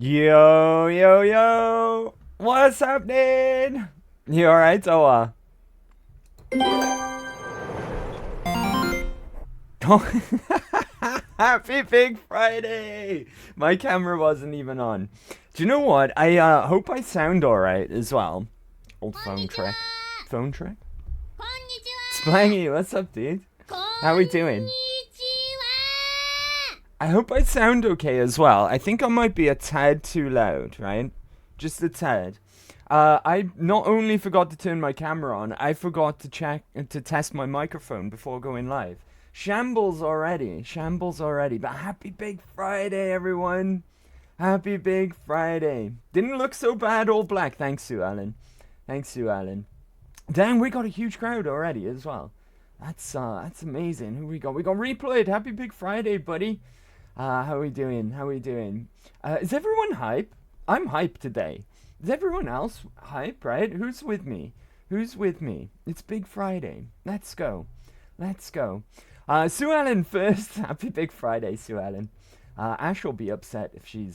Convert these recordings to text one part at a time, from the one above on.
Yo, yo, yo! What's happening? You alright, Oa? Happy Big Friday! My camera wasn't even on. Do you know what? I hope I sound alright as well. Old phone trick. Phone trick? Splangy, what's up, dude? How we doing? I hope I sound okay as well. I think I might be a tad too loud, right? Just a tad. I not only forgot to turn my camera on, I forgot to test my microphone before going live. Shambles already, but happy Big Friday, everyone. Happy Big Friday. Didn't look so bad all black, thanks Sue Allen. Damn, we got a huge crowd already as well. That's amazing. Who we got? We got Reployed. Happy Big Friday, buddy. How we doing? Is everyone hype? I'm hype today. Is everyone else hype, right? Who's with me? It's Big Friday. Let's go. Sue Allen first. Happy Big Friday, Sue Allen. Ash will be upset if she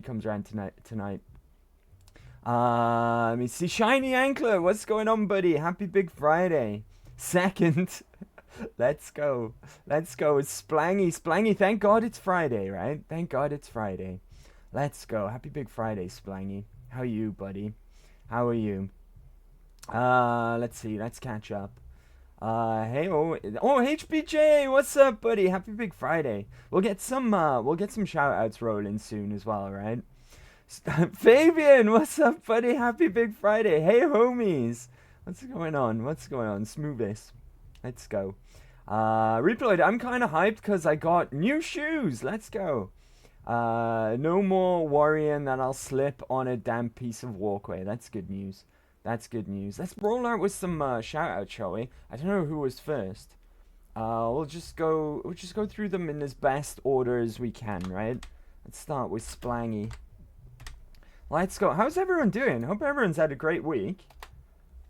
comes around tonight. Let me see. Shiny Ankler, what's going on, buddy? Happy Big Friday. Second. Let's go. Splangy, thank God it's Friday, right? Thank God it's Friday. Let's go. Happy Big Friday, Splangy. How are you, buddy? How are you? Let's see. Let's catch up. Hey, HBJ, what's up, buddy? Happy Big Friday. We'll get some shout outs rolling soon as well, right? Fabian, what's up, buddy? Happy Big Friday. Hey, homies. What's going on? Smoothest. Let's go. Reployed, I'm kind of hyped because I got new shoes. Let's go. No more worrying that I'll slip on a damp piece of walkway. That's good news. Let's roll out with some shout outs, shall we? I don't know who was first. We'll just go through them in as best order as we can, right? Let's start with Splangy. Let's go. How's everyone doing? Hope everyone's had a great week.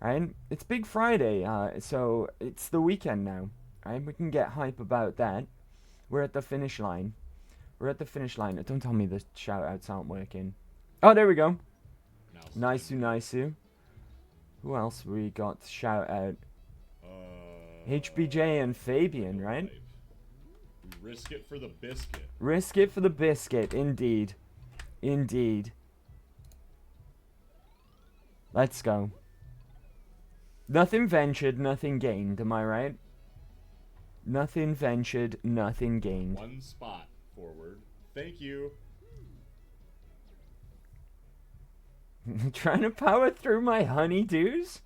Right? It's Big Friday, so it's the weekend now. Right? We can get hype about that. We're at the finish line. Don't tell me the shout-outs aren't working. Oh, there we go. Nice. Who else we got to shout out? HBJ and Fabian, right? Risk it for the biscuit. Risk it for the biscuit, indeed. Let's go. Nothing ventured, nothing gained, am I right? Nothing ventured, nothing gained. One spot forward. Thank you. Trying to power through my honeydews?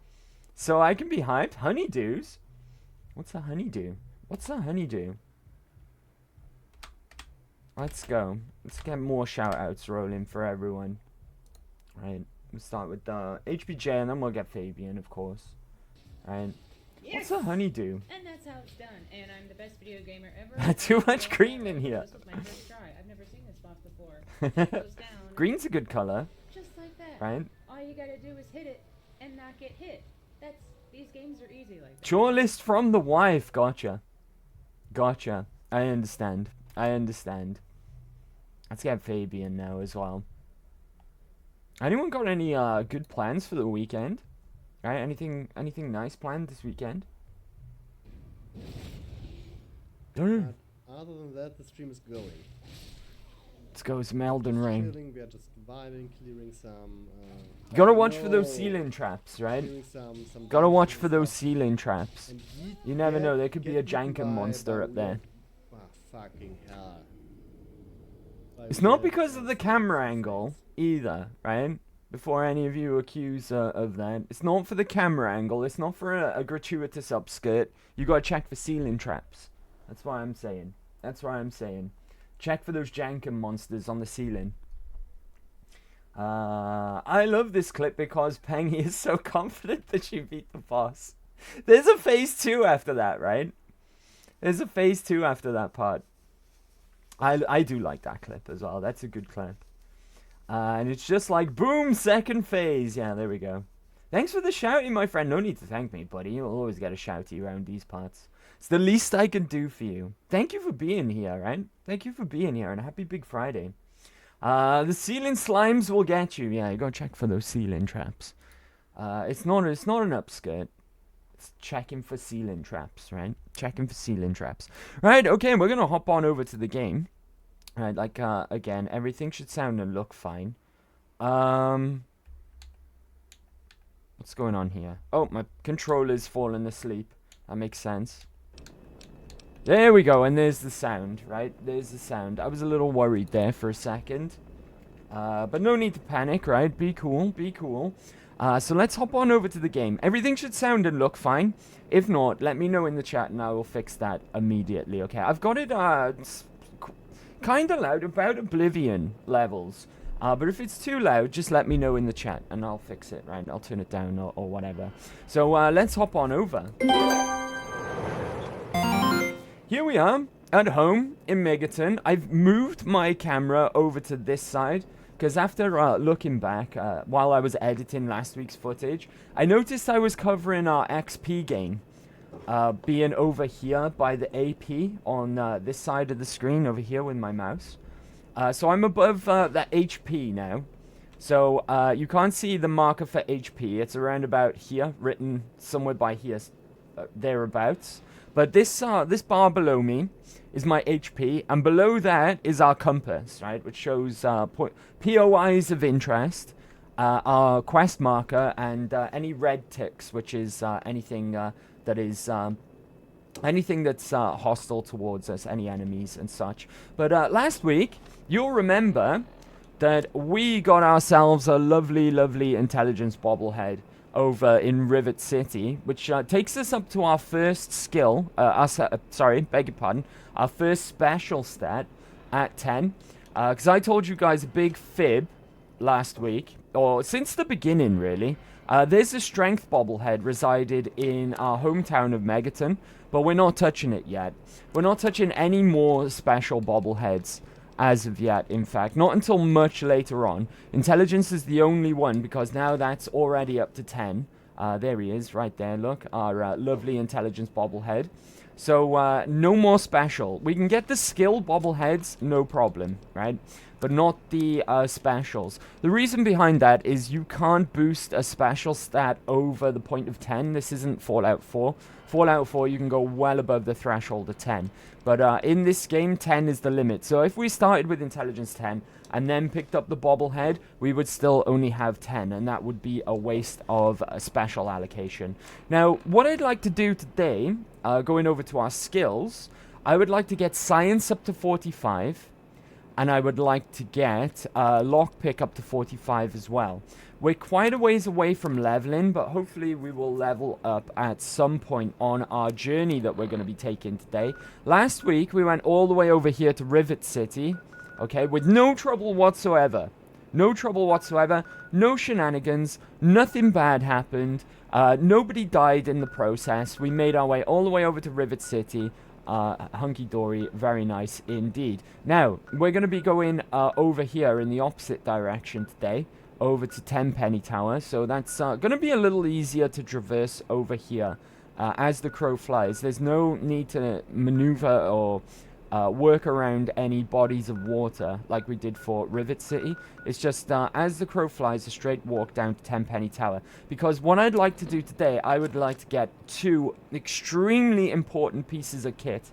So I can be hyped? Honeydews? What's a honeydew? Let's go. Let's get more shout-outs rolling for everyone. Right. We'll start with HBJ and then we'll get Fabian, of course. Right. Yes. What's a honeydew? And that's how it's done. And I'm the best video gamer ever. Too much green in here. This was my first try. I've never seen this boss before. It goes down. Green's a good color. Just like that. Right. All you gotta do is hit it and not get hit. These games are easy like that. Chore list from the wife. Gotcha. I understand. Let's get Fabian now as well. Anyone got any good plans for the weekend? Right? Anything nice planned this weekend? Other than that, the stream is going. Let's go some Elden Ring. Chilling, we are just vibing, clearing some. You gotta watch for those ceiling traps, right? Some Gotta watch for those ceiling traps. And You never know, there could be a Jankum monster up there. Ah, fucking hell. It's not because of the camera angle either, right? Before any of you accuse of that. It's not for the camera angle. It's not for a gratuitous upskirt. You gotta check for ceiling traps. That's why I'm saying. Check for those Jankum monsters on the ceiling. I love this clip because Pengy is so confident that she beat the boss. There's a phase 2 after that, right? There's a phase 2 after that part. I do like that clip as well. That's a good clip. And it's just like, boom, second phase. Yeah, there we go. Thanks for the shouty, my friend. No need to thank me, buddy. You'll always get a shouty around these parts. It's the least I can do for you. Thank you for being here, right? Thank you for being here, and happy Big Friday. The ceiling slimes will get you. Yeah, you gotta check for those ceiling traps. It's not an upskirt. It's checking for ceiling traps, right? Checking for ceiling traps. Right, okay, we're gonna hop on over to the game. Right, like, again, everything should sound and look fine. What's going on here? Oh, my controller's fallen asleep. That makes sense. There we go, and there's the sound, right? There's the sound. I was a little worried there for a second. But no need to panic, right? Be cool, be cool. So let's hop on over to the game. Everything should sound and look fine. If not, let me know in the chat and I will fix that immediately, okay? I've got it, kind of loud, about Oblivion levels. But if it's too loud, just let me know in the chat and I'll fix it, right? I'll turn it down or whatever. So let's hop on over. Here we are at home in Megaton. I've moved my camera over to this side because after looking back while I was editing last week's footage, I noticed I was covering our XP gain being over here by the AP on this side of the screen over here with my mouse. So I'm above the HP now. So you can't see the marker for HP. It's around about here, written somewhere by here, thereabouts. But this bar below me is my HP, and below that is our compass, right, which shows POIs of interest, our quest marker, and any red ticks, which is anything that is anything that's hostile towards us, any enemies and such. But last week, you'll remember that we got ourselves a lovely, lovely intelligence bobblehead over in Rivet City, which takes us up to our first skill, beg your pardon, our first special stat at 10. Because I told you guys a big fib last week, or since the beginning really. There's a strength bobblehead resided in our hometown of Megaton, but we're not touching it yet. We're not touching any more special bobbleheads as of yet, in fact. Not until much later on. Intelligence is the only one, because now that's already up to 10. There he is, right there, look. Our lovely intelligence bobblehead. So, no more special. We can get the skill bobbleheads, no problem, right? But not the specials. The reason behind that is you can't boost a special stat over the point of 10. This isn't Fallout 4. Fallout 4, you can go well above the threshold of 10. But in this game, 10 is the limit. So if we started with Intelligence 10 and then picked up the bobblehead, we would still only have 10. And that would be a waste of a special allocation. Now, what I'd like to do today, going over to our skills, I would like to get Science up to 45. And I would like to get Lockpick up to 45 as well. We're quite a ways away from leveling, but hopefully we will level up at some point on our journey that we're going to be taking today. Last week, we went all the way over here to Rivet City, okay, with no trouble whatsoever. No trouble whatsoever, no shenanigans, nothing bad happened, nobody died in the process. We made our way all the way over to Rivet City. Hunky-dory, very nice indeed. Now, we're going to be going over here in the opposite direction today, over to Tenpenny Tower, so that's going to be a little easier to traverse over here as the crow flies. There's no need to maneuver or work around any bodies of water like we did for Rivet City. It's just as the crow flies, a straight walk down to Tenpenny Tower. Because what I'd like to do today, I would like to get 2 extremely important pieces of kit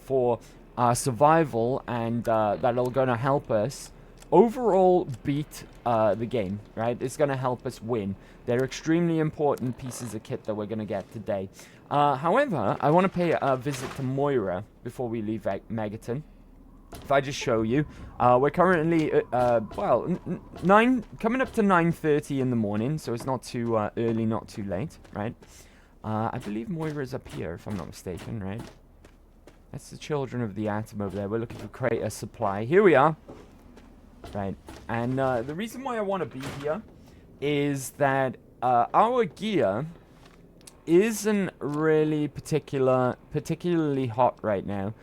for our survival, and that are going to help us overall beat the game, right? It's going to help us win. They're extremely important pieces of kit that we're going to get today. However, I want to pay a visit to Moira before we leave Megaton. If I just show you, we're currently, coming up to 9:30 in the morning, so it's not too early, not too late, right? I believe Moira's up here, if I'm not mistaken, right? That's the Children of the Atom over there. We're looking for Crater Supply. Here we are. Right, and the reason why I want to be here is that our gear isn't really particularly hot right now.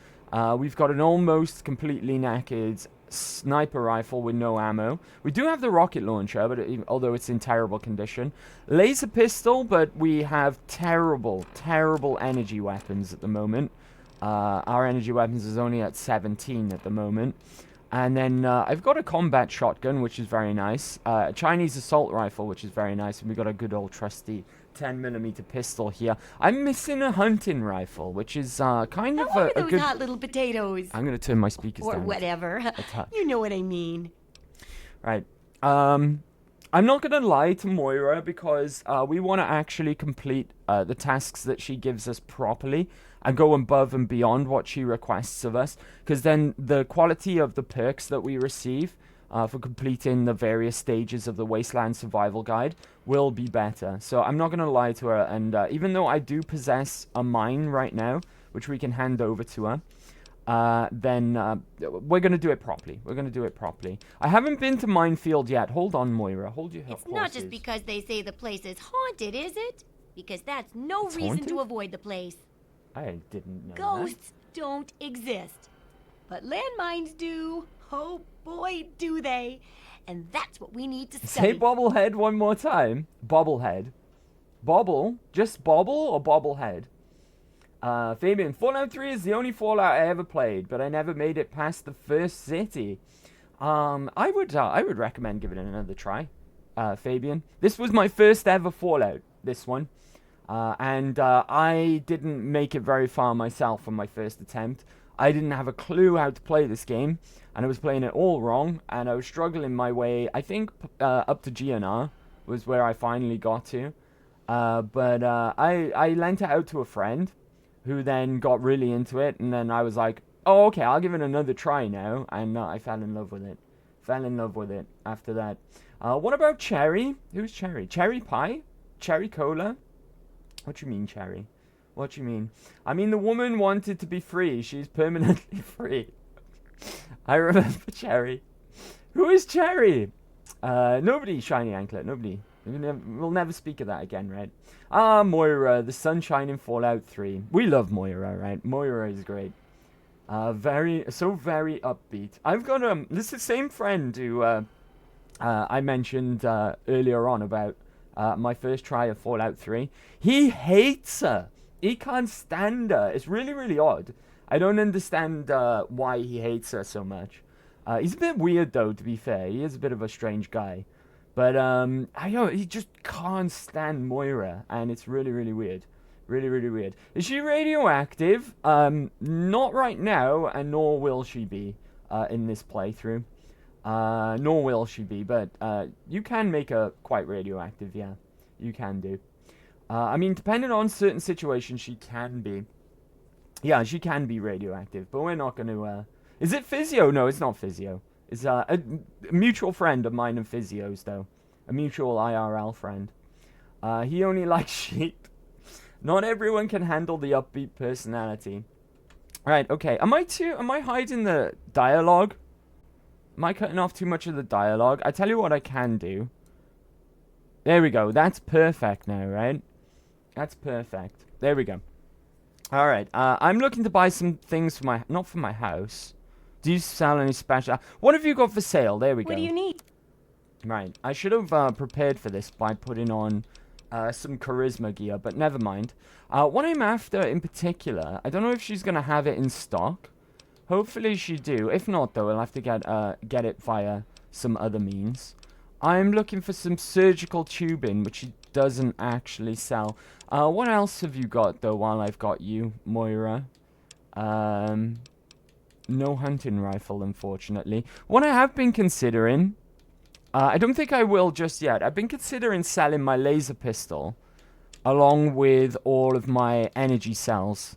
We've got an almost completely knackered sniper rifle with no ammo. We do have the rocket launcher, but although it's in terrible condition. Laser pistol, but we have terrible energy weapons at the moment. Our energy weapons is only at 17 at the moment. And then I've got a combat shotgun, which is very nice. A Chinese assault rifle, which is very nice. And we've got a good old trusty 10mm pistol here. I'm missing a hunting rifle, which is kind of How are a those good... hot little potatoes? I'm going to turn my speakers Or down. whatever. touch. You know what I mean. Right. I'm not going to lie to Moira because we want to actually complete the tasks that she gives us properly and go above and beyond what she requests of us, because then the quality of the perks that we receive for completing the various stages of the Wasteland Survival Guide will be better. So I'm not going to lie to her, and even though I do possess a mine right now, which we can hand over to her, then we're going to do it properly. We're going to do it properly. I haven't been to Minefield yet. Hold on, Moira. Hold your horses. It's not just because they say the place is haunted, is it? Because that's no It's reason haunted? to avoid the place. I didn't know Ghosts don't exist. But landmines do. Oh boy, do they. And that's what we need to that. study. Say bobblehead one more time. Bobblehead. Bobble? Just bobble or bobblehead? Fabian, Fallout 3 is the only Fallout I ever played, but I never made it past the first city. I would recommend giving it another try, Fabian. This was my first ever Fallout, this one. And I didn't make it very far myself on my first attempt. I didn't have a clue how to play this game, and I was playing it all wrong, and I was struggling my way, I think, up to GNR was where I finally got to. But I lent it out to a friend, who then got really into it, and then I was like, oh, okay, I'll give it another try now, and I fell in love with it. Fell in love with it after that. What about Cherry? Who's Cherry? Cherry Pie? Cherry Cola? What do you mean, Cherry? What do you mean? I mean, the woman wanted to be free. She's permanently free. I remember Cherry. Who is Cherry? Nobody, Shiny Anklet, nobody. We'll never speak of that again, right? Ah, Moira, the sunshine in Fallout 3. We love Moira, right? Moira is great. Very upbeat. I've got, this is the same friend who, I mentioned, earlier on about, my first try of Fallout 3. He hates her. He can't stand her. It's really, really odd. I don't understand, why he hates her so much. He's a bit weird, though, to be fair. He is a bit of a strange guy. But, I know, he just can't stand Moira, and it's really, really weird. Really, really weird. Is she radioactive? Not right now, and nor will she be, in this playthrough. Nor will she be, but, you can make her quite radioactive, yeah. You can do. I mean, depending on certain situations, she can be. Yeah, she can be radioactive, but we're not going to, Is it Physio? No, it's not Physio. It's a mutual friend of mine and Physio's, though. A mutual IRL friend. He only likes sheep. Not everyone can handle the upbeat personality. Right, okay. Am I hiding the dialogue? Am I cutting off too much of the dialogue? I tell you what I can do. There we go. That's perfect now, right? That's perfect. There we go. Alright, I'm looking to buy some things for my... Not for my house. Do you sell any special... What have you got for sale? There we go. What do you need? Right, I should have prepared for this by putting on some charisma gear, but never mind. What I'm after in particular, I don't know if she's going to have it in stock. Hopefully she do. If not, though, I'll have to get it via some other means. I'm looking for some surgical tubing, which she doesn't actually sell. What else have you got, though, while I've got you, Moira? No hunting rifle, unfortunately. What I have been considering... I don't think I will just yet. I've been considering selling my laser pistol along with all of my energy cells.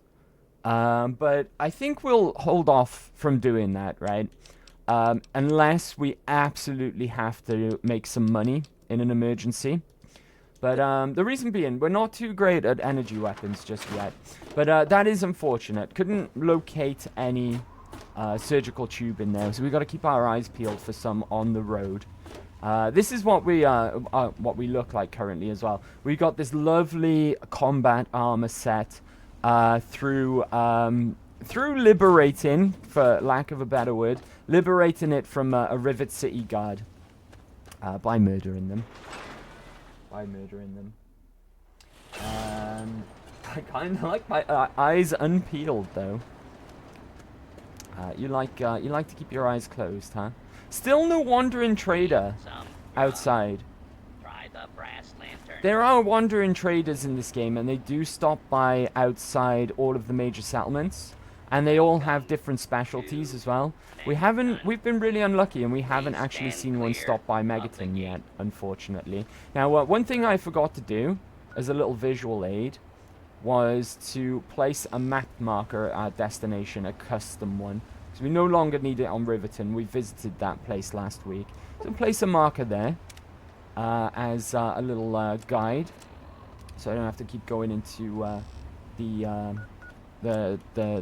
But I think we'll hold off from doing that, right? Unless we absolutely have to make some money in an emergency. But the reason being, we're not too great at energy weapons just yet. But that is unfortunate. Couldn't locate any surgical tube in there, so we've got to keep our eyes peeled for some on the road. This is what we look like currently as well. We got this lovely combat armor set through liberating, for lack of a better word, liberating it from a Rivet City guard by murdering them. I kind of like my eyes unpeeled though. You like to keep your eyes closed, huh? Still no wandering trader outside. Try the brass lantern. There are wandering traders in this game, and they do stop by outside all of the major settlements, and they all have different specialties as well. We've been really unlucky, and we haven't actually seen one stop by Megaton yet, unfortunately. Now, one thing I forgot to do, as a little visual aid, was to place a map marker at our destination, a custom one. So we no longer need it on Riverton. We visited that place last week. So place a marker there as a little guide, so I don't have to keep going into the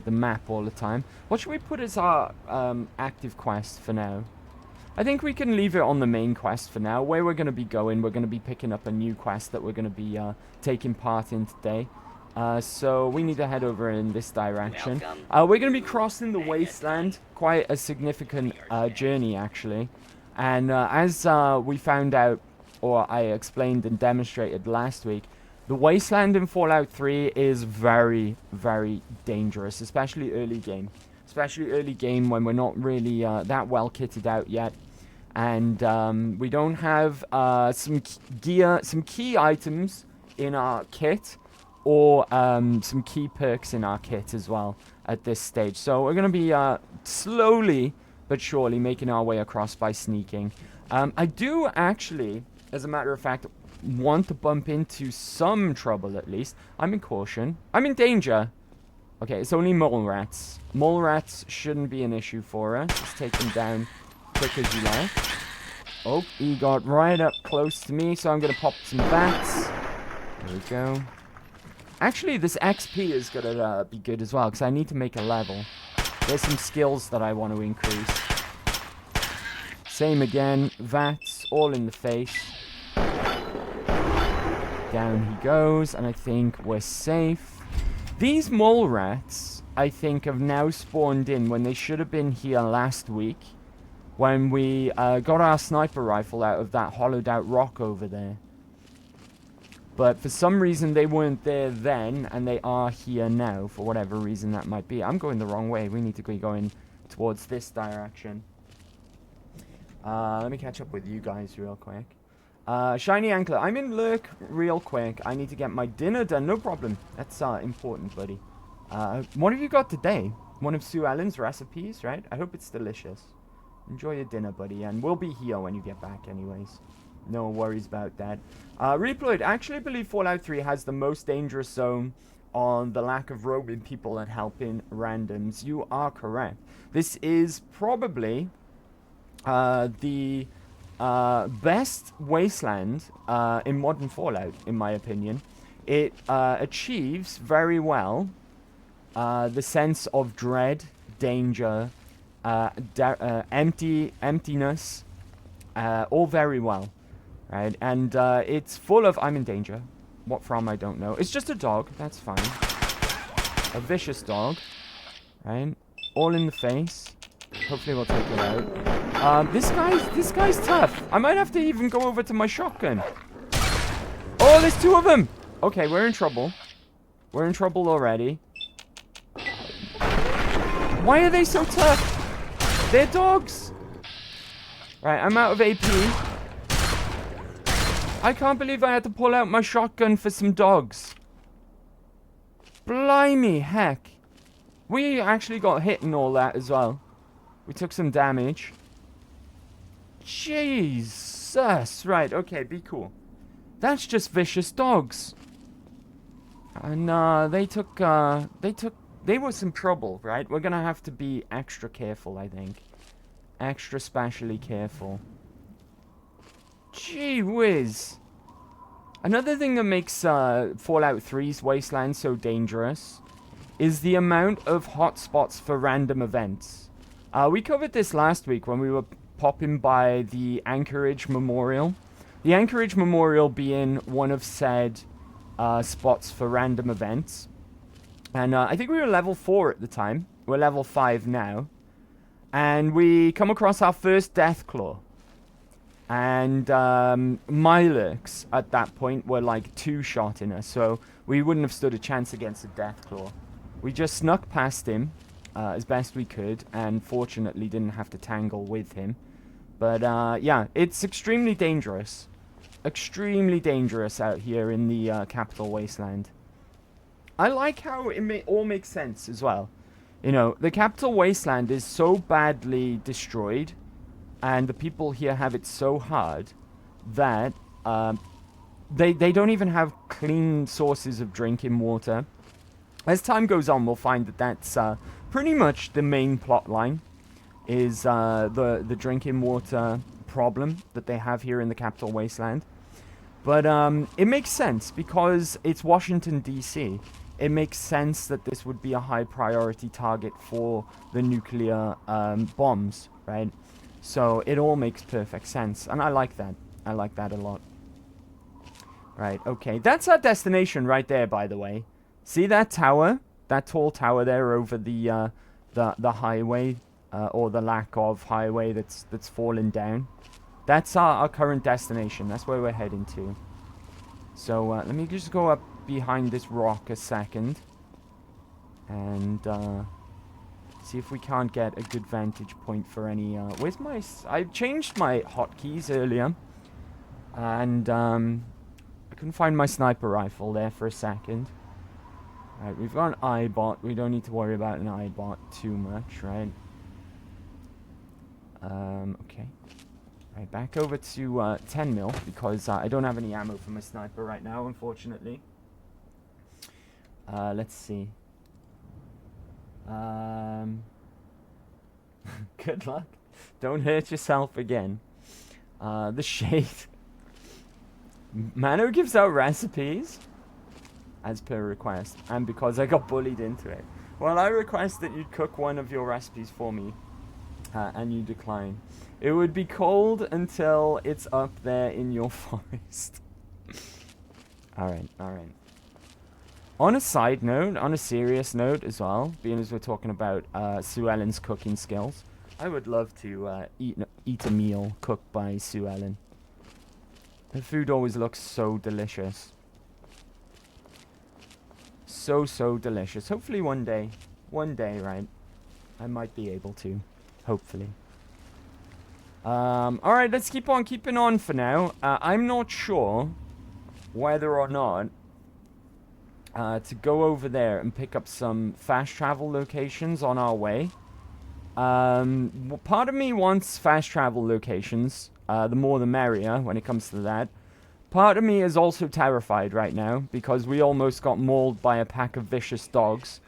map all the time. What should we put as our active quest for now? I think we can leave it on the main quest for now. Where we're going to be going, we're going to be picking up a new quest that we're going to be taking part in today. So we need to head over in this direction. We're going to be crossing the wasteland, quite a significant journey actually. And as we found out, or I explained and demonstrated last week, the wasteland in Fallout 3 is very, very dangerous, especially early game. Especially early game when we're not really that well kitted out yet. And we don't have some key items in our kit, or some key perks in our kit as well at this stage. So we're going to be slowly but surely making our way across by sneaking. I do actually, as a matter of fact, want to bump into some trouble at least. I'm in caution. I'm in danger. Okay, it's only mole rats. Mole rats shouldn't be an issue for us. Let's take them down quick as you like. Oh, he got right up close to me, so I'm going to pop some bats. There we go. Actually, this XP is going to be good as well, because I need to make a level. There's some skills that I want to increase. Same again. Vats, all in the face. Down he goes, and I think we're safe. These mole rats, I think, have now spawned in when they should have been here last week, when we got our sniper rifle out of that hollowed out rock over there. But for some reason they weren't there then, and they are here now, for whatever reason that might be. I'm going the wrong way. We need to be going towards this direction. Let me catch up with you guys real quick. Shiny Ankler, I'm in Lurk real quick. I need to get my dinner done. No problem. That's important, buddy. What have you got today? One of Sue Ellen's recipes, right? I hope it's delicious. Enjoy your dinner, buddy. And we'll be here when you get back anyways. No worries about that. Reploid, I actually believe Fallout 3 has the most dangerous zone on the lack of roaming people and helping randoms. You are correct. This is probably the best wasteland in modern Fallout, in my opinion. It achieves very well the sense of dread, danger, emptiness, all very well. Right, and it's full of... I'm in danger. What from, I don't know. It's just a dog. That's fine. A vicious dog. Right? All in the face. Hopefully we'll take it out. This guy's tough. I might have to even go over to my shotgun. Oh, there's two of them! Okay, we're in trouble. We're in trouble already. Why are they so tough? They're dogs! Right, I'm out of AP. I can't believe I had to pull out my shotgun for some dogs. Blimey, heck. We actually got hit and all that as well. We took some damage. Jesus. Right, okay, be cool. That's just vicious dogs. And they were some trouble, right? We're gonna have to be extra careful, I think. Extra specially careful. Gee whiz. Another thing that makes Fallout 3's Wasteland so dangerous is the amount of hotspots for random events. We covered this last week when we were popping by the Anchorage Memorial. The Anchorage Memorial being one of said spots for random events. And I think we were level 4 at the time. We're level 5 now. And we come across our first Deathclaw. And Mylurks at that point were like 2-shotting us, so we wouldn't have stood a chance against a Deathclaw. We just snuck past him, as best we could, and fortunately didn't have to tangle with him. But yeah, it's extremely dangerous. Extremely dangerous out here in the capital wasteland. I like how it all makes sense as well. You know, the capital wasteland is so badly destroyed, and the people here have it so hard that they don't even have clean sources of drinking water. As time goes on, we'll find that that's pretty much the main plot line, is the drinking water problem that they have here in the capital wasteland. But it makes sense because it's Washington, D.C. It makes sense that this would be a high priority target for the nuclear bombs, right? So it all makes perfect sense, and I like that. I like that a lot. Right, okay. That's our destination right there, by the way. See that tower? That tall tower there over the highway, or the lack of highway that's fallen down. That's our current destination. That's where we're heading to. So let me just go up behind this rock a second, and see if we can't get a good vantage point for any. Where's my? I changed my hotkeys earlier, and I couldn't find my sniper rifle there for a second. Right, we've got an eyebot. We don't need to worry about an eyebot too much, right? Okay. Right, back over to 10 mil because I don't have any ammo for my sniper right now, unfortunately. Let's see. Good luck. Don't hurt yourself again. The shade. Mano gives out recipes as per request, and because I got bullied into it. Well, I request that you cook one of your recipes for me, and you decline. It would be cold until it's up there in your forest. Alright, alright. On a side note, on a serious note as well, being as we're talking about Sue Ellen's cooking skills, I would love to eat a meal cooked by Sue Ellen. Her food always looks so delicious. So delicious. Hopefully one day, right, I might be able to. Hopefully. Alright, let's keep on keeping on for now. I'm not sure whether or not to go over there and pick up some fast travel locations on our way. Part of me wants fast travel locations. The more the merrier when it comes to that. Part of me is also terrified right now because we almost got mauled by a pack of vicious dogs.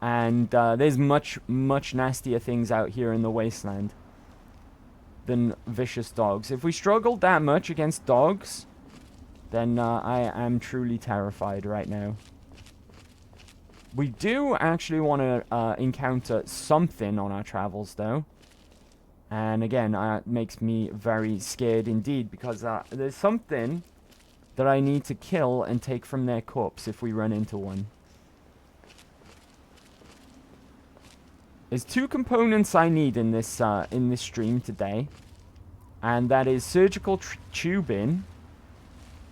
And there's much nastier things out here in the wasteland than vicious dogs. If we struggled that much against dogs, then I am truly terrified right now. We do actually want to encounter something on our travels, though. And again, it makes me very scared indeed, because there's something that I need to kill and take from their corpse if we run into one. There's two components I need in this stream today, and that is surgical tubing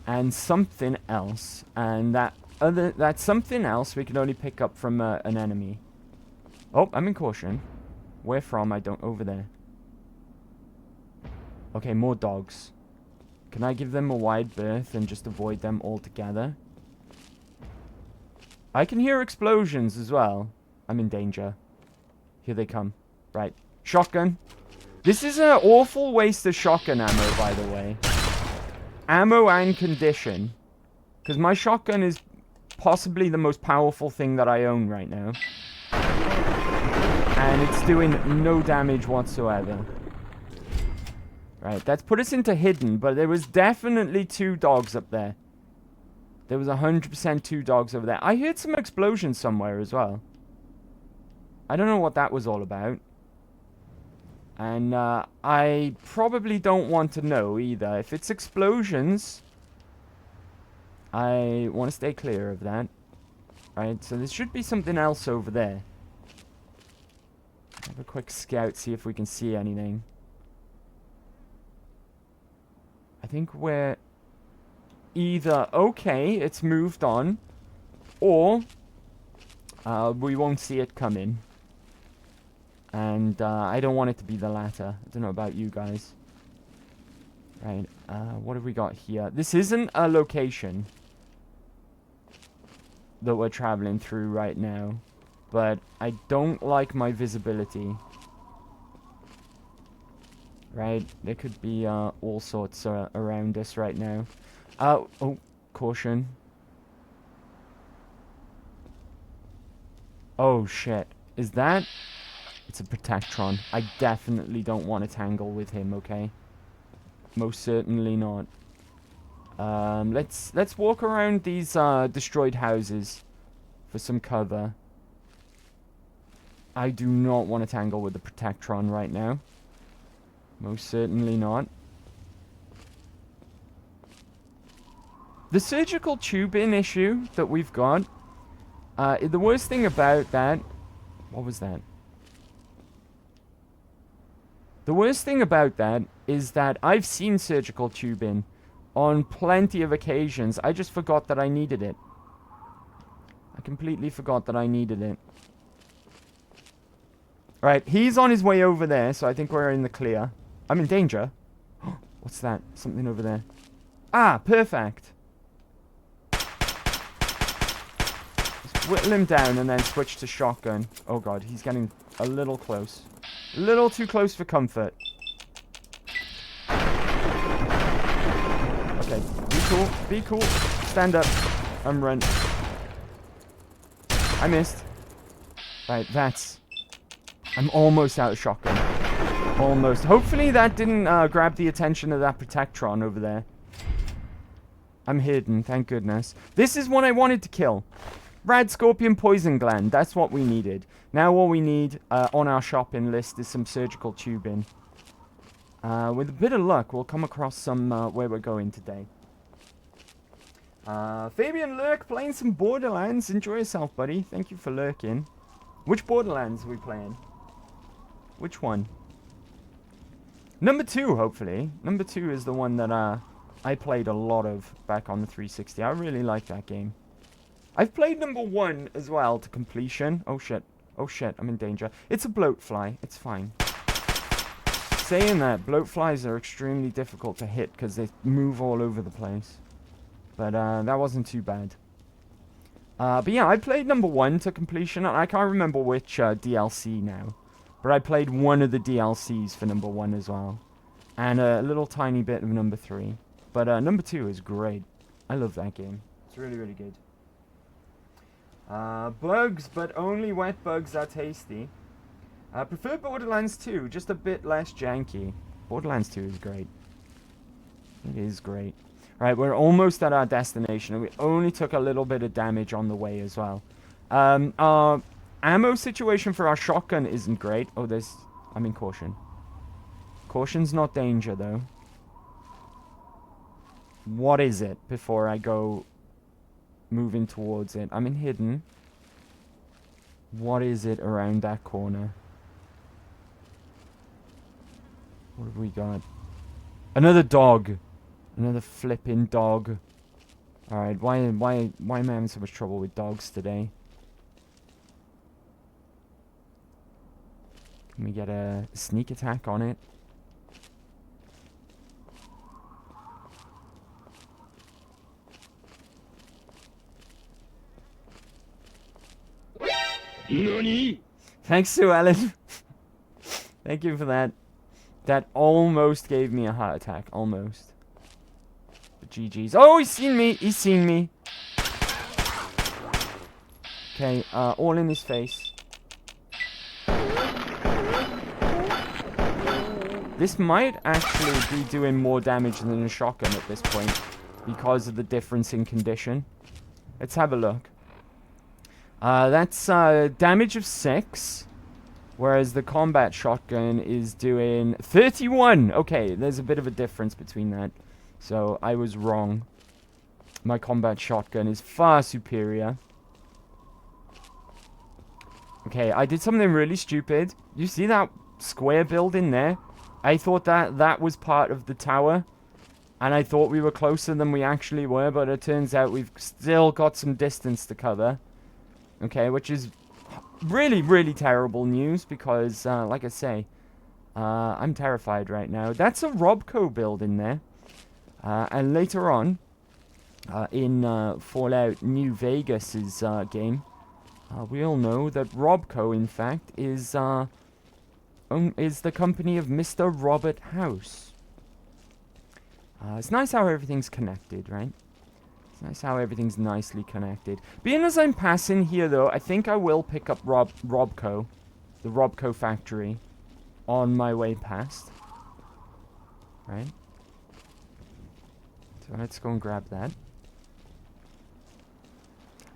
and something else. And that something else we can only pick up from an enemy. Oh, I'm in caution. Where from? I don't. Over there. Okay, more dogs. Can I give them a wide berth and just avoid them altogether? I can hear explosions as well. I'm in danger. Here they come. Right. Shotgun. This is an awful waste of shotgun ammo, by the way. Ammo and condition. Because my shotgun is possibly the most powerful thing that I own right now. And it's doing no damage whatsoever. Right, that's put us into hidden, but there was definitely two dogs up there. There was 100% two dogs over there. I heard some explosions somewhere as well. I don't know what that was all about. And I probably don't want to know either. If it's explosions, I want to stay clear of that. Right, so there should be something else over there. Have a quick scout, see if we can see anything. I think we're either okay, it's moved on, or we won't see it coming. And I don't want it to be the latter. I don't know about you guys. Right, what have we got here? This isn't a location that we're traveling through right now. But I don't like my visibility. Right, there could be all sorts around us right now. Oh, caution. Oh shit, is that? It's a Protectron. I definitely don't want to tangle with him, okay? Most certainly not. Let's walk around these destroyed houses for some cover. I do not want to tangle with the Protectron right now. Most certainly not. The surgical tubing issue that we've got, the worst thing about that... What was that? The worst thing about that is that I've seen surgical tubing on plenty of occasions. I just forgot that I needed it. I completely forgot that I needed it. Right, he's on his way over there, so I think we're in the clear. I'm in danger. What's that? Something over there. Ah, perfect. Let's whittle him down and then switch to shotgun. Oh god, he's getting a little close. A little too close for comfort. Okay, be cool, be cool. Stand up and run. I missed. Right, that's... I'm almost out of shotgun. Almost. Hopefully that didn't grab the attention of that Protectron over there. I'm hidden, thank goodness. This is what I wanted to kill. Rad Scorpion Poison Gland. That's what we needed. Now all we need on our shopping list is some surgical tubing. With a bit of luck, we'll come across some where we're going today. Fabian Lurk playing some Borderlands. Enjoy yourself, buddy. Thank you for lurking. Which Borderlands are we playing? Which one? Number 2, hopefully. Number 2 is the one that I played a lot of back on the 360. I really like that game. I've played number 1 as well to completion. Oh shit. Oh shit, I'm in danger. It's a bloatfly. It's fine. Saying that, bloatflies are extremely difficult to hit because they move all over the place. But that wasn't too bad. But yeah, I played number 1 to completion. And I can't remember which DLC now. But I played one of the DLCs for number 1 as well. And a little tiny bit of number 3. But number 2 is great. I love that game. It's really, really good. Bugs, but only wet bugs are tasty. Prefer Borderlands 2, just a bit less janky. Borderlands 2 is great. It is great. Right, we're almost at our destination, and we only took a little bit of damage on the way as well. Our ammo situation for our shotgun isn't great. Oh, I'm in caution. Caution's not danger, though. What is it before I go moving towards it? I'm in hidden. What is it around that corner? What have we got? Another dog. Another flipping dog. Alright, why am I having so much trouble with dogs today? Can we get a sneak attack on it? NANI? Thanks, Sue Ellen. Thank you for that. That almost gave me a heart attack. Almost. But GG's. Oh, he's seen me. He's seen me. Okay, all in his face. This might actually be doing more damage than a shotgun at this point because of the difference in condition. Let's have a look. That's damage of 6, whereas the combat shotgun is doing 31. Okay, there's a bit of a difference between that. So I was wrong. My combat shotgun is far superior. Okay, I did something really stupid. You see that square building there? I thought that was part of the tower. And I thought we were closer than we actually were, but it turns out we've still got some distance to cover. Okay, which is really, really terrible news because, like I say, I'm terrified right now. That's a Robco build in there. And later on, in Fallout New Vegas's game, we all know that Robco, in fact, is the company of Mr. Robert House. It's nice how everything's connected, right? It's nice how everything's nicely connected. Being as I'm passing here, though, I think I will pick up Robco, the Robco factory, on my way past. Right? So let's go and grab that.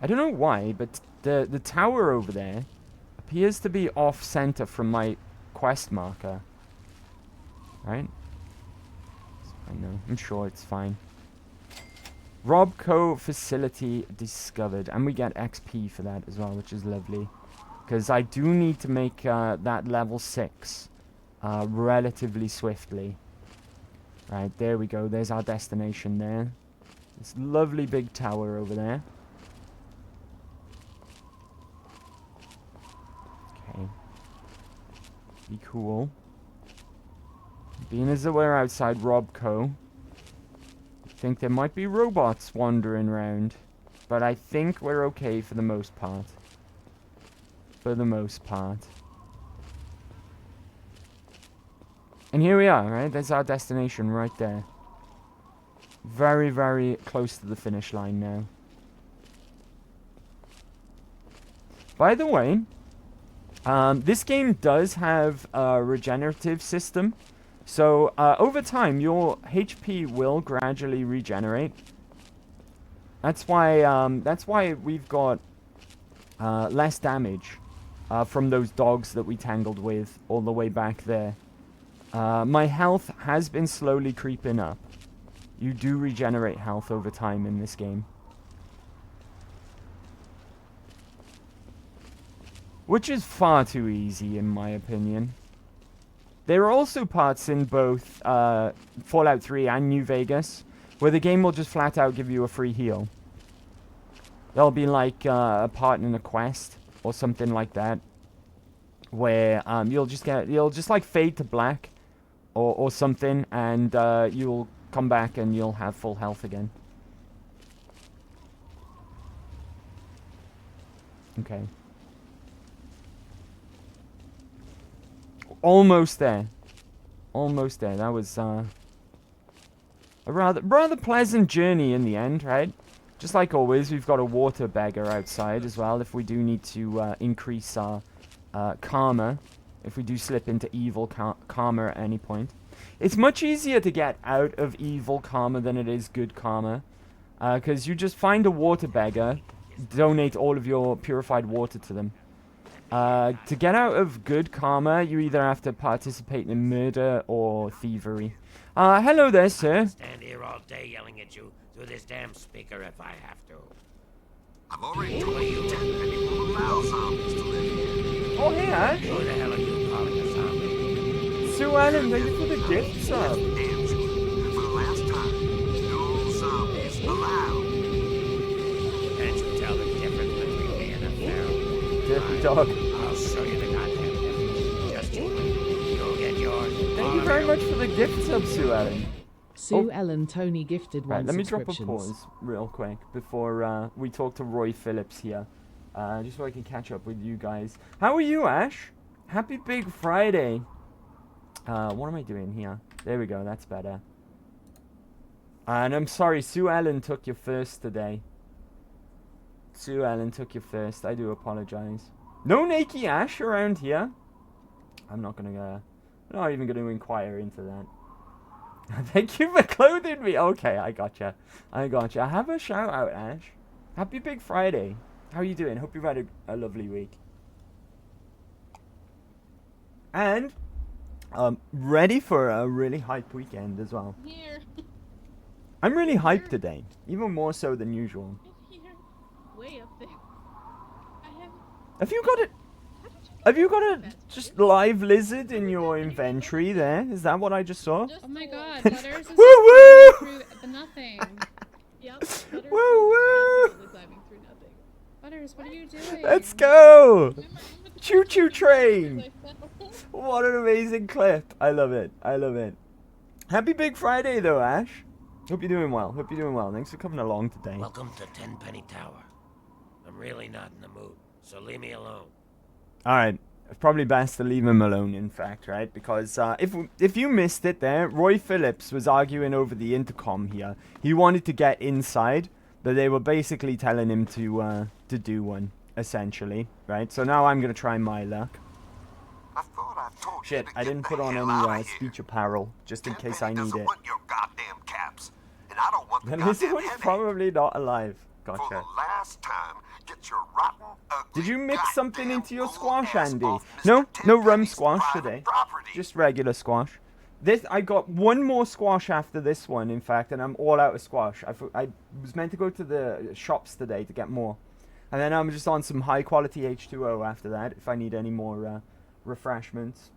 I don't know why, but the tower over there appears to be off-center from my quest marker. Right? I know. I'm sure it's fine. Robco facility discovered. And we get XP for that as well, which is lovely. Because I do need to make that level 6 relatively swiftly. Right, there we go. There's our destination there. This lovely big tower over there. Okay. Be cool. Being as though we're outside Robco, I think there might be robots wandering around. But I think we're okay for the most part. For the most part. And here we are, right? There's our destination right there. Very, very close to the finish line now. By the way, this game does have a regenerative system. So, over time, your HP will gradually regenerate. That's why we've got less damage from those dogs that we tangled with all the way back there. My health has been slowly creeping up. You do regenerate health over time in this game. Which is far too easy, in my opinion. There are also parts in both Fallout 3 and New Vegas where the game will just flat out give you a free heal. There'll be like a part in a quest or something like that where you'll just like fade to black or something, and you'll come back and you'll have full health again. Okay. Almost there. Almost there. That was a rather pleasant journey in the end, right? Just like always, we've got a water beggar outside as well if we do need to increase our karma. If we do slip into evil karma at any point. It's much easier to get out of evil karma than it is good karma. Because you just find a water beggar, donate all of your purified water to them. To get out of good karma, you either have to participate in murder or thievery. Hello there, sir. I'll stand here all day yelling at you through this damn speaker if I have to. I've already told you 10 penny will allow zombies to live here. Oh, hey, Ash. Who the hell are you calling a zombie? Sue Allen, thank you for the gift sub. Damn sure. For the last time, no zombies allowed. Can't you tell the difference between me and a feral? Dirty dog. I'll show you the goddamn difference. Just you wait. You'll get yours. Thank you very much for the gift sub, Sue Allen. Sue Ellen Tony gifted one Right, let me drop a subscriptions. pause real quick before we talk to Roy Phillips here. Just so I can catch up with you guys. How are you, Ash? Happy Big Friday. What am I doing here? There we go, that's better. And I'm sorry, Sue Ellen took you first today. Sue Ellen took you first. I do apologize. No Nakey Ash around here. I'm not even gonna inquire into that. Thank you for clothing me. Okay, I gotcha. Have a shout out, Ash. Happy Big Friday. How are you doing? Hope you've had a lovely week. And ready for a really hype weekend as well. Here. I'm really hyped today, even more so than usual. Here. Way up there. I have. Have you got it? How did you get Have you got a that? just live lizard in your inventory there? Is that what I just saw? Oh my god, Butters is Woo woo! through the nothing. Yep. Butters Woo woo! is climbing through nothing. Butters, what are you doing? Let's go! Choo choo train! What an amazing clip. I love it. I love it. Happy Big Friday though, Ash. Hope you're doing well. Hope you're doing well. Thanks for coming along today. Welcome to Tenpenny Tower. I'm really not in the mood, so leave me alone. Alright. It's probably best to leave him alone, in fact, right? Because if you missed it there, Roy Phillips was arguing over the intercom here. He wanted to get inside, but they were basically telling him to do one, essentially, right? So now I'm going to try my luck. I thought I told you Shit, to I get didn't the put on hell outta any here. speech apparel, just in case I Tenpenny need doesn't it. want your goddamn caps, and I don't want the Then this goddamn one's headache. probably not alive. For the Gotcha. last time, get your rotten, ugly, Did you mix something goddamn into your ghoul squash, ass Andy? off Mr. No, no rum Tenpenny's squash private today. property. Just regular squash. This I got one more squash after this one, in fact, and I'm all out of squash. I was meant to go to the shops today to get more, and then I'm just on some high quality H2O after that if I need any more refreshments.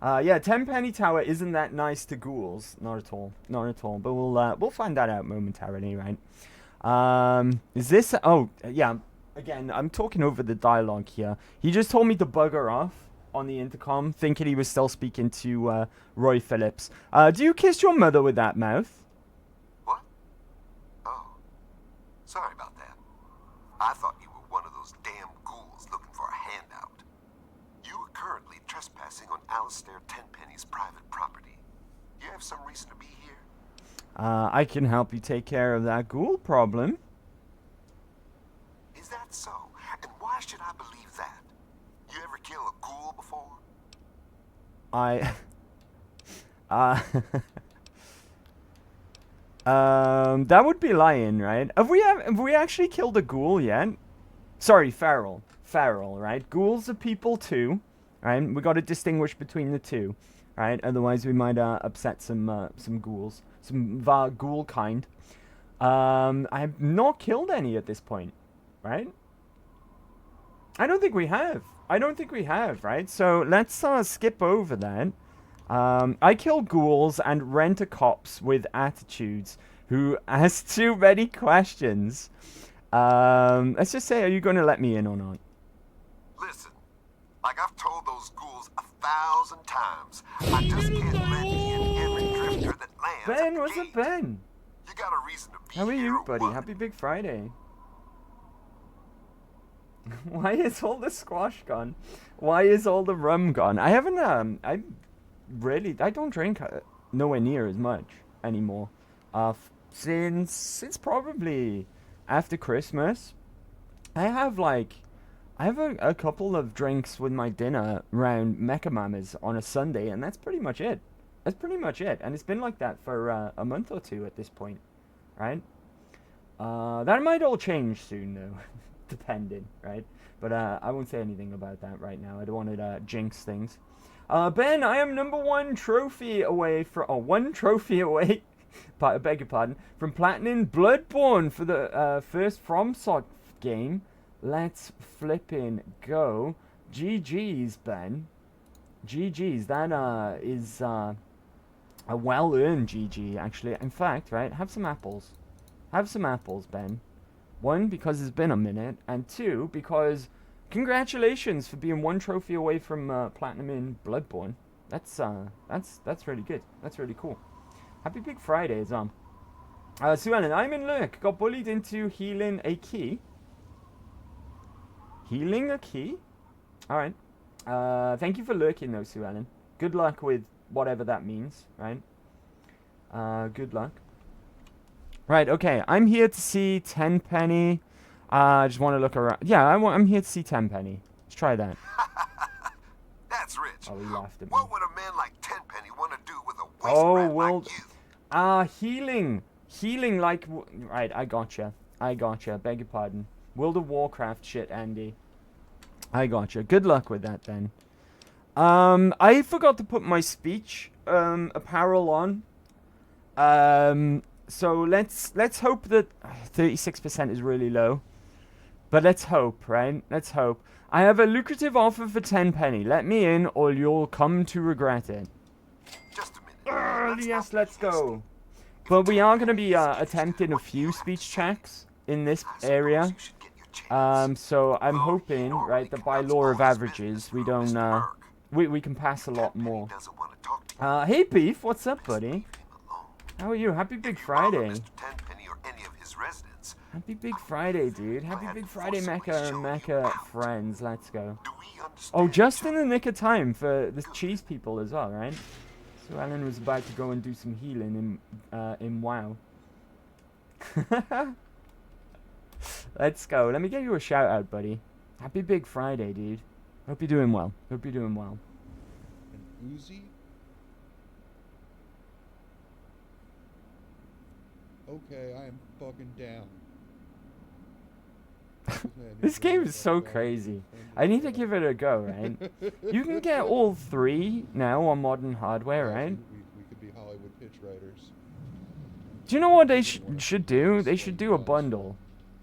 Yeah, Tenpenny Tower isn't that nice to ghouls, not at all, not at all. But we'll find that out momentarily, right? Is this? Oh, yeah. Again, I'm talking over the dialogue here. He just told me to bugger off on the intercom, thinking he was still speaking to Roy Phillips. Do you kiss your mother with that mouth? What? Oh, sorry about that. I thought you were one of those damn ghouls looking for a handout. You are currently trespassing on Alistair Tenpenny's private property. You have some reason to be here? I can help you take care of that ghoul problem. Is that so? And why should I believe that? You ever kill a ghoul before? That would be lying, right? Have we actually killed a ghoul yet? Sorry, feral, right? Ghouls are people too, right? We got to distinguish between the two, right? Otherwise, we might upset some ghouls, some ghoul kind. I have not killed any at this point, right? I don't think we have. Right? So let's skip over that. I kill ghouls and rent-a-cops with attitudes who ask too many questions. Let's just say, are you going to let me in or not? Listen, like I've told those ghouls 1,000 times, I just can't let in every drifter that lands. at Ben, the what's up, gate. Ben? You got a reason to be How are here you, or buddy? what? Happy Big Friday. Why is all the squash gone? Why is all the rum gone? I haven't, I don't drink nowhere near as much anymore. Since probably after Christmas. I have a couple of drinks with my dinner around Mecca Mamas on a Sunday, and that's pretty much it. And it's been like that for a month or two at this point, right? That might all change soon, though, depending, right? But I won't say anything about that right now. I don't want to jinx things. Ben, I am one trophy away I beg your pardon, from platinum Bloodborne for the first FromSoft game. Let's flippin' go. GG's, Ben. GG's. That is a well-earned GG, actually. In fact, right, have some apples. Have some apples, Ben. One, because it's been a minute, and two, because congratulations for being one trophy away from platinum in Bloodborne. That's really good. That's really cool. Happy Big Friday, Sue Ellen, I'm in Lurk. Got bullied into healing a key. Healing a key? Alright. Thank you for lurking, though, Sue Ellen. Good luck with whatever that means, right? Good luck. Right, okay. I'm here to see Tenpenny. I just want to look around. Yeah, I'm here to see Tenpenny. Let's try that. That's rich. Oh, he laughed at me. What would a man like Tenpenny want to do with a waste Oh, rat well, like you? healing. Healing like... Right, I gotcha. Beg your pardon. World of Warcraft shit, Andy. I gotcha. Good luck with that, then. I forgot to put my speech apparel on. So let's hope that 36% is really low. But let's hope, right? Let's hope. I have a lucrative offer for Tenpenny. Let me in, or you'll come to regret it. Just a minute. Yes, let's go. But we are going to be attempting a few speech checks in this area. You should get your chance. So I'm Although he hoping, normally right, that by conducts law all of his averages, business we through don't, Mr. we can pass a lot Tenpenny more. doesn't want to talk to you. Hey, Beef, what's up, buddy? Leave him alone. How are you? Happy Big If you bother Friday. Mr. Tenpenny or any of his residents, Happy Big Friday, dude. Happy glad Big to Friday, forcibly Mecca show and you Mecca out. friends. Let's go. do we understand? Oh, just each in other? the nick of time for the cheese people as well, right? So Alan was about to go and do some healing in WoW. Let's go. Let me get you a shout out, buddy. Happy Big Friday, dude. Hope you're doing well. Hope you're doing well. An Uzi? Okay, I am fucking down. This game is so crazy. I need to give it a go, right? You can get all 3 now on modern hardware, right? We could be Hollywood pitch writers. Do you know what they should do? They should do a bundle.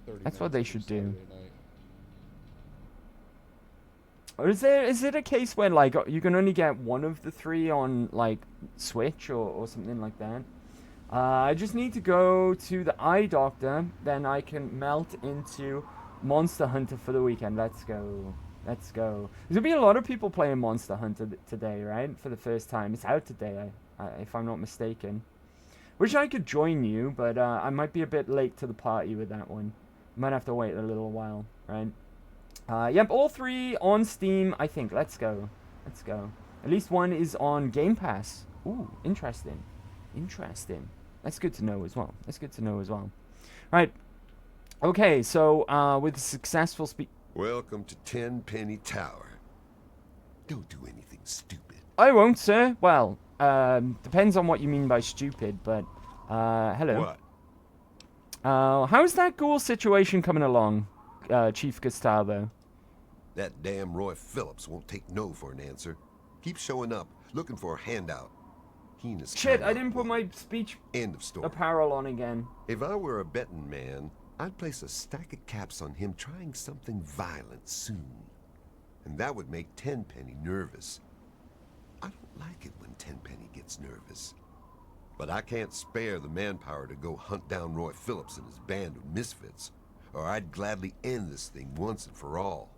30 That's what they minutes should every do. Saturday night. Or is it a case where like you can only get one of the 3 on like Switch or something like that? I just need to go to the eye doctor, then I can melt into Monster Hunter for the weekend. Let's go. Let's go. There'll be a lot of people playing Monster Hunter today, right? For the first time. It's out today, if I'm not mistaken. Wish I could join you, but I might be a bit late to the party with that one. Might have to wait a little while, right? Yep, all 3 on Steam, I think. Let's go. Let's go. At least one is on Game Pass. Ooh, interesting. Interesting. That's good to know as well. That's good to know as well. Right. Okay, so with a successful Welcome to Tenpenny Tower. Don't do anything stupid. I won't, sir. Well, depends on what you mean by stupid, but hello. What? How's that ghoul situation coming along, Chief Gustavo? That damn Roy Phillips won't take no for an answer. Keep showing up, looking for a handout. He and his Shit, kind I didn't put won't. my speech End of story. apparel on again. If I were a betting man, I'd place a stack of caps on him trying something violent soon. And that would make Tenpenny nervous. I don't like it when Tenpenny gets nervous. But I can't spare the manpower to go hunt down Roy Phillips and his band of misfits, or I'd gladly end this thing once and for all.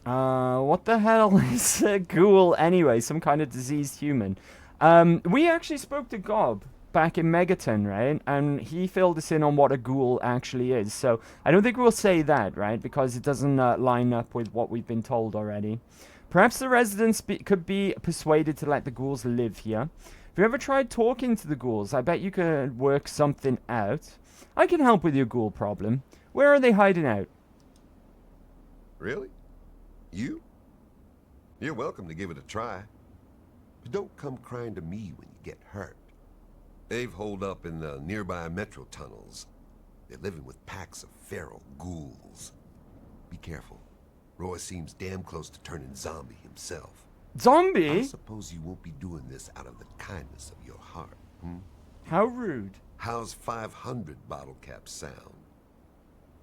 What the hell is a ghoul anyway? Some kind of diseased human. We actually spoke to Gob back in Megaton, right? And he filled us in on what a ghoul actually is. So I don't think we'll say that, right? Because it doesn't line up with what we've been told already. Perhaps the residents could be persuaded to let the ghouls live here. Have you ever tried talking to the ghouls? I bet you could work something out. I can help with your ghoul problem. Where are they hiding out? Really? You? You're welcome to give it a try. But don't come crying to me when you get hurt. They've holed up in the nearby metro tunnels. They're living with packs of feral ghouls. Be careful. Roy seems damn close to turning zombie himself. I Zombie? suppose you won't be doing this out of the kindness of your heart, hmm? How rude. How's 500 bottle caps sound?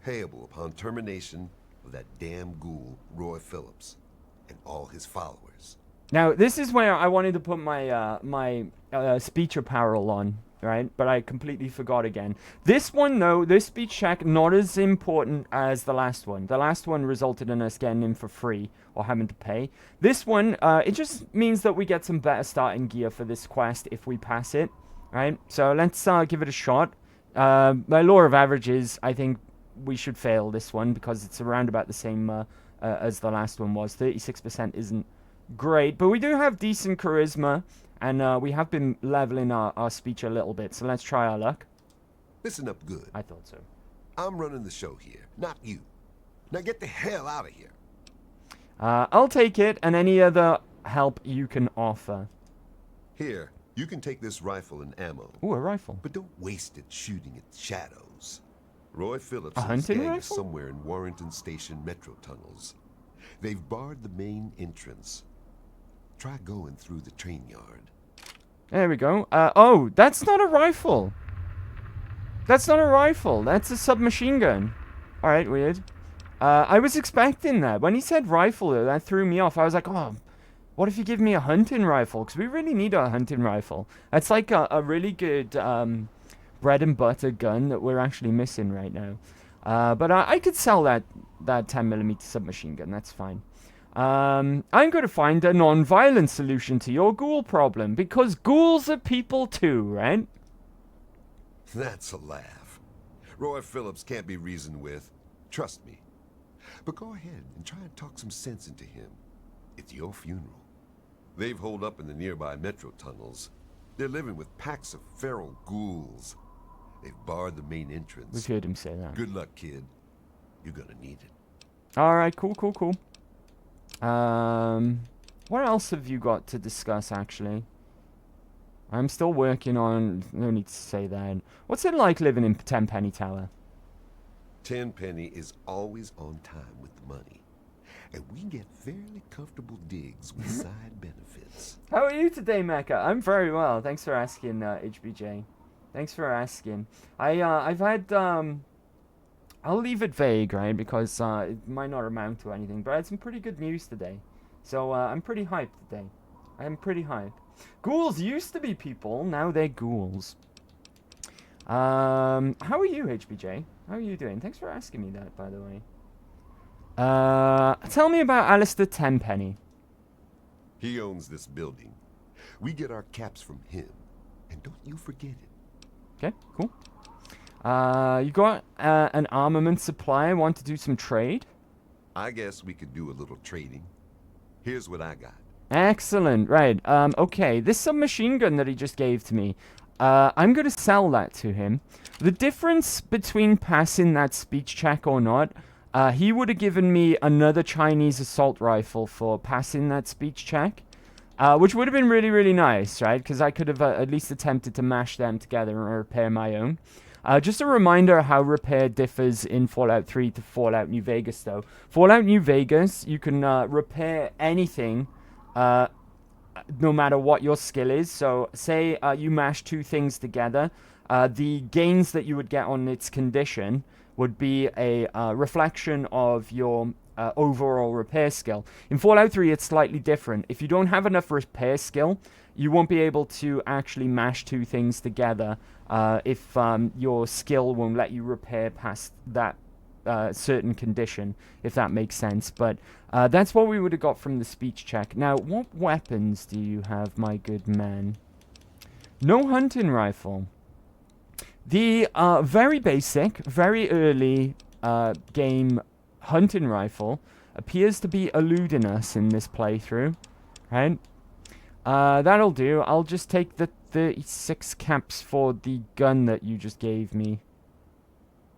Payable upon termination of that damn ghoul, Roy Phillips, and all his followers. Now, this is where I wanted to put my my speech apparel on, right? But I completely forgot again. This one, though, this speech check, not as important as the last one. The last one resulted in us getting in for free or having to pay. This one, it just means that we get some better starting gear for this quest if we pass it, right? So let's give it a shot. By law of averages, I think we should fail this one because it's around about the same as the last one was. 36% isn't great, but we do have decent charisma, and we have been leveling our speech a little bit, so let's try our luck. Listen up good. I thought so. I'm running the show here, not you. Now get the hell out of here. I'll take it, and any other help you can offer. Here, you can take this rifle and ammo. Ooh, a rifle. But don't waste it shooting at shadows. Roy Phillips A and his hunting gang rifle? is somewhere in Warrington Station metro tunnels. They've barred the main entrance. Try going through the train yard. There we go. Oh, that's not a rifle. That's not a rifle. That's a submachine gun. Alright, weird. I was expecting that. When he said rifle, though, that threw me off. I was like, oh, what if you give me a hunting rifle? Because we really need a hunting rifle. That's like a really good bread and butter gun that we're actually missing right now. But I could sell that 10mm submachine gun. That's fine. I'm going to find a non-violent solution to your ghoul problem, because ghouls are people too, right? That's a laugh. Roy Phillips can't be reasoned with. Trust me. But go ahead and try and talk some sense into him. It's your funeral. They've holed up in the nearby metro tunnels. They're living with packs of feral ghouls. They've barred the main entrance. We've heard him say that. Good luck, kid. You're gonna need it. Alright, cool. What else have you got to discuss, actually? I'm still working on... No need to say that. What's it like living in Tenpenny Tower? Tenpenny is always on time with the money. And we get fairly comfortable digs with side benefits. How are you today, Mecca? I'm very well. Thanks for asking, HBJ. Thanks for asking. I've had... I'll leave it vague, right? Because it might not amount to anything. But I had some pretty good news today. So I'm pretty hyped today. I'm pretty hyped. Ghouls used to be people. Now they're ghouls. How are you, HBJ? How are you doing? Thanks for asking me that, by the way. Tell me about Alistair Tenpenny. He owns this building. We get our caps from him. And don't you forget it. Okay, cool. You got an armament supply. Want to do some trade? I guess we could do a little trading. Here's what I got. Excellent. Right. Okay. This submachine gun that he just gave to me, I'm going to sell that to him. The difference between passing that speech check or not, he would have given me another Chinese assault rifle for passing that speech check, which would have been really, really nice, right? Because I could have at least attempted to mash them together and repair my own. Just a reminder how repair differs in Fallout 3 to Fallout New Vegas, though. Fallout New Vegas, you can repair anything, no matter what your skill is. So, say you mash two things together, the gains that you would get on its condition would be a reflection of your overall repair skill. In Fallout 3, it's slightly different. If you don't have enough repair skill, you won't be able to actually mash two things together if your skill won't let you repair past that certain condition, if that makes sense. But that's what we would have got from the speech check. Now, what weapons do you have, my good man? No hunting rifle. The very basic, very early game hunting rifle appears to be eluding us in this playthrough, right? That'll do. I'll just take the 36 caps for the gun that you just gave me.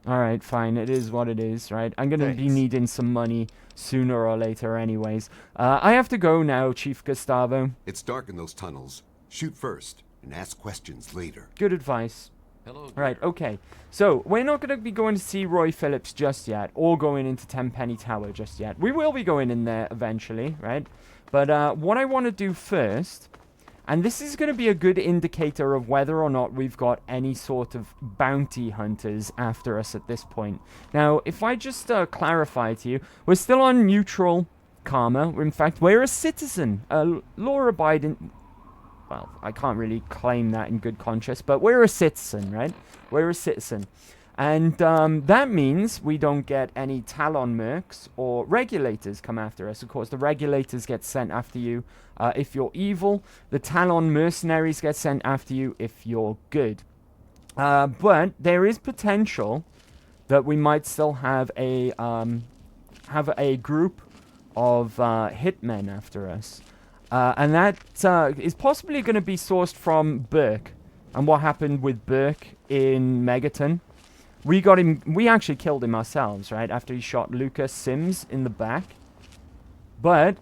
Alright, fine. It is what it is, right? I'm going to be needing some money sooner or later anyways. I have to go now, Chief Gustavo. It's dark in those tunnels. Shoot first and ask questions later. Good advice. Hello. Right, okay. So, we're not going to be going to see Roy Phillips just yet, or going into Tenpenny Tower just yet. We will be going in there eventually, right? But what I want to do first, and this is going to be a good indicator of whether or not we've got any sort of bounty hunters after us at this point. Now, if I just clarify to you, we're still on neutral karma. In fact, we're a citizen, a law-abiding... Well, I can't really claim that in good conscience, but we're a citizen, right? We're a citizen. And that means we don't get any Talon mercs or regulators come after us. Of course, the regulators get sent after you if you're evil. The Talon mercenaries get sent after you if you're good. But there is potential that we might still have a group of hitmen after us. And that is possibly going to be sourced from Burke. And what happened with Burke in Megaton. We got him, we actually killed him ourselves, right? After he shot Lucas Sims in the back. But,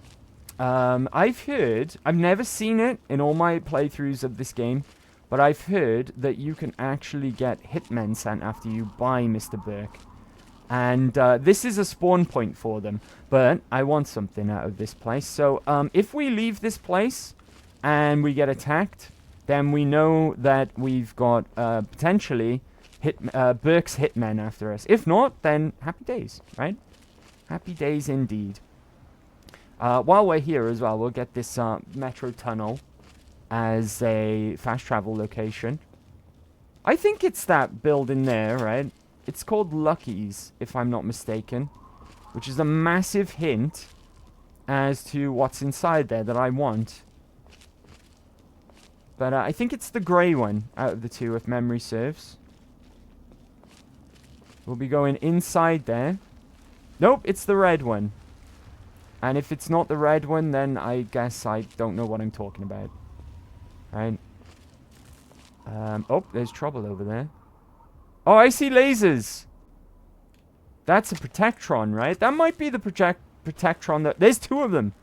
I've heard, I've never seen it in all my playthroughs of this game. But I've heard that you can actually get hitmen sent after you by Mr. Burke. And this is a spawn point for them. But I want something out of this place. So if we leave this place and we get attacked, then we know that we've got potentially Burke's hitmen after us. If not, then happy days, right? Happy days indeed. While we're here as well, we'll get this metro tunnel as a fast travel location. I think it's that building there, right? It's called Lucky's, if I'm not mistaken. Which is a massive hint as to what's inside there that I want. But I think it's the grey one out of the two, if memory serves. We'll be going inside there. Nope, it's the red one. And if it's not the red one, then I guess I don't know what I'm talking about. Right. Oh, there's trouble over there. Oh, I see lasers. That's a Protectron, right? That might be the Protectron that... There's two of them.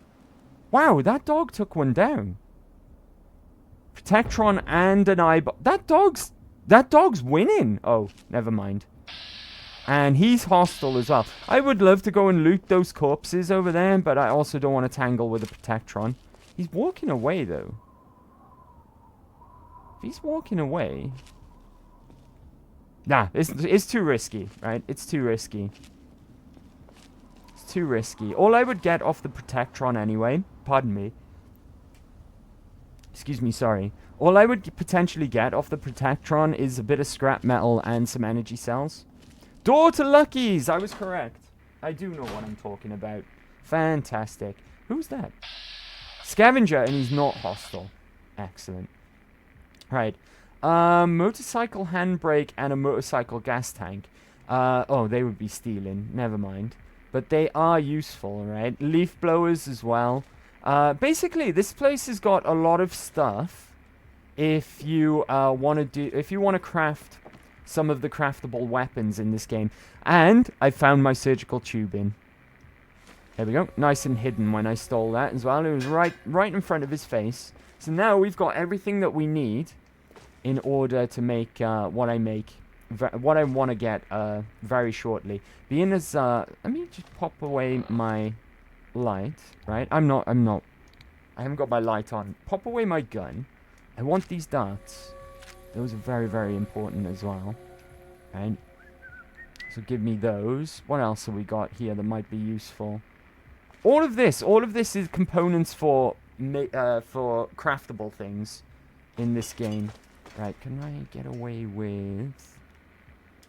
Wow, that dog took one down. Protectron and an eyeball. That dog's winning. Oh, never mind. And he's hostile as well. I would love to go and loot those corpses over there, but I also don't want to tangle with a Protectron. He's walking away, though. If he's walking away... Nah, it's too risky, right? It's too risky. It's too risky. All I would get off the Protectron anyway... Pardon me. Excuse me, sorry. All I would potentially get off the Protectron is a bit of scrap metal and some energy cells. Door to Lucky's! I was correct. I do know what I'm talking about. Fantastic. Who's that? Scavenger, and he's not hostile. Excellent. Right. Motorcycle handbrake and a motorcycle gas tank. Oh, they would be stealing. Never mind. But they are useful, right? Leaf blowers as well. Basically, this place has got a lot of stuff. If you want to craft some of the craftable weapons in this game. And I found my surgical tubing. There we go. Nice and hidden when I stole that as well. It was right in front of his face. So now we've got everything that we need in order to make what I want to get very shortly. Being as let me just pop away my light, right? I haven't got my light on. Pop away my gun. I want these darts. Those are very, very important as well. Right? So give me those. What else have we got here that might be useful? All of this is components for craftable things in this game. Right, can I get away with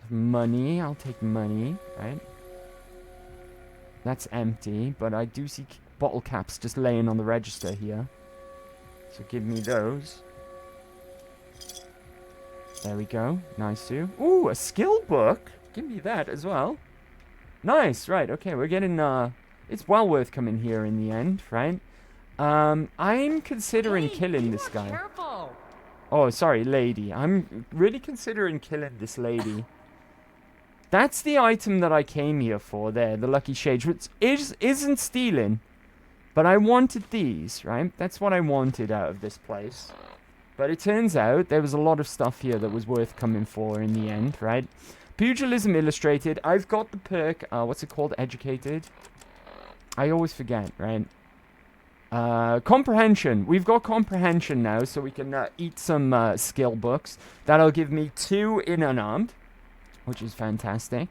money? I'll take money, right? That's empty, but I do see bottle caps just laying on the register here. So give me those. There we go. Nice too. Ooh, a skill book. Give me that as well. Nice, right, okay, we're getting, it's well worth coming here in the end, right? I'm considering killing this guy. Careful. Oh, sorry, lady. I'm really considering killing this lady. That's the item that I came here for there, the lucky shades, which isn't stealing. But I wanted these, right? That's what I wanted out of this place. But it turns out there was a lot of stuff here that was worth coming for in the end, right? Pugilism Illustrated. I've got the perk, what's it called? Educated. I always forget, right? Comprehension. We've got comprehension now, so we can eat some skill books. That'll give me 2 in unarmed, which is fantastic.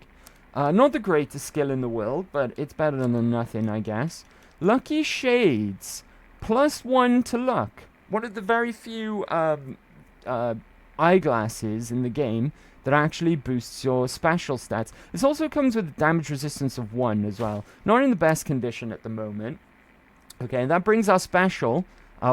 Not the greatest skill in the world, but it's better than nothing, I guess. Lucky Shades. +1 to luck. One of the very few eyeglasses in the game that actually boosts your special stats. This also comes with a damage resistance of 1 as well. Not in the best condition at the moment. Okay, that brings our special.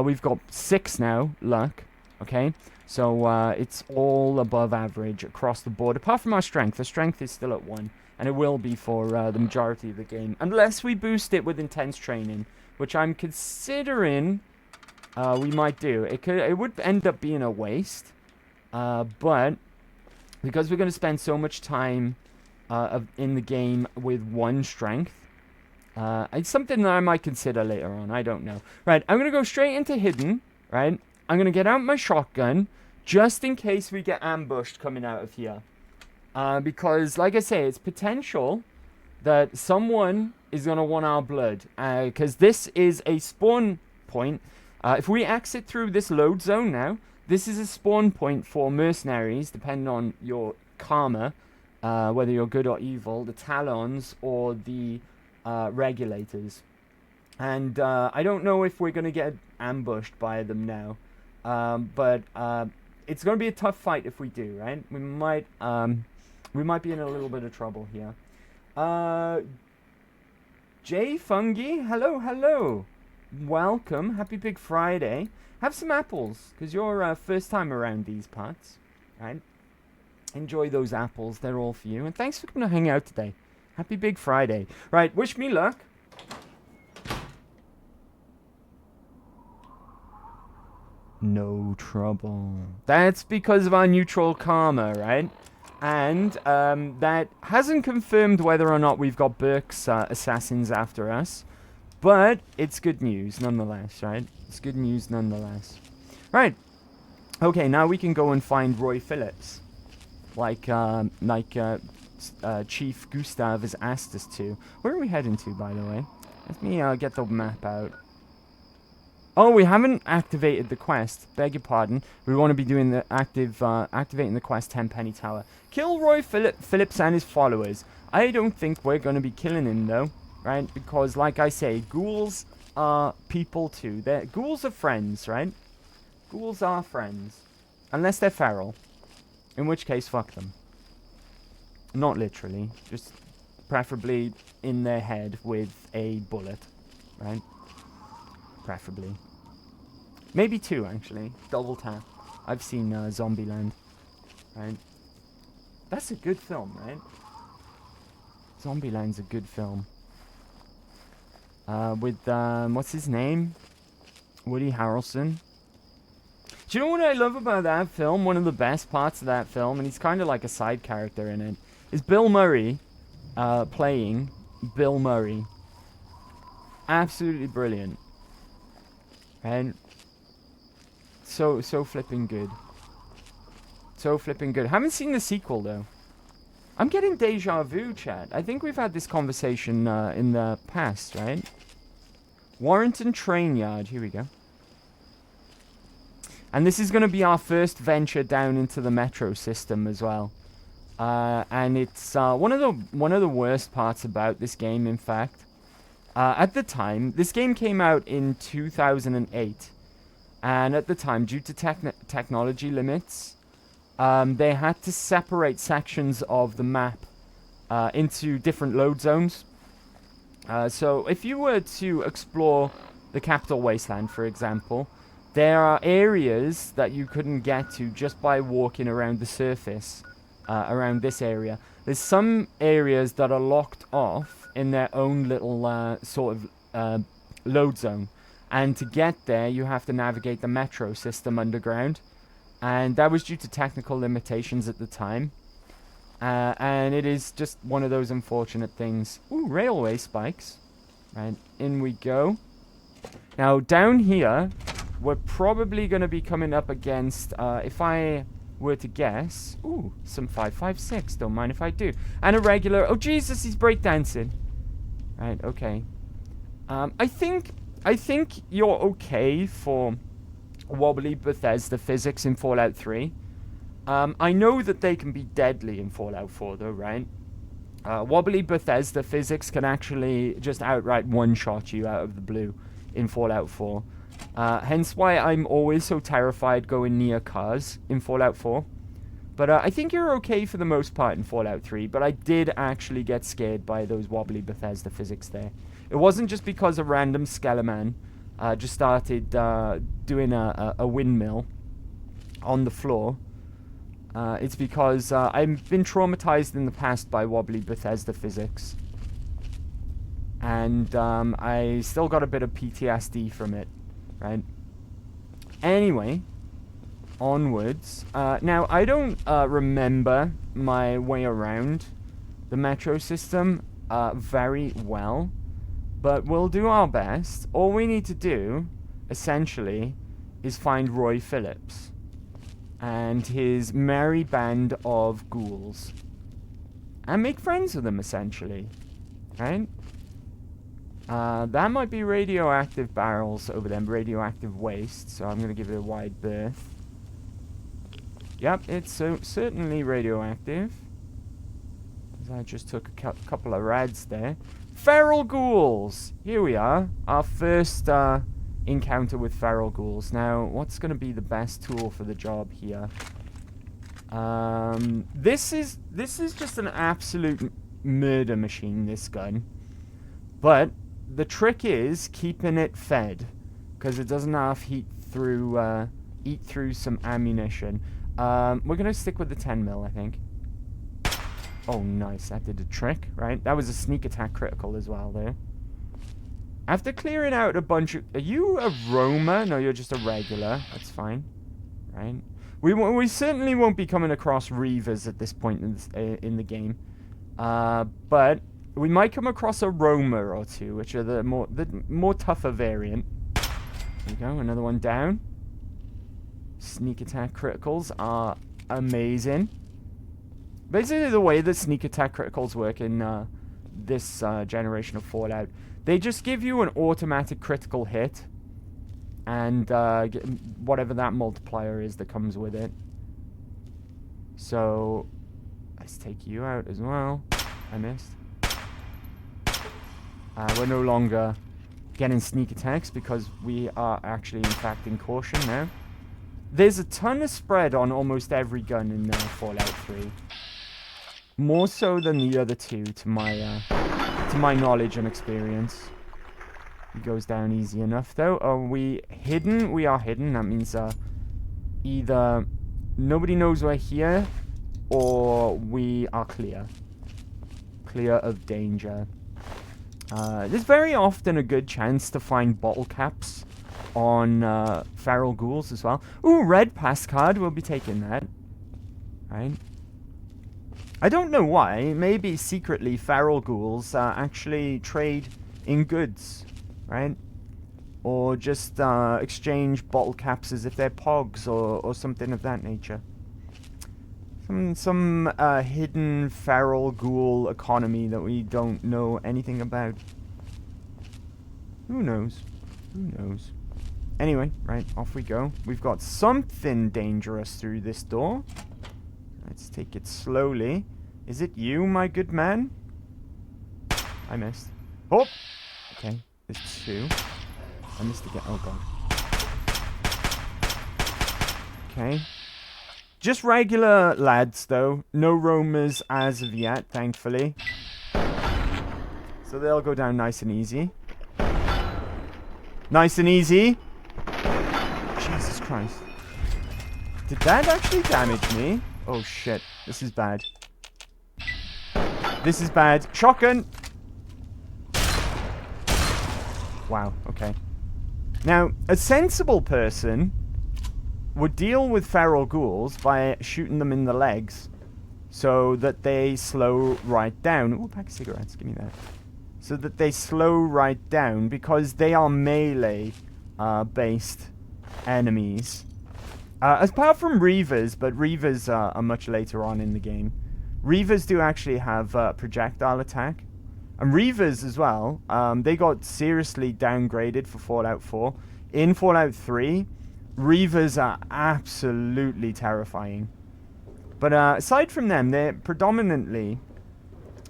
We've got 6 now, luck. Okay, so it's all above average across the board. Apart from our strength. The strength is still at 1. And it will be for the majority of the game. Unless we boost it with intense training. Which I'm considering we might do. It would end up being a waste. But because we're going to spend so much time in the game with 1 strength. It's something that I might consider later on. I don't know. Right, I'm going to go straight into hidden. Right, I'm going to get out my shotgun. Just in case we get ambushed coming out of here. Because, like I say, it's potential that someone is going to want our blood. Because this is a spawn point. If we exit through this load zone now, this is a spawn point for mercenaries, depending on your karma, whether you're good or evil, the talons or the regulators. And I don't know if we're going to get ambushed by them now. But it's going to be a tough fight if we do, right? We might we might be in a little bit of trouble here. Jay Fungi, hello, hello. Welcome. Happy Big Friday. Have some apples, because you're first time around these parts. Right? Enjoy those apples. They're all for you. And thanks for coming to hang out today. Happy Big Friday. Right, wish me luck. No trouble. That's because of our neutral karma, right? And that hasn't confirmed whether or not we've got Burke's assassins after us. But it's good news nonetheless, right? It's good news nonetheless. Right. Okay, now we can go and find Roy Phillips. Like Chief Gustav has asked us to. Where are we heading to, by the way? Let me get the map out. Oh, we haven't activated the quest. Beg your pardon. We want to be doing the activating the quest 10 Penny Tower. Kill Roy Phillips and his followers. I don't think we're going to be killing him, though. Right? Because, like I say, ghouls are people, too. Ghouls are friends, right? Ghouls are friends. Unless they're feral. In which case, fuck them. Not literally. Just preferably in their head with a bullet. Right? Preferably. Maybe 2, actually. Double tap. I've seen Zombieland. Right? That's a good film, right? Zombieland's a good film. With, what's his name? Woody Harrelson. Do you know what I love about that film? One of the best parts of that film, and he's kind of like a side character in it, is Bill Murray playing Bill Murray. Absolutely brilliant. And so flipping good. So flipping good. Haven't seen the sequel, though. I'm getting deja vu, chat. I think we've had this conversation in the past, right? Warrington Train Yard. Here we go. And this is going to be our first venture down into the metro system as well. And it's one of the worst parts about this game, in fact. At the time, this game came out in 2008. And at the time, due to technology limits, they had to separate sections of the map into different load zones. So if you were to explore the capital wasteland, for example, there are areas that you couldn't get to just by walking around the surface, around this area. There's some areas that are locked off in their own little sort of load zone. And to get there, you have to navigate the metro system underground. And that was due to technical limitations at the time. And it is just one of those unfortunate things. Ooh, railway spikes. Right, in we go. Now, down here, we're probably going to be coming up against, if I were to guess... Ooh, some 556, don't mind if I do. And a regular... Oh, Jesus, he's breakdancing. Right, okay. I think you're okay for wobbly Bethesda physics in Fallout 3. I know that they can be deadly in Fallout 4, though, right? Wobbly Bethesda physics can actually just outright one-shot you out of the blue in Fallout 4. Hence why I'm always so terrified going near cars in Fallout 4. But I think you're okay for the most part in Fallout 3, but I did actually get scared by those wobbly Bethesda physics there. It wasn't just because a random Skeleman just started doing a windmill on the floor. It's because I've been traumatized in the past by wobbly Bethesda physics. And I still got a bit of PTSD from it, right? Anyway, onwards. Now, I don't remember my way around the metro system very well. But we'll do our best. All we need to do, essentially, is find Roy Phillips and his merry band of ghouls. And make friends with them, essentially. Right? That might be radioactive barrels over them, radioactive waste, so I'm going to give it a wide berth. Yep, it's certainly radioactive. I just took a couple of rads there. Feral ghouls! Here we are. Our first encounter with feral ghouls. Now, what's going to be the best tool for the job here? This is just an absolute murder machine, this gun. But the trick is keeping it fed, because it doesn't half eat through some ammunition. We're gonna stick with the 10mm, I think. Oh, nice. That did a trick, right? That was a sneak attack critical as well there. After clearing out a bunch of... Are you a roamer? No, you're just a regular. That's fine. Right? We certainly won't be coming across reavers at this point in the game. But we might come across a roamer or two, which are the more tougher variant. There we go. Another one down. Sneak attack criticals are amazing. Basically, the way that sneak attack criticals work in this generation of Fallout, they just give you an automatic critical hit, and whatever that multiplier is that comes with it. So, let's take you out as well. I missed. We're no longer getting sneak attacks because we are actually, in fact, in caution now. There's a ton of spread on almost every gun in Fallout 3. More so than the other two, to my knowledge and experience. He goes down easy enough, though. Are we hidden? We are hidden. That means either nobody knows we're here, or we are clear. Clear of danger. There's very often a good chance to find bottle caps on feral ghouls as well. Ooh, red pass card. We'll be taking that. Right. I don't know why. Maybe secretly feral ghouls actually trade in goods, right? Or just exchange bottle caps as if they're pogs or something of that nature. Some hidden feral ghoul economy that we don't know anything about. Who knows? Who knows? Anyway, right, off we go. We've got something dangerous through this door. Let's take it slowly. Is it you, my good man? I missed. Oh! Okay, there's two. I missed again. Oh, God. Okay. Just regular lads, though. No roamers as of yet, thankfully. So they'll go down nice and easy. Nice and easy. Jesus Christ. Did that actually damage me? Oh, shit. This is bad. This is bad. Shotgun! Wow, okay. Now, a sensible person would deal with feral ghouls by shooting them in the legs so that they slow right down. Ooh, pack of cigarettes, give me that. So that they slow right down because they are melee based enemies. Apart from reavers, but reavers are much later on in the game. Reavers do actually have projectile attack. And reavers as well, they got seriously downgraded for Fallout 4. In Fallout 3, reavers are absolutely terrifying. But aside from them, they're predominantly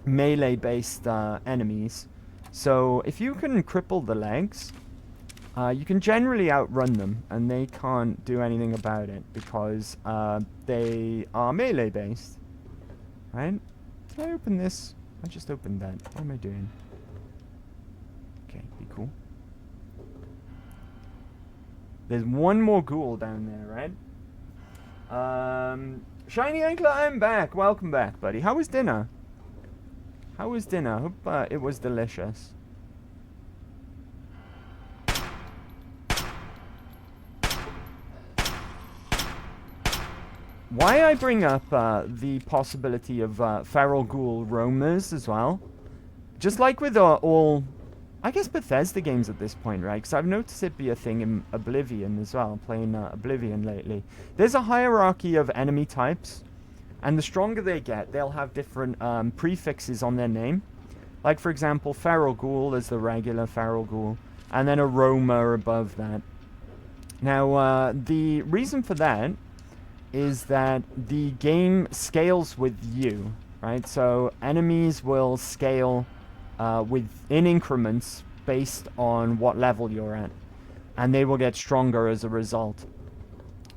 melee-based enemies. So if you can cripple the legs, you can generally outrun them, and they can't do anything about it because they are melee-based. Right? Did I open this? I just opened that. What am I doing? Okay, be cool. There's one more ghoul down there, right? Shiny Ankler, I'm back. Welcome back, buddy. How was dinner? How was dinner? Hope it was delicious. Why I bring up the possibility of feral ghoul roamers as well, just like with all, I guess, Bethesda games at this point, right? Because I've noticed it be a thing in Oblivion as well, playing Oblivion lately. There's a hierarchy of enemy types, and the stronger they get, they'll have different prefixes on their name. Like, for example, feral ghoul is the regular feral ghoul, and then a roamer above that. Now, the reason for that is that the game scales with you, right? So enemies will scale in increments based on what level you're at, and they will get stronger as a result.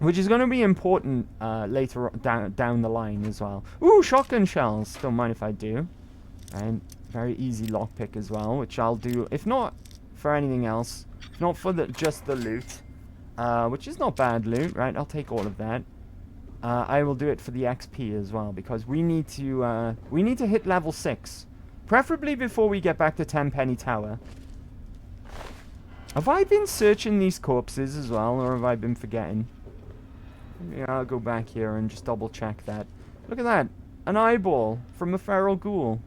which is going to be important later down the line as well. Ooh, shotgun shells. Don't mind if I do. And very easy lockpick as well, which I'll do, if not for anything else, if not for just the loot, which is not bad loot, right? I'll take all of that. I will do it for the XP as well, because we need to hit level 6, preferably before we get back to Tenpenny Tower. Have I been searching these corpses as well, or have I been forgetting? Yeah, I'll go back here and just double check that. Look at that, an eyeball from a feral ghoul.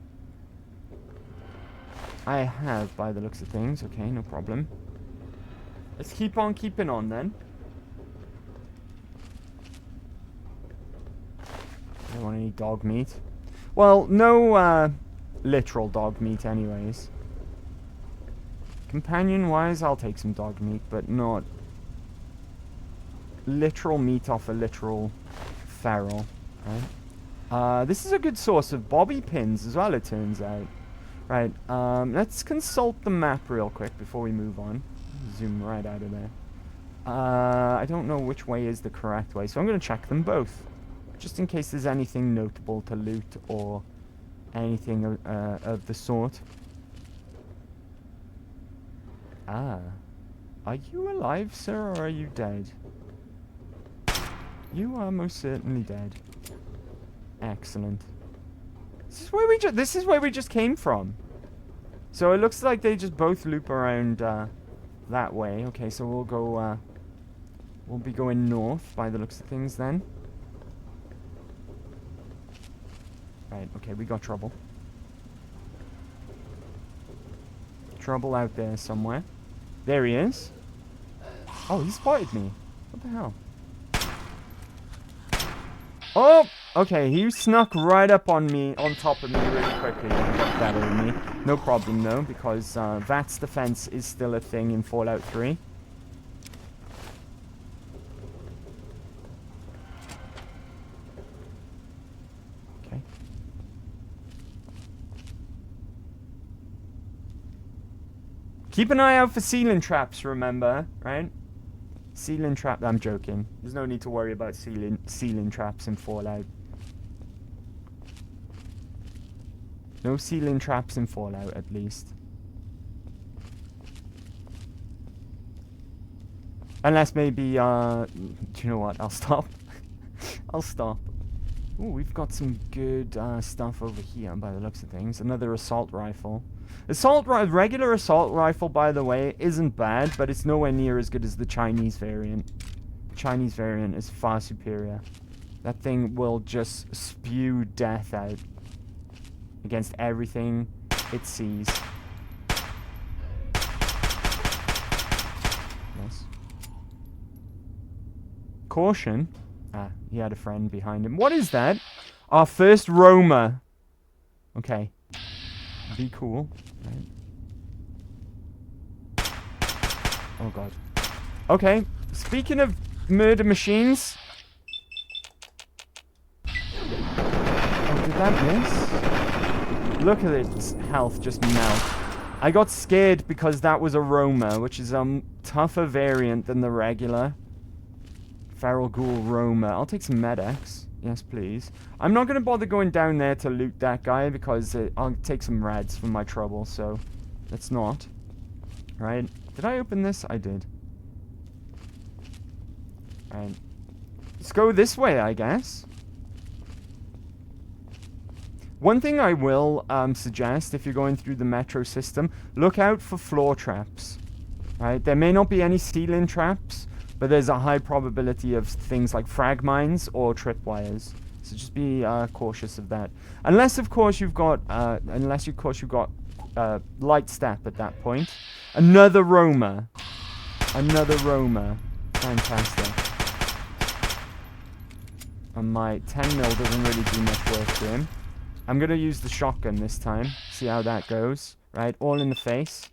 I have, by the looks of things. Okay, no problem. Let's keep on keeping on then. I don't want any dog meat. Well, no literal dog meat anyways. Companion-wise, I'll take some dog meat, but not literal meat off a literal feral. Right? This is a good source of bobby pins as well, it turns out. Right, let's consult the map real quick before we move on. Zoom right out of there. I don't know which way is the correct way, so I'm going to check them both. Just in case there's anything notable to loot or anything of the sort. Ah. Are you alive, sir, or are you dead? You are most certainly dead. Excellent. This is where we just came from. So it looks like they just both loop around that way. Okay, so we'll go we'll be going north by the looks of things then. Right, okay, we got trouble. Trouble out there somewhere. There he is. Oh, he spotted me. What the hell? Oh! Okay, he snuck right up on me, on top of me really quickly. Got better than me. No problem though, because VATS defense is still a thing in Fallout 3. Okay. Keep an eye out for ceiling traps, remember, right? Ceiling trap. I'm joking. There's no need to worry about ceiling traps in Fallout. No ceiling traps in Fallout, at least. Unless maybe, do you know what? I'll stop. I'll stop. Ooh, we've got some good stuff over here by the looks of things. Another assault rifle. Regular assault rifle, by the way, isn't bad, but it's nowhere near as good as the Chinese variant. The Chinese variant is far superior. That thing will just spew death out against everything it sees. Yes. Caution. Ah, he had a friend behind him. What is that? Our first roamer. Okay. Be cool. Right. Oh god. Okay. Speaking of murder machines. Oh, did that miss? Look at its health just melt. I got scared because that was a roamer, which is a tougher variant than the regular feral ghoul roamer. I'll take some medics. Yes, please. I'm not going to bother going down there to loot that guy because I'll take some rads for my trouble, so let's not. Right. Did I open this? I did. Right. Let's go this way, I guess. One thing I will suggest if you're going through the metro system, look out for floor traps. Right? There may not be any ceiling traps, but there's a high probability of things like frag mines or tripwires. So just be cautious of that. Unless, of course, you've got light step at that point. Another roamer. Another roamer. Fantastic. And my 10 mil doesn't really do much work to him. I'm going to use the shotgun this time. See how that goes. Right, all in the face.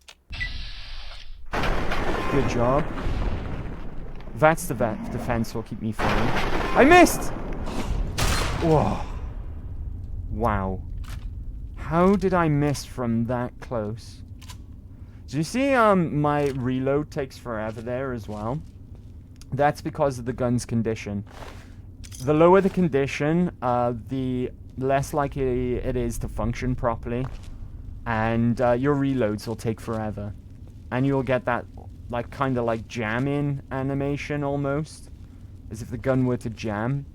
Good job. That's the defense will keep me fine. I missed! Whoa. Wow. How did I miss from that close? Do you see my reload takes forever there as well? That's because of the gun's condition. The lower the condition, the less likely it is to function properly. And your reloads will take forever. And you'll get that, like, kind of like jamming animation almost. As if the gun were to jam.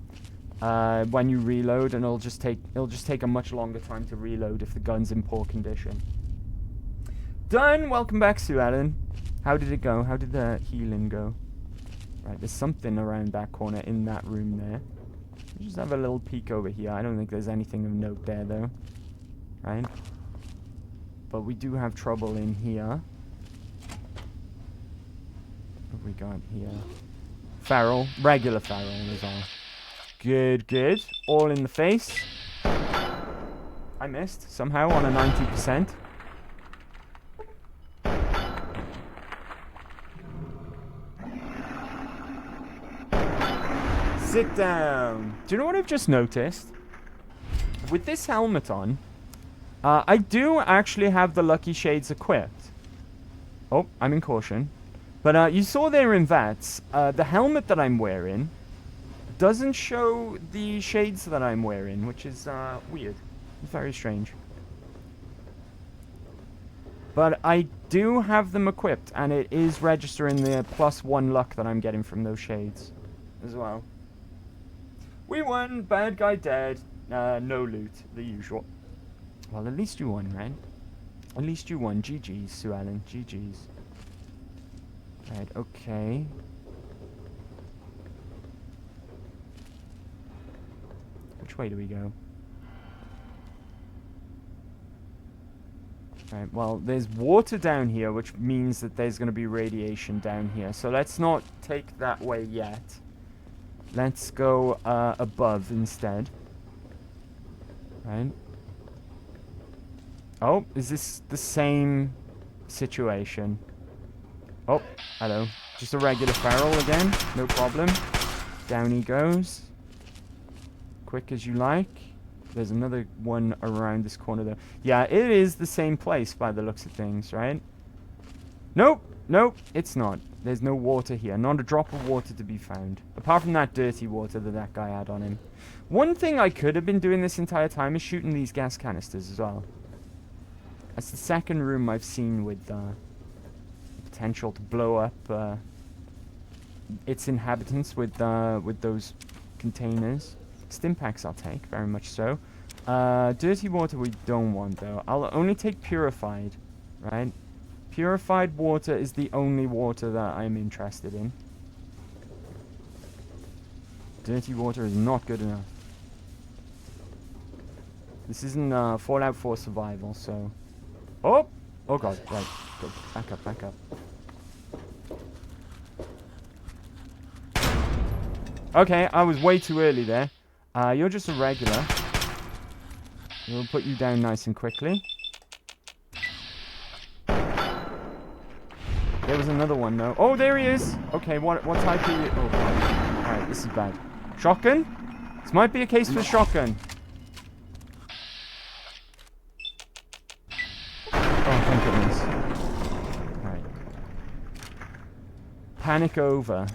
When you reload, and it'll just take a much longer time to reload if the gun's in poor condition. Done! Welcome back, Sue Ellen. How did it go? How did the healing go? Right, there's something around that corner in that room there. Just have a little peek over here. I don't think there's anything of note there, though. Right? But we do have trouble in here. What have we got here? Feral. Regular feral is all. Good, good. All in the face. I missed somehow on a 90%. Sit down. Do you know what I've just noticed? With this helmet on, I do actually have the lucky shades equipped. Oh, I'm in caution. But you saw there in VATS, the helmet that I'm wearing doesn't show the shades that I'm wearing, which is weird. It's very strange. But I do have them equipped, and it is registering the +1 luck that I'm getting from those shades as well. We won, bad guy dead, no loot, the usual. Well, at least you won, right? At least you won. GG's, Sue Ellen, GG's. Right, okay. Which way do we go? Right, well, there's water down here, which means that there's going to be radiation down here. So let's not take that way yet. Let's go above instead. Right. Oh, is this the same situation? Oh, hello. Just a regular feral again. No problem. Down he goes. Quick as you like. There's another one around this corner though. Yeah, it is the same place by the looks of things, right? Nope. Nope, it's not. There's no water here. Not a drop of water to be found. Apart from that dirty water that guy had on him. One thing I could have been doing this entire time is shooting these gas canisters as well. That's the second room I've seen with potential to blow up its inhabitants with those containers. Stimpaks I'll take, very much so. Dirty water we don't want though. I'll only take purified, right? Purified water is the only water that I'm interested in. Dirty water is not good enough. This isn't Fallout 4 survival, so... Oh! Oh god, right. Go. Back up, back up. Okay, I was way too early there. You're just a regular. We'll put you down nice and quickly. There was another one, though. Oh, there he is! Okay, what type are you... Oh, god. Alright, this is bad. Shotgun? This might be a case for shotgun. Oh, thank goodness. Alright. Panic over.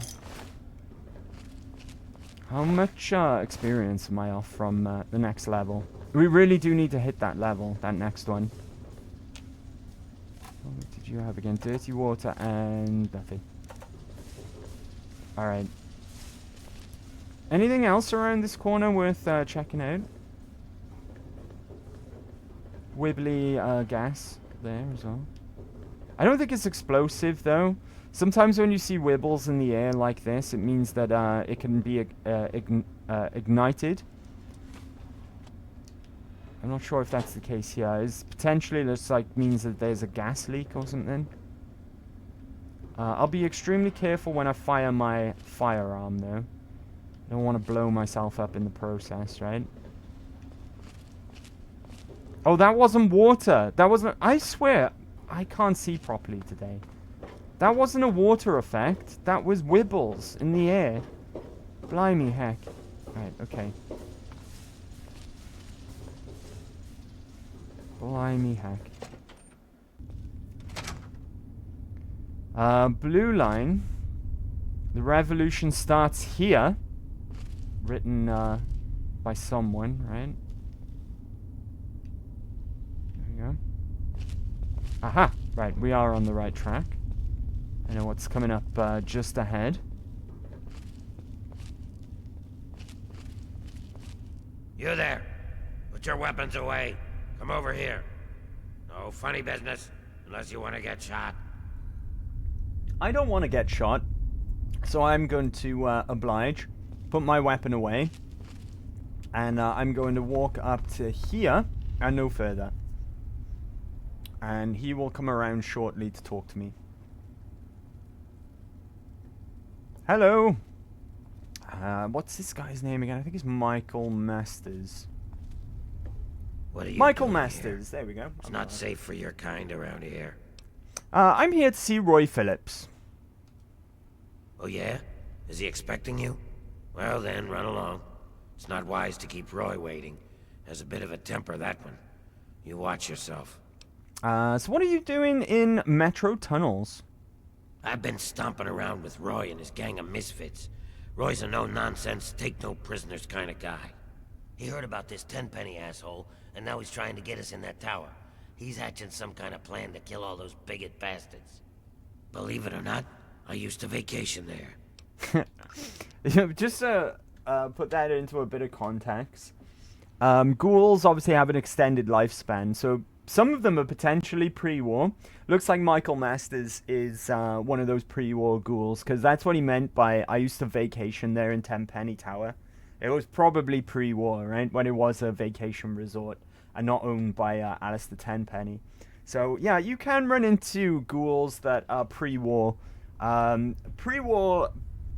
How much experience am I off from the next level? We really do need to hit that level, that next one. What did you have again? Dirty water and nothing. Alright. Anything else around this corner worth checking out? Wibbly gas there as well. I don't think it's explosive though. Sometimes when you see wibbles in the air like this, it means that it can be ignited. I'm not sure if that's the case here. It's potentially just like means that there's a gas leak or something. I'll be extremely careful when I fire my firearm though. I don't want to blow myself up in the process, right? Oh, that wasn't water. That wasn't... I swear, I can't see properly today. That wasn't a water effect. That was wibbles in the air. Blimey heck. Right, okay. Blimey heck. Blue line. The revolution starts here. Written by someone, right? There we go. Aha! Right, we are on the right track. I know what's coming up just ahead. You there. Put your weapons away. Come over here. No funny business, unless you want to get shot. I don't want to get shot, so I'm going to oblige, put my weapon away, and I'm going to walk up to here and no further. And he will come around shortly to talk to me. Hello. What's this guy's name again? I think it's Michael Masters. What are you Michael doing Masters. here? There we go. It's not safe for your kind around here. I'm here to see Roy Phillips. Oh yeah? Is he expecting you? Well then, run along. It's not wise to keep Roy waiting. Has a bit of a temper, that one. You watch yourself. So what are you doing in Metro Tunnels? I've been stomping around with Roy and his gang of misfits. Roy's a no-nonsense, take-no-prisoners kind of guy. He heard about this tenpenny asshole, and now he's trying to get us in that tower. He's hatching some kind of plan to kill all those bigot bastards. Believe it or not, I used to vacation there. Just to put that into a bit of context, ghouls obviously have an extended lifespan, so some of them are potentially pre-war. Looks like Michael Masters is one of those pre-war ghouls, because that's what he meant by, I used to vacation there in Tenpenny Tower. It was probably pre-war, right, when it was a vacation resort, and not owned by Alistair Tenpenny. So, yeah, you can run into ghouls that are pre-war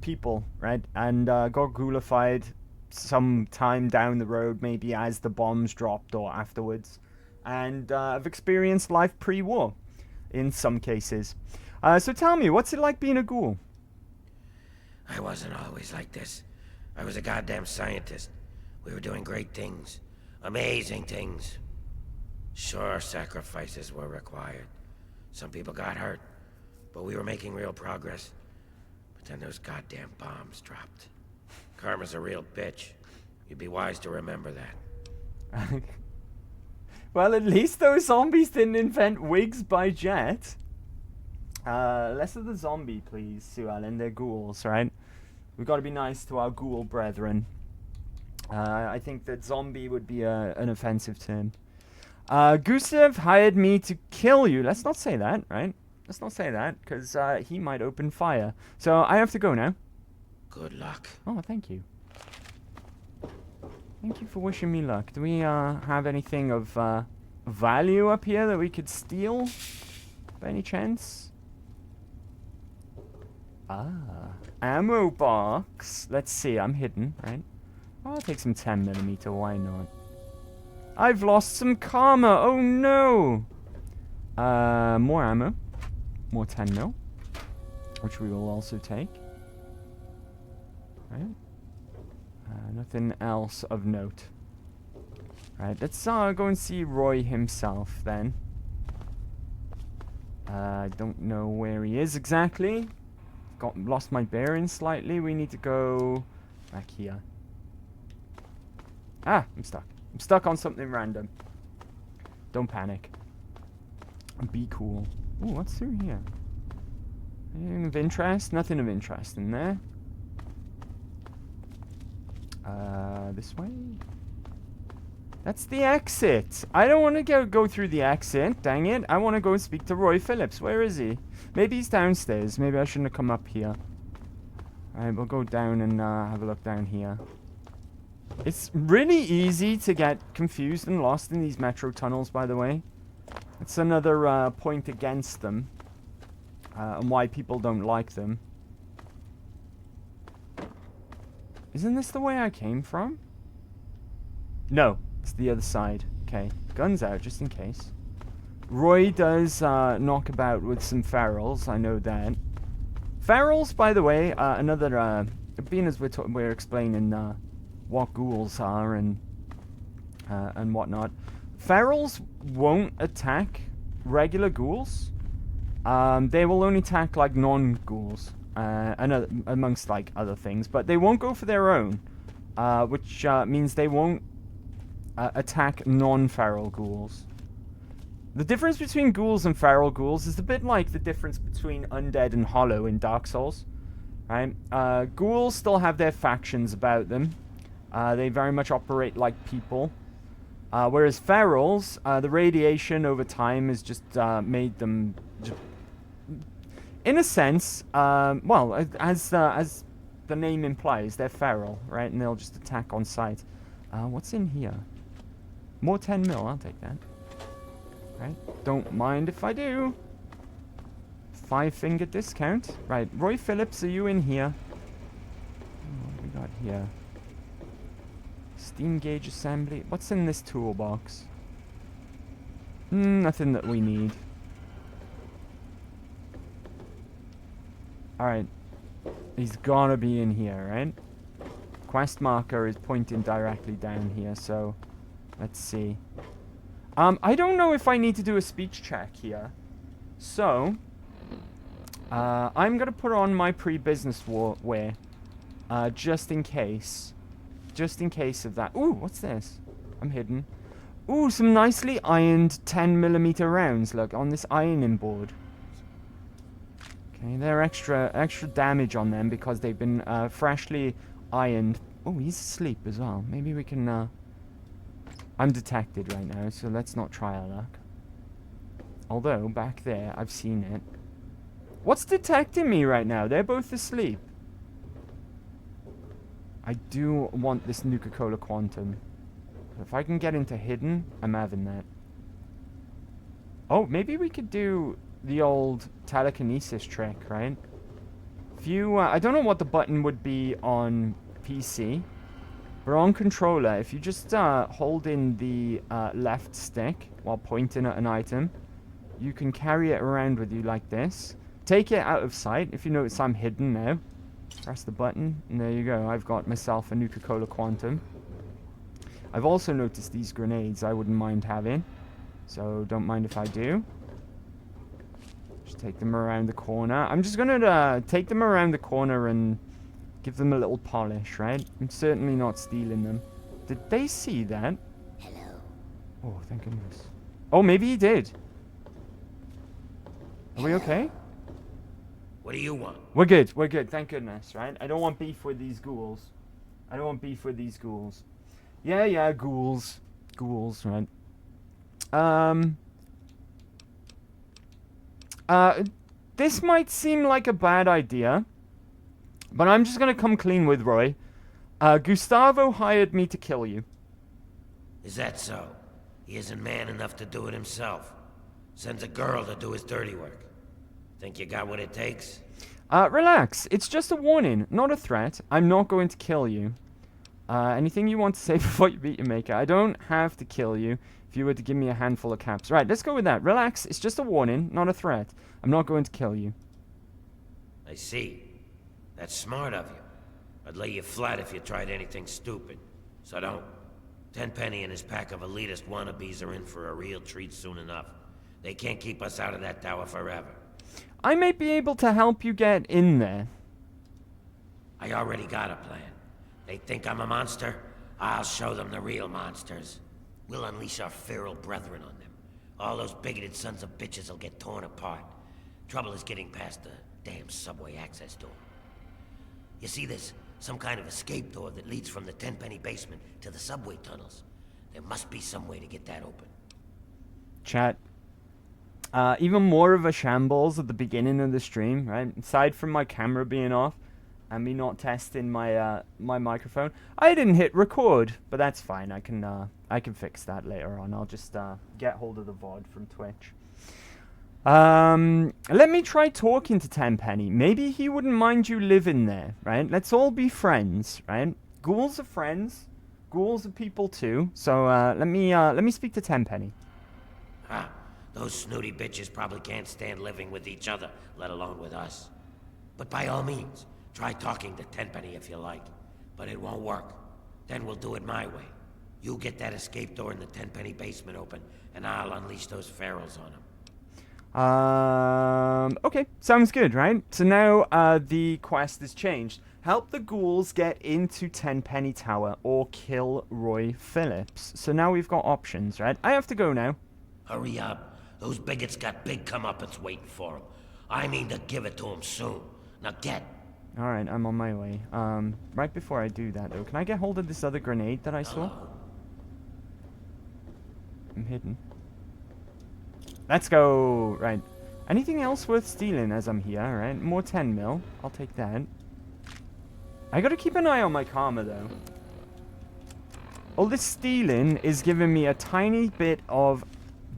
people, right, and got ghoulified some time down the road, maybe as the bombs dropped or afterwards. And I've experienced life pre-war in some cases. So tell me, what's it like being a ghoul? I wasn't always like this. I was a goddamn scientist. We were doing great things. Amazing things. Sure, sacrifices were required. Some people got hurt, but we were making real progress. But then those goddamn bombs dropped. Karma's a real bitch. You'd be wise to remember that. Well, at least those zombies didn't invent wigs by Jet. Less of the zombie, please, Sue Ellen. They're ghouls, right? We've got to be nice to our ghoul brethren. I think that zombie would be an offensive term. Gusev hired me to kill you. Let's not say that, right? Let's not say that, because he might open fire. So I have to go now. Good luck. Oh, thank you. Thank you for wishing me luck. Do we have anything of value up here that we could steal? By any chance? Ammo box. Let's see, I'm hidden, right? I'll take some 10mm, why not? I've lost some karma, oh no! More ammo. More 10mm. Which we will also take. Right? Nothing else of note. Right, let's go and see Roy himself then. I don't know where he is exactly. Lost my bearings slightly. We need to go back here. Ah, I'm stuck. I'm stuck on something random. Don't panic. Be cool. Ooh, what's through here? Anything of interest? Nothing of interest in there. This way? That's the exit. I don't want to go through the exit. Dang it. I want to go and speak to Roy Phillips. Where is he? Maybe he's downstairs. Maybe I shouldn't have come up here. Alright, we'll go down and have a look down here. It's really easy to get confused and lost in these metro tunnels, by the way. It's another point against them. And why people don't like them. Isn't this the way I came from? No, it's the other side. Okay, guns out, just in case. Roy does knock about with some ferals, I know that. Ferals, by the way, another, being as we're explaining what ghouls are and whatnot. Ferals won't attack regular ghouls. They will only attack, like, non-ghouls. amongst like other things, but they won't go for their own, which means they won't attack non-feral ghouls. The difference between ghouls and feral ghouls is a bit like the difference between undead and hollow in Dark Souls, right? Ghouls still have their factions about them. They very much operate like people. Whereas ferals, the radiation over time has just made them, in a sense, well, as the name implies, they're feral, right? And they'll just attack on sight. What's in here? More 10 mil, I'll take that. Right, don't mind if I do. 5-finger discount. Right, Roy Phillips, are you in here? What do we got here? Steam gauge assembly. What's in this toolbox? Nothing that we need. Alright. He's gotta be in here, right? Quest marker is pointing directly down here, so let's see. I don't know if I need to do a speech check here. So, I'm gonna put on my pre-business wear. Just in case. Just in case of that. Ooh, what's this? I'm hidden. Ooh, some nicely ironed 10mm rounds, look, on this ironing board. Okay, they're extra damage on them because they've been freshly ironed. Oh, he's asleep as well. Maybe we can... I'm detected right now, so let's not try our luck. Although, back there, I've seen it. What's detecting me right now? They're both asleep. I do want this Nuka-Cola Quantum. If I can get into hidden, I'm having that. Oh, maybe we could do the old telekinesis trick, right? If you, I don't know what the button would be on PC, but on controller, if you just hold in the left stick while pointing at an item, you can carry it around with you like this. Take it out of sight. If you notice, I'm hidden now. Press the button, and there you go. I've got myself a Nuka-Cola Quantum. I've also noticed these grenades I wouldn't mind having, so don't mind if I do. Just take them around the corner. I'm just gonna take them around the corner and give them a little polish, right? I'm certainly not stealing them. Did they see that? Hello. Oh, thank goodness. Oh, maybe he did. Are we okay? What do you want? We're good. We're good. Thank goodness, right? I don't want beef with these ghouls. I don't want beef with these ghouls. Yeah, ghouls. Ghouls, right? This might seem like a bad idea, but I'm just gonna come clean with Roy. Gustavo hired me to kill you. Is that so? He isn't man enough to do it himself. Sends a girl to do his dirty work. Think you got what it takes? Relax. It's just a warning, not a threat. I'm not going to kill you. Anything you want to say before you beat your maker? I don't have to kill you if you were to give me a handful of caps. Right, let's go with that. Relax. It's just a warning, not a threat. I'm not going to kill you. I see. That's smart of you. I'd lay you flat if you tried anything stupid. So don't. Tenpenny and his pack of elitist wannabes are in for a real treat soon enough. They can't keep us out of that tower forever. I may be able to help you get in there. I already got a plan. They think I'm a monster? I'll show them the real monsters. We'll unleash our feral brethren on them. All those bigoted sons of bitches will get torn apart. Trouble is getting past the damn subway access door. You see this? Some kind of escape door that leads from the Tenpenny basement to the subway tunnels. There must be some way to get that open. Chat. Even more of a shambles at the beginning of the stream, right? Aside from my camera being off and me not testing my my microphone, I didn't hit record, but that's fine. I can fix that later on. I'll just get hold of the VOD from Twitch. Let me try talking to Tenpenny. Maybe he wouldn't mind you living there, right? Let's all be friends, right? Ghouls are friends. Ghouls are people too. So let me speak to Tenpenny. Ah, those snooty bitches probably can't stand living with each other, let alone with us. But by all means, try talking to Tenpenny if you like. But it won't work. Then we'll do it my way. You get that escape door in the Tenpenny basement open, and I'll unleash those ferals on them. Okay, sounds good, right? So now the quest has changed. Help the ghouls get into Tenpenny Tower or kill Roy Phillips. So now we've got options, right? I have to go now. Hurry up. Those bigots got big comeuppance waiting for them. I mean to give it to them soon. Now get. Alright, I'm on my way. Right before I do that, though, can I get hold of this other grenade that I saw? I'm hidden. Let's go! Right. Anything else worth stealing as I'm here, right? More 10 mil. I'll take that. I gotta keep an eye on my karma, though. All this stealing is giving me a tiny bit of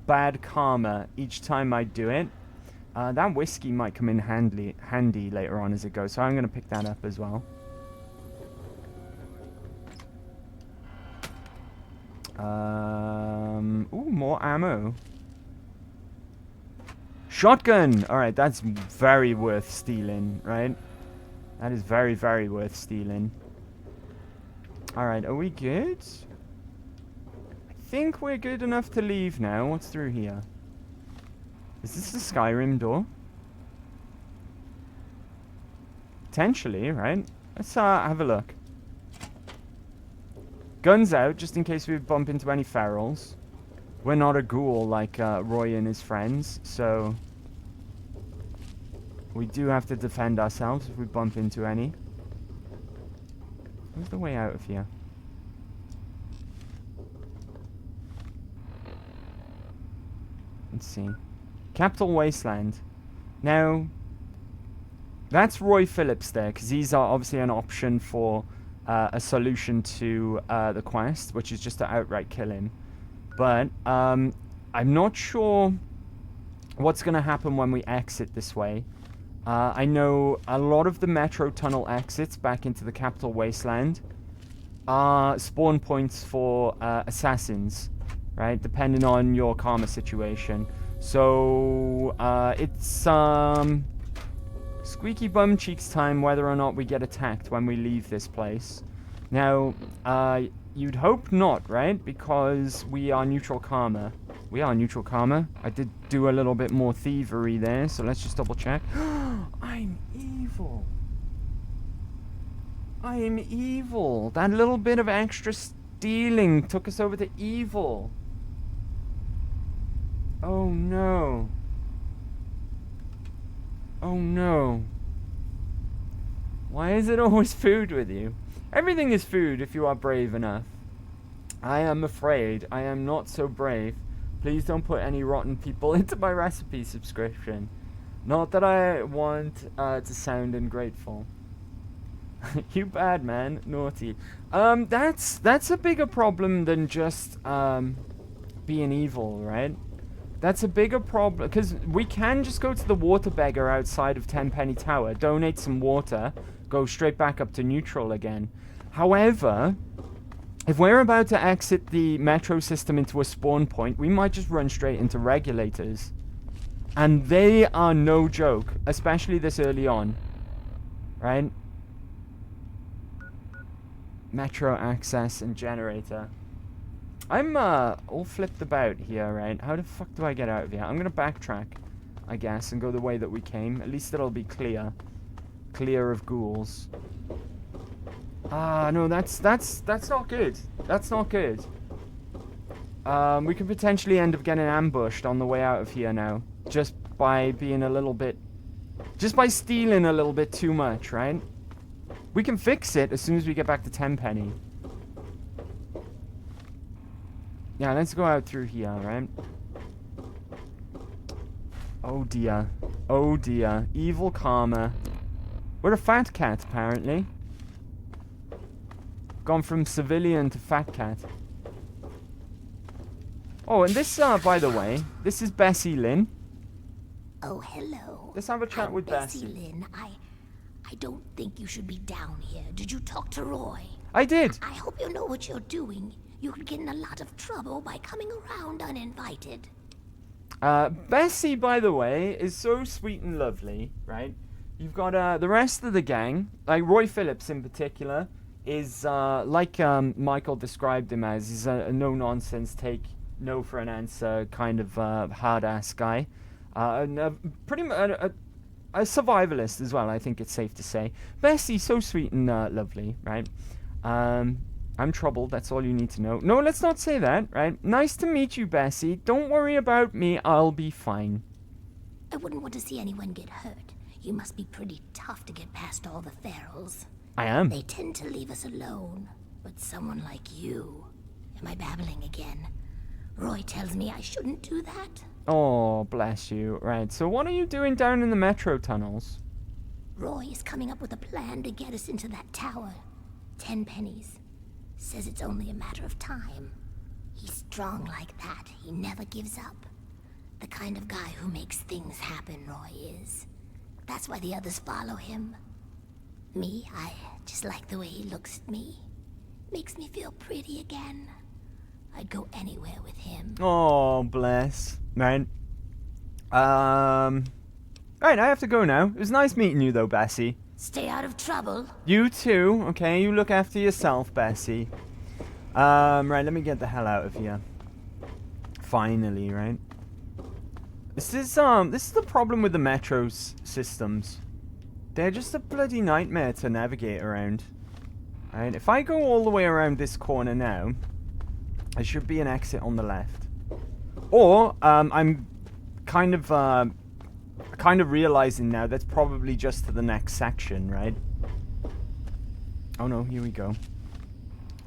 bad karma each time I do it. That whiskey might come in handy later on as it goes, so I'm gonna pick that up as well. Ooh, more ammo. Shotgun! Alright, that's very worth stealing, right? That is very, very worth stealing. Alright, are we good? I think we're good enough to leave now. What's through here? Is this the Skyrim door? Potentially, right? Let's have a look. Guns out, just in case we bump into any ferals. We're not a ghoul like Roy and his friends, so we do have to defend ourselves if we bump into any. Where's the way out of here? Let's see. Capital Wasteland. Now, that's Roy Phillips there, because he's obviously an option for a solution to the quest, which is just to outright kill him. But I'm not sure what's going to happen when we exit this way. I know a lot of the metro tunnel exits back into the Capital Wasteland are spawn points for assassins, right? Depending on your karma situation. So it's squeaky bum cheeks time whether or not we get attacked when we leave this place. Now, you'd hope not, right? Because we are neutral karma. We are neutral karma. I did do a little bit more thievery there, so let's just double check. I'm evil. I am evil. That little bit of extra stealing took us over to evil. Oh no. Oh no. Why is it always food with you? Everything is food if you are brave enough. I am afraid I am not so brave. Please don't put any rotten people into my recipe subscription. Not that I want to sound ungrateful. You bad man, naughty. That's a bigger problem than just being evil, right? That's a bigger problem, because we can just go to the water beggar outside of Tenpenny Tower, donate some water, go straight back up to neutral again. However, if we're about to exit the metro system into a spawn point, we might just run straight into regulators. And they are no joke, especially this early on. Right? Metro access and generator. I'm all flipped about here, right? How the fuck do I get out of here? I'm gonna backtrack, I guess, and go the way that we came. At least it'll be clear. Clear of ghouls. Ah, no, that's not good. That's not good. We could potentially end up getting ambushed on the way out of here now. Just by being a little bit... Just by stealing a little bit too much, right? We can fix it as soon as we get back to Tenpenny. Yeah, let's go out through here, right? Oh dear. Oh dear. Evil karma. We're a fat cat, apparently. Gone from civilian to fat cat. Oh, and this, by the way, this is Bessie Lynn. Oh, hello. Let's have a chat with Bessie. Lynn, I don't think you should be down here. Did you talk to Roy? I did. I hope you know what you're doing. You could get in a lot of trouble by coming around uninvited. Bessie, by the way, is so sweet and lovely, right? You've got the rest of the gang, like Roy Phillips in particular, is like Michael described him as. He's a no-nonsense, take no for an answer kind of hard-ass guy. Pretty much a survivalist as well, I think it's safe to say. Bessie, so sweet and lovely, right? I'm troubled, that's all you need to know. No, let's not say that, right? Nice to meet you, Bessie. Don't worry about me, I'll be fine. I wouldn't want to see anyone get hurt. You must be pretty tough to get past all the ferals. I am. They tend to leave us alone. But someone like you... Am I babbling again? Roy tells me I shouldn't do that. Oh, bless you. Right, so what are you doing down in the metro tunnels? Roy is coming up with a plan to get us into that tower. 10 pennies. Says it's only a matter of time. He's strong like that. He never gives up. The kind of guy who makes things happen, Roy is. That's why the others follow him. Me, I just like the way he looks at me. Makes me feel pretty again. I'd go anywhere with him. Oh, bless. Right. Right, I have to go now. It was nice meeting you, though, Bessie. Stay out of trouble. You too, okay? You look after yourself, Bessie. Right, let me get the hell out of here. Finally, right? This is the problem with the metro systems. They're just a bloody nightmare to navigate around. Right, if I go all the way around this corner now, there should be an exit on the left. Or, I'm kind of realizing now that's probably just to the next section, right? Oh no, here we go.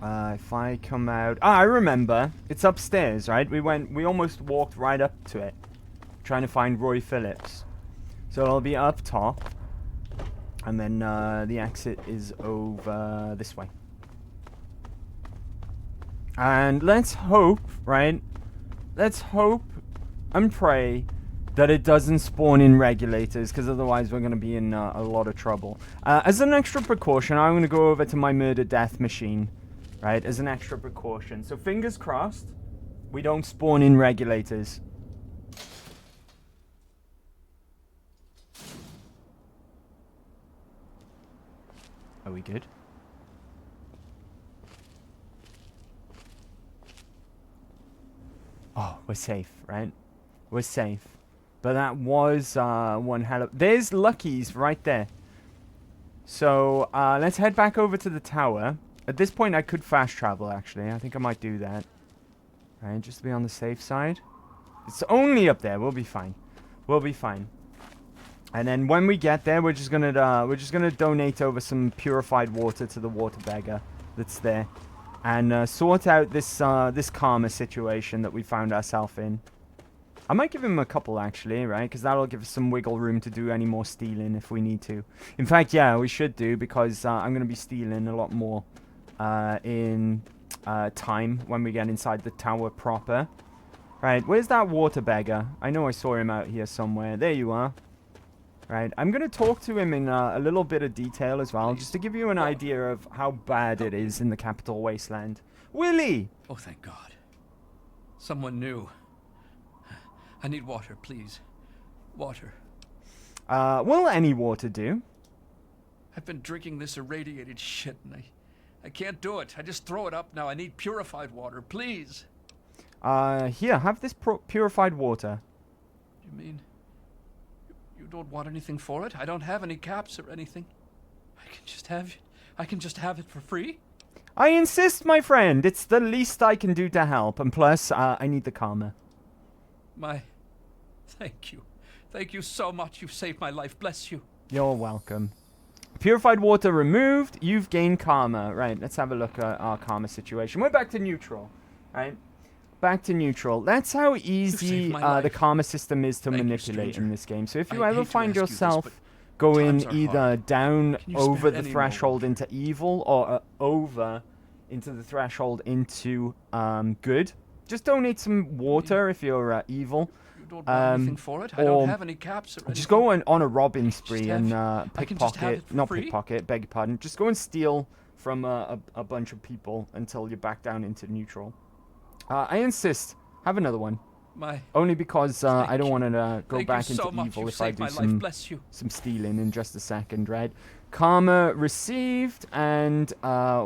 If I come out... I remember. It's upstairs, right? We almost walked right up to it. Trying to find Roy Phillips. So it'll be up top. And then the exit is over this way. And let's hope, right? Let's hope and pray that it doesn't spawn in regulators, because otherwise we're going to be in a lot of trouble. As an extra precaution, I'm going to go over to my murder-death machine, right? As an extra precaution. So fingers crossed, we don't spawn in regulators. Are we good? Oh, we're safe, right? We're safe. But that was one hell of... There's Lucky's right there. So, let's head back over to the tower. At this point, I could fast travel, actually. I think I might do that. Right, just to be on the safe side. It's only up there. We'll be fine. We'll be fine. And then when we get there, we're just gonna donate over some purified water to the water beggar that's there, and sort out this this karma situation that we found ourselves in. I might give him a couple actually, right? Because that'll give us some wiggle room to do any more stealing if we need to. In fact, yeah, we should do, because I'm gonna be stealing a lot more in time when we get inside the tower proper. Right, where's that water beggar? I know I saw him out here somewhere. There you are. Right, I'm going to talk to him in a little bit of detail as well, just to give you an idea of how bad it is in the capital wasteland. Willie! Oh, thank God. Someone new. I need water, please. Water. Will any water do? I've been drinking this irradiated shit, and I can't do it. I just throw it up now. I need purified water, please. Here, have this purified water. You mean... You don't want anything for it? I don't have any caps or anything. I can just have it. I can just have it for free? I insist, my friend. It's the least I can do to help. And plus, I need the karma. Thank you. Thank you so much. You've saved my life. Bless you. You're welcome. Purified water removed. You've gained karma. Right, let's have a look at our karma situation. We're back to neutral. Right? Back to neutral. That's how easy the karma system is to manipulate in this game. So if you ever find yourself going either down over the threshold into evil or over into the threshold into good, just donate some water if you're evil. You don't want anything for it? I don't have any caps or anything. Just go on a robbing spree and pickpocket, not pickpocket, beg your pardon. Just go and steal from a bunch of people until you're back down into neutral. I insist. Have another one. Only because I don't want to go back into evil if I do some stealing in just a second, right? Karma received, and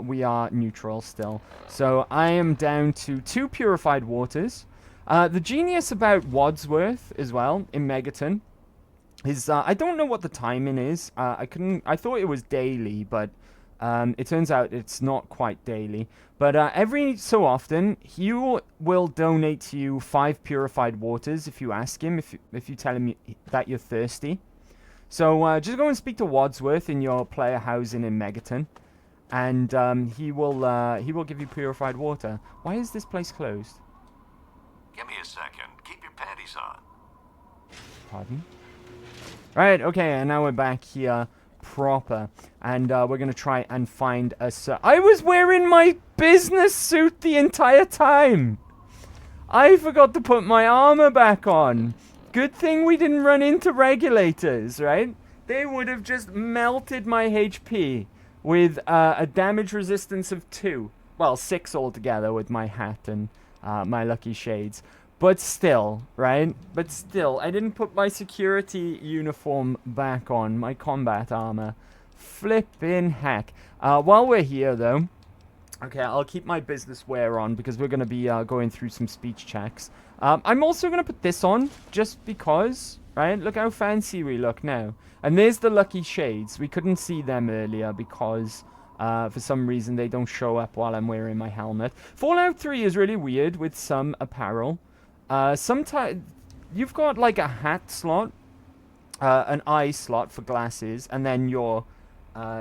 we are neutral still. So I am down to 2 purified waters. The genius about Wadsworth as well in Megaton is I don't know what the timing is. I thought it was daily, but it turns out it's not quite daily. But every so often, he will donate to you 5 purified waters if you ask him, if you tell him that you're thirsty. So just go and speak to Wadsworth in your player housing in Megaton, and he will give you purified water. Why is this place closed? Give me a second. Keep your panties on. Pardon? Right, okay, and now we're back here proper. And we're going to try and find a... I was wearing my business suit the entire time! I forgot to put my armor back on. Good thing we didn't run into regulators, right? They would have just melted my HP with a damage resistance of 2. Well, 6 altogether with my hat and my lucky shades. But still, right? But still, I didn't put my security uniform back on, my combat armor. Flippin' heck. While we're here, though, okay, I'll keep my business wear on because we're going to be going through some speech checks. I'm also going to put this on just because, right? Look how fancy we look now. And there's the lucky shades. We couldn't see them earlier because... for some reason, they don't show up while I'm wearing my helmet. Fallout 3 is really weird with some apparel. Sometimes you've got like a hat slot, an eye slot for glasses, and then your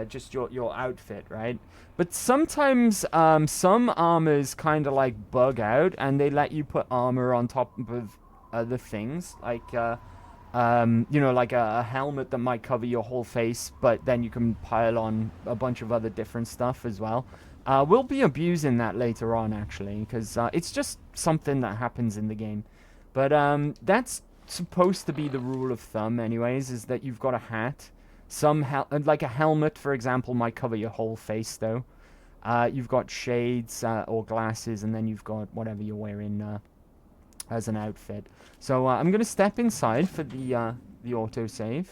just your outfit, right? But sometimes some armors kind of like bug out, and they let you put armor on top of other things, like you know, like a helmet that might cover your whole face, but then you can pile on a bunch of other different stuff as well. We'll be abusing that later on, actually, because it's just something that happens in the game. But that's supposed to be the rule of thumb, anyways, is that you've got a hat. Like a helmet, for example, might cover your whole face, though. You've got shades or glasses, and then you've got whatever you're wearing as an outfit. So I'm going to step inside for the autosave.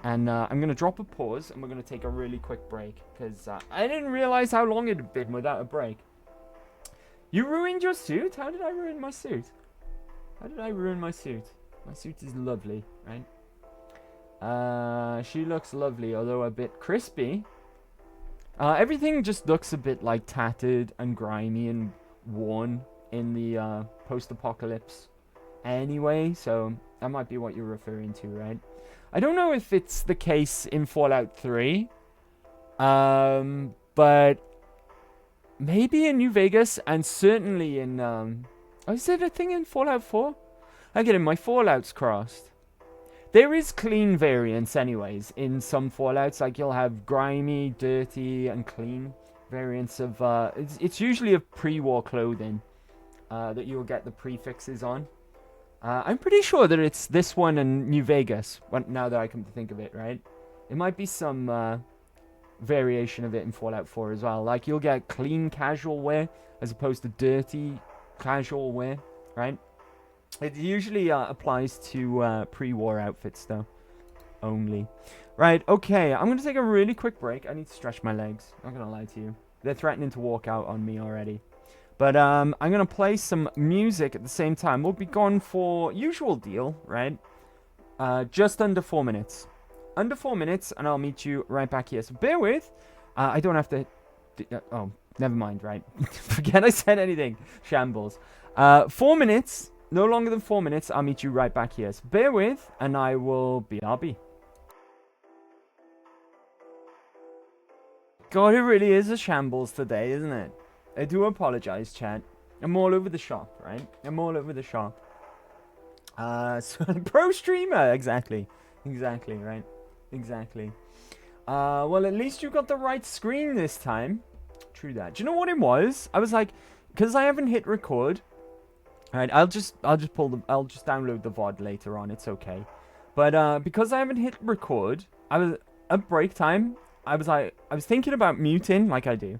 And I'm going to drop a pause, and we're going to take a really quick break. Because I didn't realize how long it had been without a break. You ruined your suit? How did I ruin my suit? How did I ruin my suit? My suit is lovely, right? She looks lovely, although a bit crispy. Everything just looks a bit like tattered and grimy and worn in the post-apocalypse anyway, so that might be what you're referring to, right? I don't know if it's the case in Fallout 3, but maybe in New Vegas, and certainly in, oh, is it a thing in Fallout 4? I'm getting my Fallouts crossed. There is clean variants anyways in some Fallouts, like you'll have grimy, dirty, and clean variants of, it's usually of pre-war clothing that you'll get the prefixes on. I'm pretty sure that it's this one in New Vegas, now that I come to think of it, right? It might be some variation of it in Fallout 4 as well. Like, you'll get clean casual wear as opposed to dirty casual wear, right? It usually applies to pre-war outfits, though, only. Right, okay, I'm going to take a really quick break. I need to stretch my legs, not going to lie to you. They're threatening to walk out on me already. But I'm going to play some music at the same time. We'll be gone for usual deal, right? Just under 4 minutes. Under 4 minutes, and I'll meet you right back here. So bear with. I don't have to... oh, never mind, right? Forget I said anything. Shambles. 4 minutes. No longer than 4 minutes. I'll meet you right back here. So bear with, and I will be RB. God, it really is a shambles today, isn't it? I do apologize, chat. I'm all over the shop, right? I'm all over the shop. So, pro streamer, exactly. Exactly, right? Exactly. Well, at least you got the right screen this time. True that. Do you know what it was? I was like, because I haven't hit record. Alright, I'll just download the VOD later on. It's okay. But because I haven't hit record, I was at break time. I was thinking about muting like I do.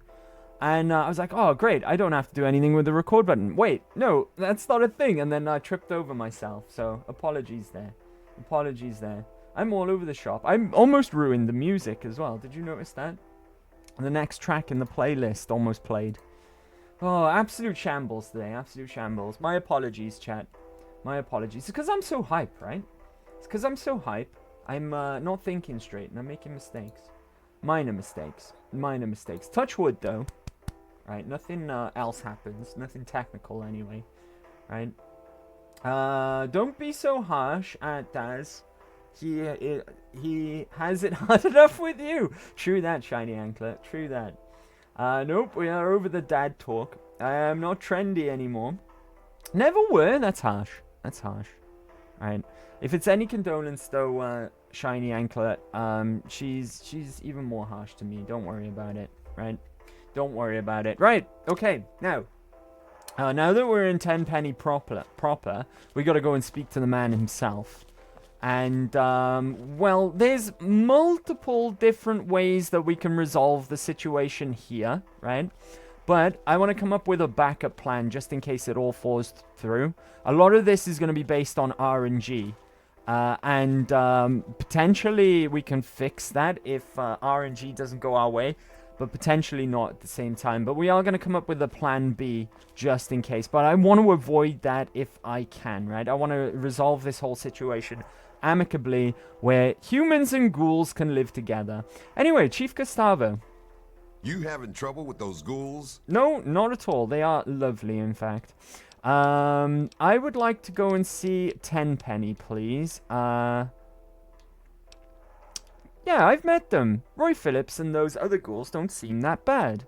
And I was like, oh, great, I don't have to do anything with the record button. Wait, no, that's not a thing. And then I tripped over myself. So, apologies there. Apologies there. I'm all over the shop. I almost ruined the music as well. Did you notice that? The next track in the playlist almost played. Oh, absolute shambles today. Absolute shambles. My apologies, chat. My apologies. It's because I'm so hype, right? It's because I'm so hype. I'm not thinking straight and I'm making mistakes. Minor mistakes. Minor mistakes. Touch wood, though. Right? Nothing else happens. Nothing technical, anyway. Right? Don't be so harsh at Daz. He has it hard enough with you. True that, Shiny Anklet. True that. Nope, we are over the dad talk. I am not trendy anymore. Never were. That's harsh. That's harsh. Right. If it's any condolence, though, Shiny Anklet, she's even more harsh to me. Don't worry about it. Right. Don't worry about it. Right. Okay. Now that we're in Tenpenny proper, we got to go and speak to the man himself. And, well, there's multiple different ways that we can resolve the situation here, right? But I want to come up with a backup plan just in case it all falls through. A lot of this is going to be based on RNG. And potentially we can fix that if RNG doesn't go our way. But potentially not at the same time. But we are going to come up with a plan B just in case. But I want to avoid that if I can, right? I want to resolve this whole situation amicably where humans and ghouls can live together. Anyway, Chief Gustavo. You having trouble with those ghouls? No, not at all. They are lovely, in fact. I would like to go and see Tenpenny, please. Yeah, I've met them. Roy Phillips and those other ghouls don't seem that bad.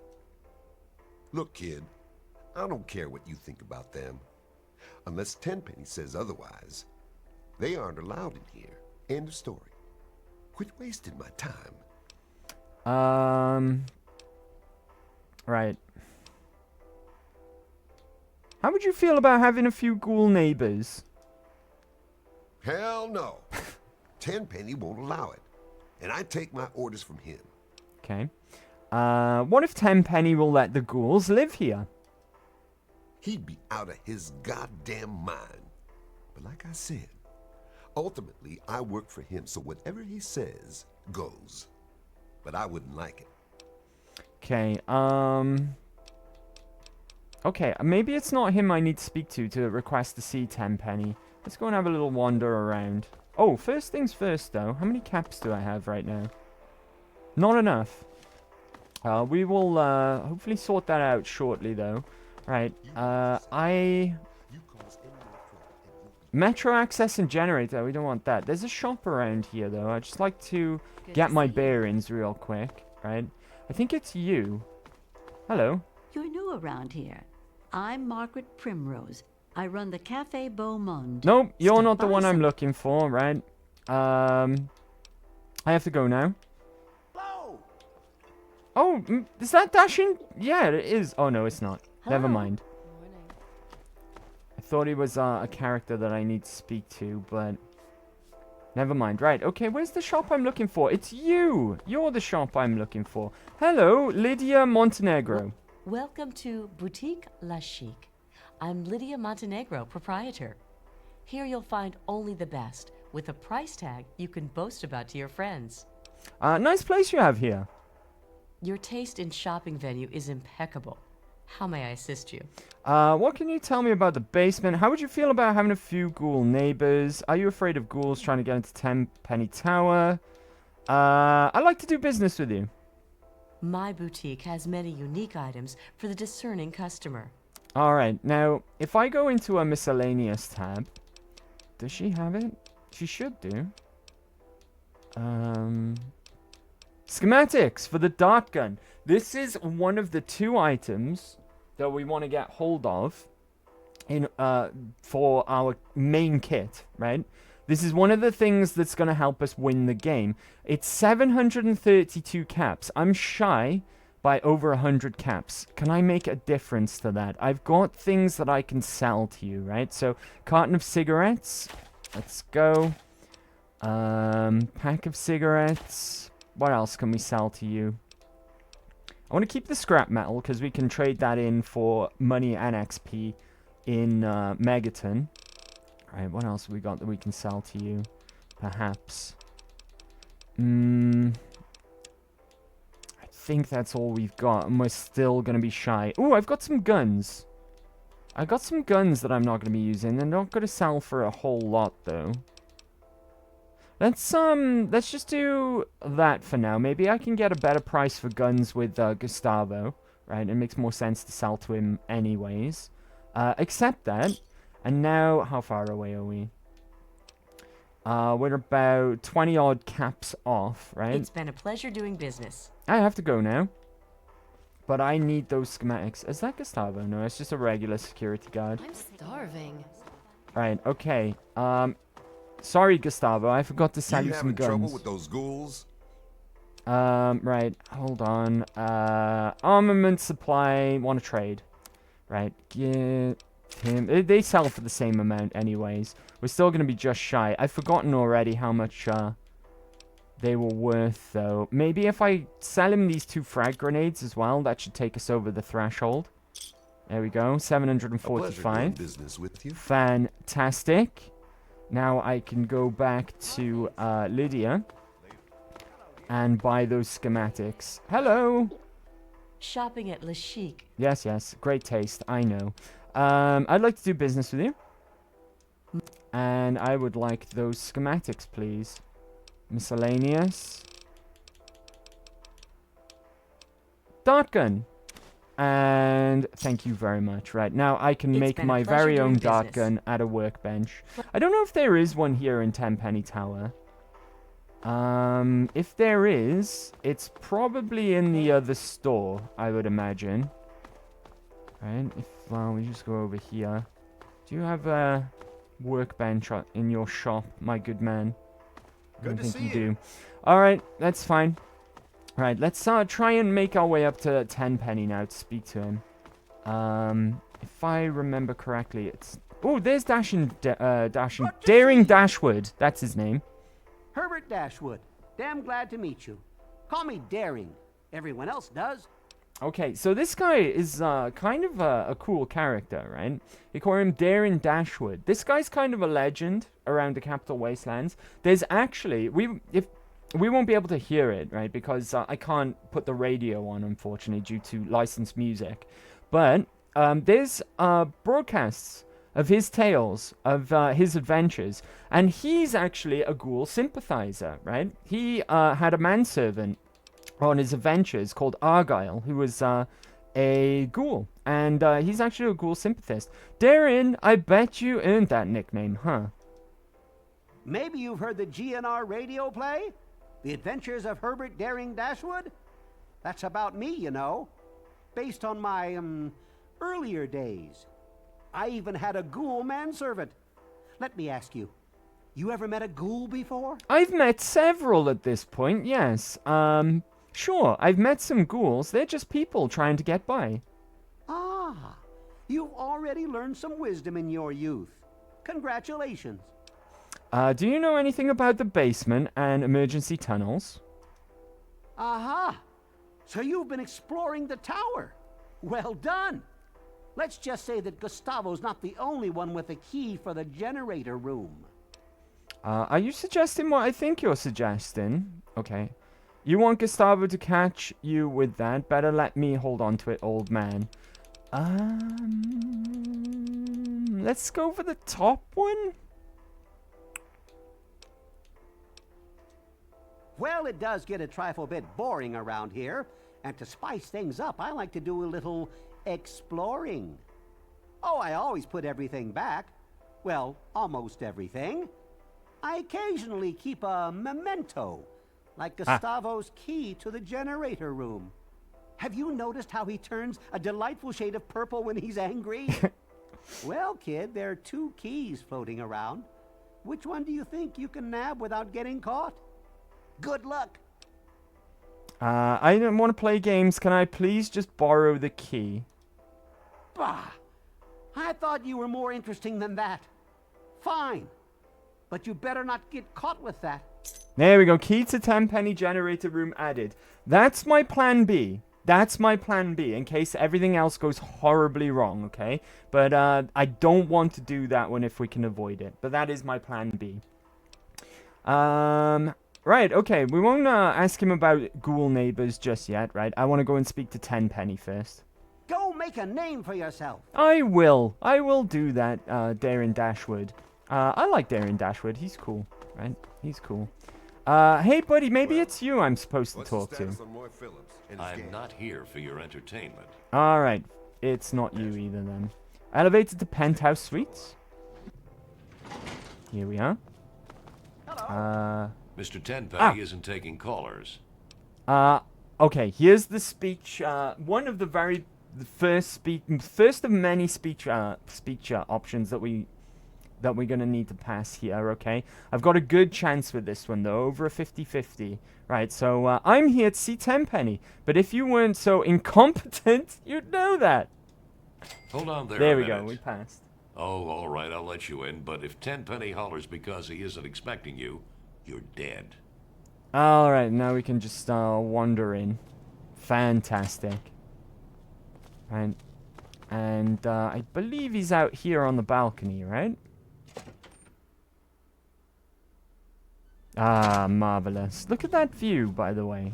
Look, kid, I don't care what you think about them. Unless Tenpenny says otherwise. They aren't allowed in here. End of story. Quit wasting my time. Right. How would you feel about having a few ghoul neighbors? Hell no. Tenpenny won't allow it. And I take my orders from him. Okay. What if Tenpenny will let the ghouls live here? He'd be out of his goddamn mind. But like I said, ultimately I work for him, so whatever he says goes. But I wouldn't like it. Okay, okay, maybe it's not him I need to speak to request to see Tenpenny. Let's go and have a little wander around. Oh, first things first, though. How many caps do I have right now? Not enough. We will, hopefully sort that out shortly, though. Right, Metro access and generator, we don't want that. There's a shop around here, though. I'd just like to get my bearings real quick, right? I think it's you. Hello. You're new around here. I'm Margaret Primrose. I run the Cafe Beau Monde. Nope, you're Stop not the by one I'm some- looking for, right? I have to go now. Oh, is that Dashing? Yeah, it is. Oh, no, it's not. Never Hello. mind. I thought he was a character that I need to speak to, but never mind. Right, okay, where's the shop I'm looking for? It's you! You're the shop I'm looking for. Hello, Lydia Montenegro. Welcome to Boutique La Chic. I'm Lydia Montenegro, proprietor. Here you'll find only the best, with a price tag you can boast about to your friends. Nice place you have here. Your taste in shopping venue is impeccable. How may I assist you? What can you tell me about the basement? How would you feel about having a few ghoul neighbors? Are you afraid of ghouls trying to get into Tenpenny Tower? I'd like to do business with you. My boutique has many unique items for the discerning customer. Alright, now, if I go into a miscellaneous tab, does she have it? She should do. Schematics for the dart gun. This is one of the 2 items that we want to get hold of in for our main kit, right? This is one of the things that's going to help us win the game. It's 732 caps. I'm shy by over 100 caps. Can I make a difference to that? I've got things that I can sell to you, right? So, carton of cigarettes. Let's go. Pack of cigarettes. What else can we sell to you? I want to keep the scrap metal because we can trade that in for money and XP in Megaton. Alright, what else have we got that we can sell to you? Perhaps. I think that's all we've got, and we're still gonna be shy. Ooh, I've got some guns. I got some guns that I'm not gonna be using. They're not gonna sell for a whole lot, though. Let's just do that for now. Maybe I can get a better price for guns with Gustavo, right? It makes more sense to sell to him anyways. Accept that. And now, how far away are we? We're about 20 odd caps off, right? It's been a pleasure doing business. I have to go now. But I need those schematics. Is that Gustavo? No, it's just a regular security guard. I'm starving. Right, okay. Sorry, Gustavo. I forgot to sell you some having guns. trouble with those ghouls? Right. Hold on. Armament supply. Want to trade. Right. Get him. They sell for the same amount anyways. We're still going to be just shy. I've forgotten already how much they were worth, though. Maybe if I sell him these 2 frag grenades as well, that should take us over the threshold. There we go. 745. Business with you. Fantastic. Now I can go back to Lydia and buy those schematics. Hello. Shopping at Le Chic. Yes, yes. Great taste. I know. I'd like to do business with you. And I would like those schematics, please. Miscellaneous. Dart gun. And thank you very much. Right, now I can make my very own dart gun at a workbench. I don't know if there is one here in Tenpenny Tower. If there is, it's probably in the other store, I would imagine. Right, well, we just go over here. Do you have a workbench in your shop, my good man? I don't think you do. Alright, that's fine. Right, let's try and make our way up to Tenpenny now to speak to him. If I remember correctly, it's... Oh, there's Daring Dashwood. That's his name. Herbert Dashwood. Damn glad to meet you. Call me Daring. Everyone else does. Okay, so this guy is kind of a cool character, right? You call him Daring Dashwood. This guy's kind of a legend around the Capital Wastelands. There's actually... We won't be able to hear it, right? Because I can't put the radio on, unfortunately, due to licensed music. But there's broadcasts of his tales, of his adventures. And he's actually a ghoul sympathizer, right? He had a manservant on his adventures called Argyle, who was a ghoul. And he's actually a ghoul sympathist. Darren, I bet you earned that nickname, huh? Maybe you've heard the GNR radio play? The Adventures of Herbert Daring Dashwood? That's about me, you know. Based on my, earlier days. I even had a ghoul manservant. Let me ask you, you ever met a ghoul before? I've met several at this point, yes. Sure, I've met some ghouls. They're just people trying to get by. Ah, you've already learned some wisdom in your youth. Congratulations. Do you know anything about the basement and emergency tunnels? Aha! So you've been exploring the tower. Well done. Let's just say that Gustavo's not the only one with a key for the generator room. Are you suggesting what I think you're suggesting? Okay. You want Gustavo to catch you with that? Better let me hold on to it, old man. Let's go for the top one. Well, it does get a trifle bit boring around here, and to spice things up, I like to do a little exploring. Oh, I always put everything back. Well, almost everything. I occasionally keep a memento, like Gustavo's key to the generator room. Have you noticed how he turns a delightful shade of purple when he's angry? Well, kid, there are 2 keys floating around. Which one do you think you can nab without getting caught? Good luck. I don't want to play games. Can I please just borrow the key? Bah! I thought you were more interesting than that. Fine. But you better not get caught with that. There we go. Key to Tenpenny generator room added. That's my plan B. That's my plan B, in case everything else goes horribly wrong, okay? But I don't want to do that one if we can avoid it. But that is my plan B. Right, okay, we won't ask him about ghoul neighbors just yet, right? I want to go and speak to Tenpenny first. Go make a name for yourself. I will do that, Darren Dashwood. I like Darren Dashwood, he's cool, right? He's cool. Hey buddy, maybe it's you I'm supposed to talk to. I'm not here for your entertainment. Alright, it's not you either then. Elevator to penthouse suites. Here we are. Mr. Tenpenny isn't taking callers. Okay, here's the speech, one of the first of many speech options that we're gonna need to pass here, okay? I've got a good chance with this one though, over a 50-50. Right, so I'm here to see Tenpenny, but if you weren't so incompetent, you'd know that. Hold on there. There a we minute. go, we passed. Oh, all right, I'll let you in, but if Tenpenny hollers because he isn't expecting you, you're dead. Alright, now we can just wander in. Fantastic. Right. And I believe he's out here on the balcony, right? Ah, marvelous. Look at that view, by the way.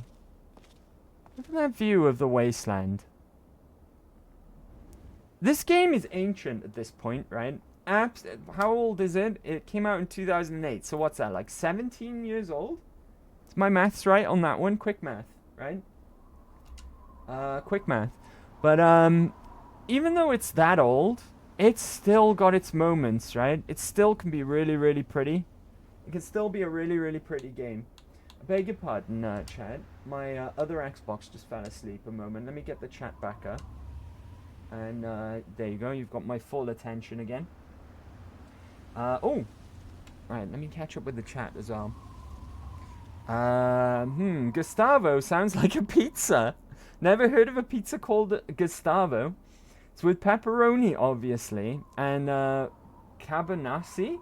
Look at that view of the wasteland. This game is ancient at this point, right? How old is it? It came out in 2008. So what's that, like 17 years old? Is my maths right on that one? Quick math, right? Quick math. But, even though it's that old, it's still got its moments, right? It still can be really, really pretty. It can still be a really, really pretty game. I beg your pardon, chat. My other Xbox just fell asleep a moment. Let me get the chat back up. And there you go. You've got my full attention again. Oh. Right, let me catch up with the chat as well. Gustavo sounds like a pizza. Never heard of a pizza called Gustavo. It's with pepperoni, obviously, and cabanassi.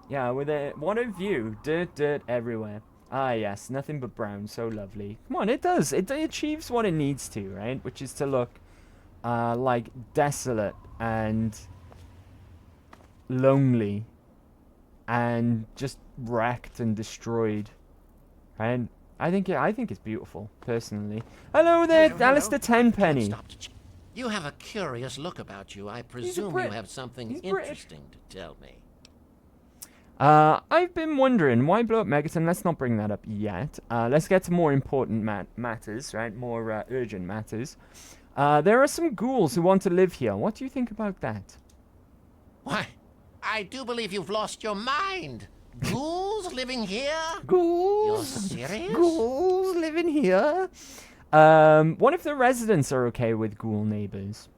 Yeah, with what a view. Dirt everywhere. Ah, yes, nothing but brown. So lovely. Come on, it does. It achieves what it needs to, right? Which is to look like desolate and lonely and just wrecked and destroyed, right? I think it's beautiful, personally. Hello there, Alistair Tenpenny. You have a curious look about you. I presume you have something interesting to tell me. I've been wondering, why blow up Megaton? Let's not bring that up yet. Let's get to more important matters, right? More urgent matters. There are some ghouls who want to live here. What do you think about that? Why, I do believe you've lost your mind. Ghouls living here? Ghouls? You're serious? Ghouls living here? What if the residents are okay with ghoul neighbors?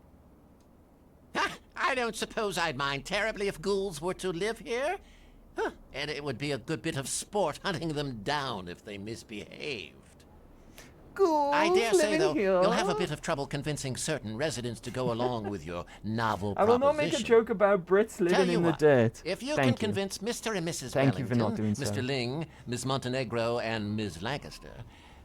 I don't suppose I'd mind terribly if ghouls were to live here. And it would be a good bit of sport hunting them down if they misbehaved. Ghouls I dare say, though, here? you'll have a bit of trouble convincing certain residents to go along with your novel I will not make a joke about Brits living in the dirt. If you Thank can convince Mr. and Mrs. Thank you for not doing Mr. so. Ling, Miss Montenegro, and Ms. Lancaster,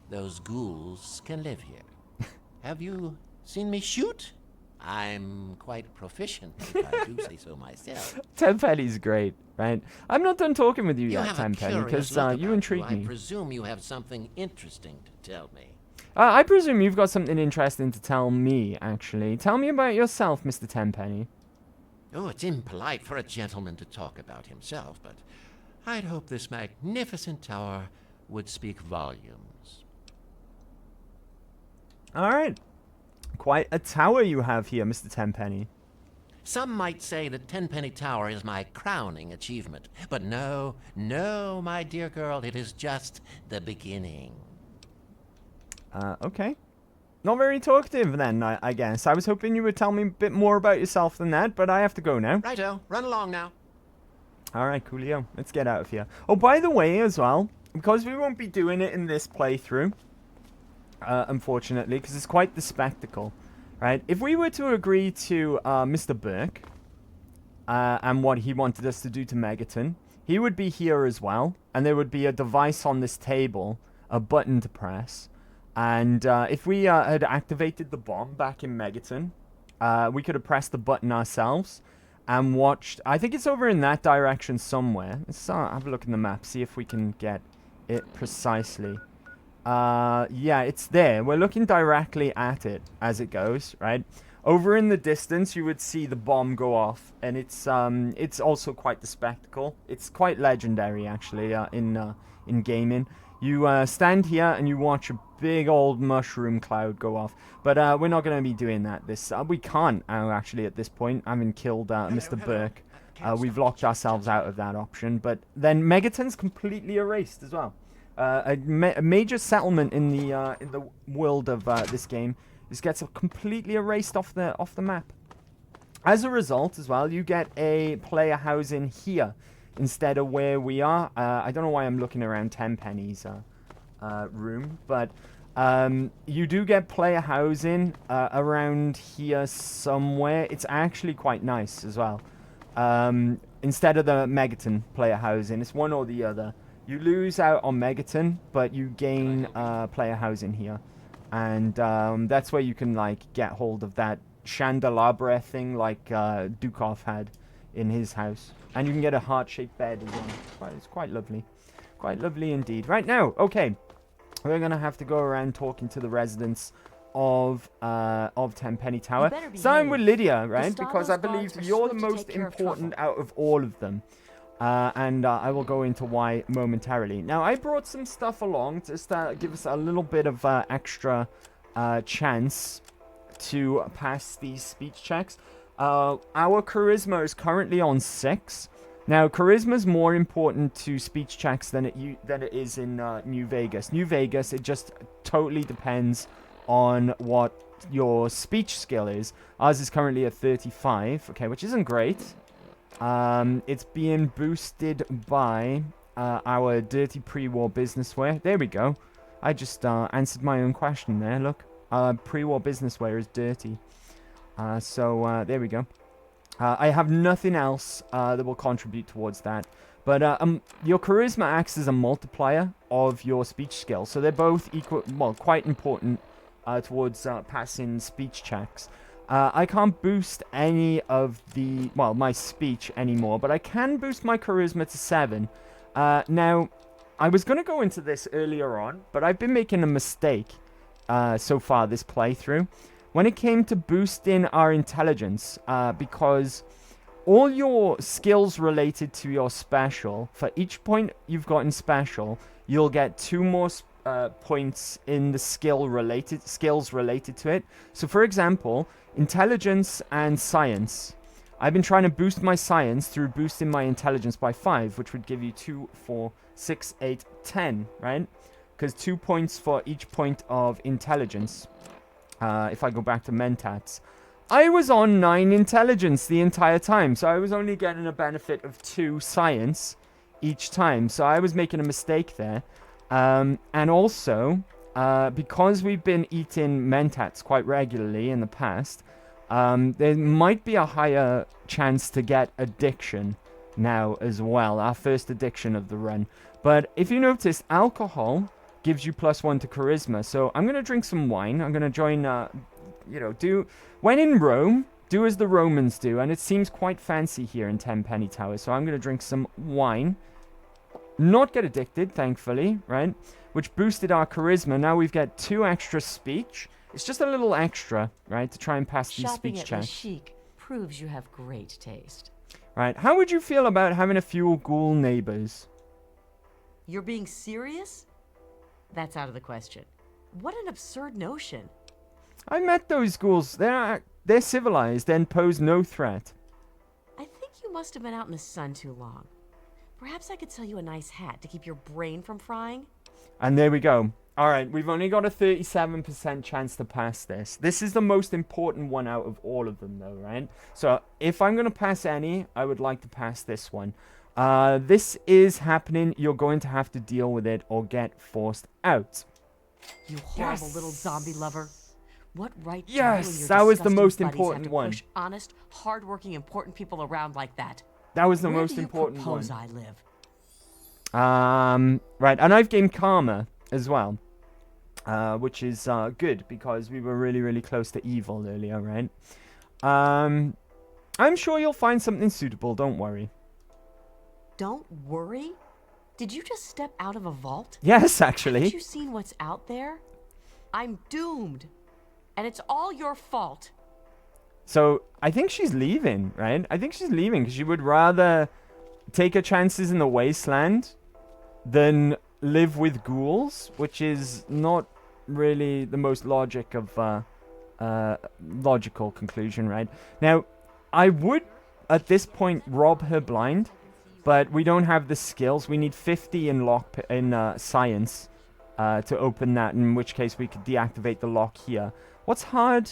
those ghouls can live here. Have you seen me shoot? I'm quite proficient, if I do say so myself. Tenpenny's great, right? I'm not done talking with you, You yet, have a Tenpenny, curious because look you about intrigue you. me. I presume you have something interesting to tell me. I presume you've got something interesting to tell me, actually. Tell me about yourself, Mr. Tenpenny. Oh, it's impolite for a gentleman to talk about himself, but I'd hope this magnificent tower would speak volumes. All right. Quite a tower you have here, Mr. Tenpenny. Some might say that Tenpenny Tower is my crowning achievement. But no, my dear girl, it is just the beginning. Okay. Not very talkative then, I guess. I was hoping you would tell me a bit more about yourself than that, but I have to go now. Righto, run along now. Alright, coolio. Let's get out of here. Oh, by the way, as well, because we won't be doing it in this playthrough, unfortunately, because it's quite the spectacle, right? If we were to agree to Mr. Burke and what he wanted us to do to Megaton, he would be here as well, and there would be a device on this table, a button to press, and if we had activated the bomb back in Megaton, we could have pressed the button ourselves and watched. I think it's over in that direction somewhere. Let's have a look in the map, see if we can get it precisely? Yeah, it's there. We're looking directly at it as it goes, right? Over in the distance, you would see the bomb go off, and it's also quite the spectacle. It's quite legendary, actually, in gaming. You stand here and you watch a big old mushroom cloud go off, but we're not going to be doing that. We can't actually at this point. Having killed Mr. Burke, we've locked ourselves out of that option. But then Megaton's completely erased as well. A major settlement in the world of this game. This gets completely erased off the map. As a result, as well, you get a player housing here instead of where we are. I don't know why I'm looking around Tenpenny's room, but you do get player housing around here somewhere. It's actually quite nice as well. Instead of the Megaton player housing, it's one or the other. You lose out on Megaton, but you gain player housing here. And that's where you can like get hold of that candelabra thing like Dukov had in his house. And you can get a heart-shaped bed as well. It's quite lovely. Quite lovely indeed. Right now, okay. We're going to have to go around talking to the residents of Tenpenny Tower. Starting with Lydia, right? Because I believe you're the most important out of all of them. And I will go into why momentarily. Now, I brought some stuff along just to give us a little bit of extra chance to pass these speech checks. Our charisma is currently on 6. Now, charisma is more important to speech checks than it is in New Vegas. New Vegas, it just totally depends on what your speech skill is. Ours is currently at 35, okay, which isn't great. It's being boosted by our dirty pre-war businessware. There we go. I just answered my own question there. Look, pre-war businessware is dirty. So there we go. I have nothing else that will contribute towards that. But your charisma acts as a multiplier of your speech skill. So they're both equal, well, quite important towards passing speech checks. I can't boost any of my speech anymore, but I can boost my charisma to 7. Now, I was going to go into this earlier on, but I've been making a mistake so far this playthrough. When it came to boosting our intelligence, because all your skills related to your special, for each point you've got in special, you'll get 2 more points in the skills related to it. So, for example, intelligence and science. I've been trying to boost my science through boosting my intelligence by 5, which would give you 2, 4, 6, 8, 10, right? Because 2 points for each point of intelligence. If I go back to Mentats, I was on 9 intelligence the entire time, so I was only getting a benefit of 2 science each time. So I was making a mistake there. And also, because we've been eating Mentats quite regularly in the past, there might be a higher chance to get addiction now as well, our first addiction of the run. But if you notice, alcohol gives you +1 to charisma, so I'm going to drink some wine. I'm going to join, when in Rome, do as the Romans do, and it seems quite fancy here in Tenpenny Tower, so I'm going to drink some wine. Not get addicted, thankfully, right? Which boosted our charisma. Now we've got 2 extra speech. It's just a little extra, right, to try and pass these speech checks. Shopping at Chic proves you have great taste. Right, how would you feel about having a few ghoul neighbors? You're being serious? That's out of the question. What an absurd notion. I met those ghouls. They're civilized and pose no threat. I think you must have been out in the sun too long. Perhaps I could sell you a nice hat to keep your brain from frying? And there we go. All right, we've only got a 37% chance to pass this. This is the most important one out of all of them, though, right? So if I'm going to pass any, I would like to pass this one. This is happening. You're going to have to deal with it or get forced out. You horrible little zombie lover. What right do yes, you and your that was the most buddies important have to one. Push honest, hardworking, important people around like that? That was the Where most do you important one. propose I live? Right, and I've gained karma as well, which is good because we were really, really close to evil earlier, right? I'm sure you'll find something suitable. Don't worry. Don't worry? Did you just step out of a vault? Yes, actually. Haven't you seen what's out there? I'm doomed. And it's all your fault. So I think she's leaving, right? I think she's leaving because she would rather take her chances in the wasteland than live with ghouls, which is not really the most logical conclusion, right? Now, I would at this point rob her blind, but we don't have the skills. We need 50 in science to open that, in which case we could deactivate the lock here. What's hard?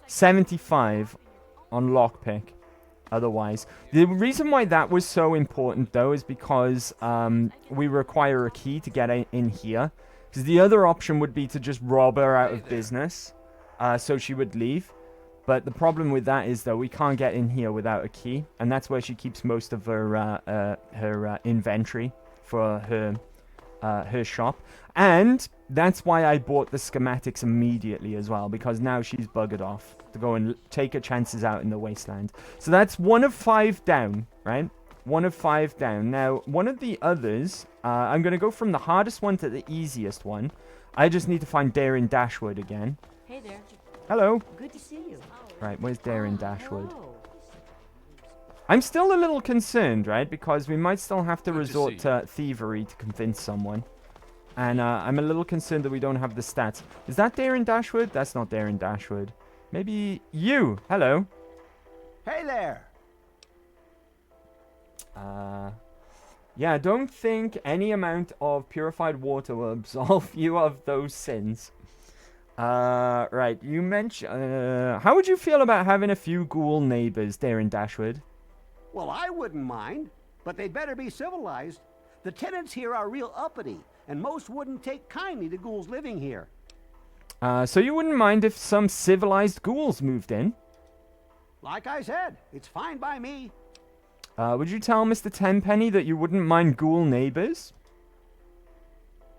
75 on lockpick. Otherwise, the reason why that was so important though is because we require a key to get in here. Because the other option would be to just rob her out of business, so she would leave. But the problem with that is though we can't get in here without a key, and that's where she keeps most of her inventory for her shop. And that's why I bought the schematics immediately as well, because now she's buggered off to go and take her chances out in the wasteland. So that's 1 of 5 down, right? 1 of 5 down. Now, one of the others, I'm going to go from the hardest one to the easiest one. I just need to find Darren Dashwood again. Hey there. Hello. Good to see you. Right, where's Darren Dashwood? I'm still a little concerned, right? Because we might still have to resort to thievery to convince someone. And I'm a little concerned that we don't have the stats. Is that Darren Dashwood? That's not Darren Dashwood. Maybe you. Hello. Hey there. Yeah, I don't think any amount of purified water will absolve you of those sins. Right, you mentioned... how would you feel about having a few ghoul neighbors, Darren Dashwood? Well, I wouldn't mind, but they'd better be civilized. The tenants here are real uppity, and most wouldn't take kindly to ghouls living here. So you wouldn't mind if some civilized ghouls moved in? Like I said, it's fine by me. Would you tell Mr. Tenpenny that you wouldn't mind ghoul neighbors?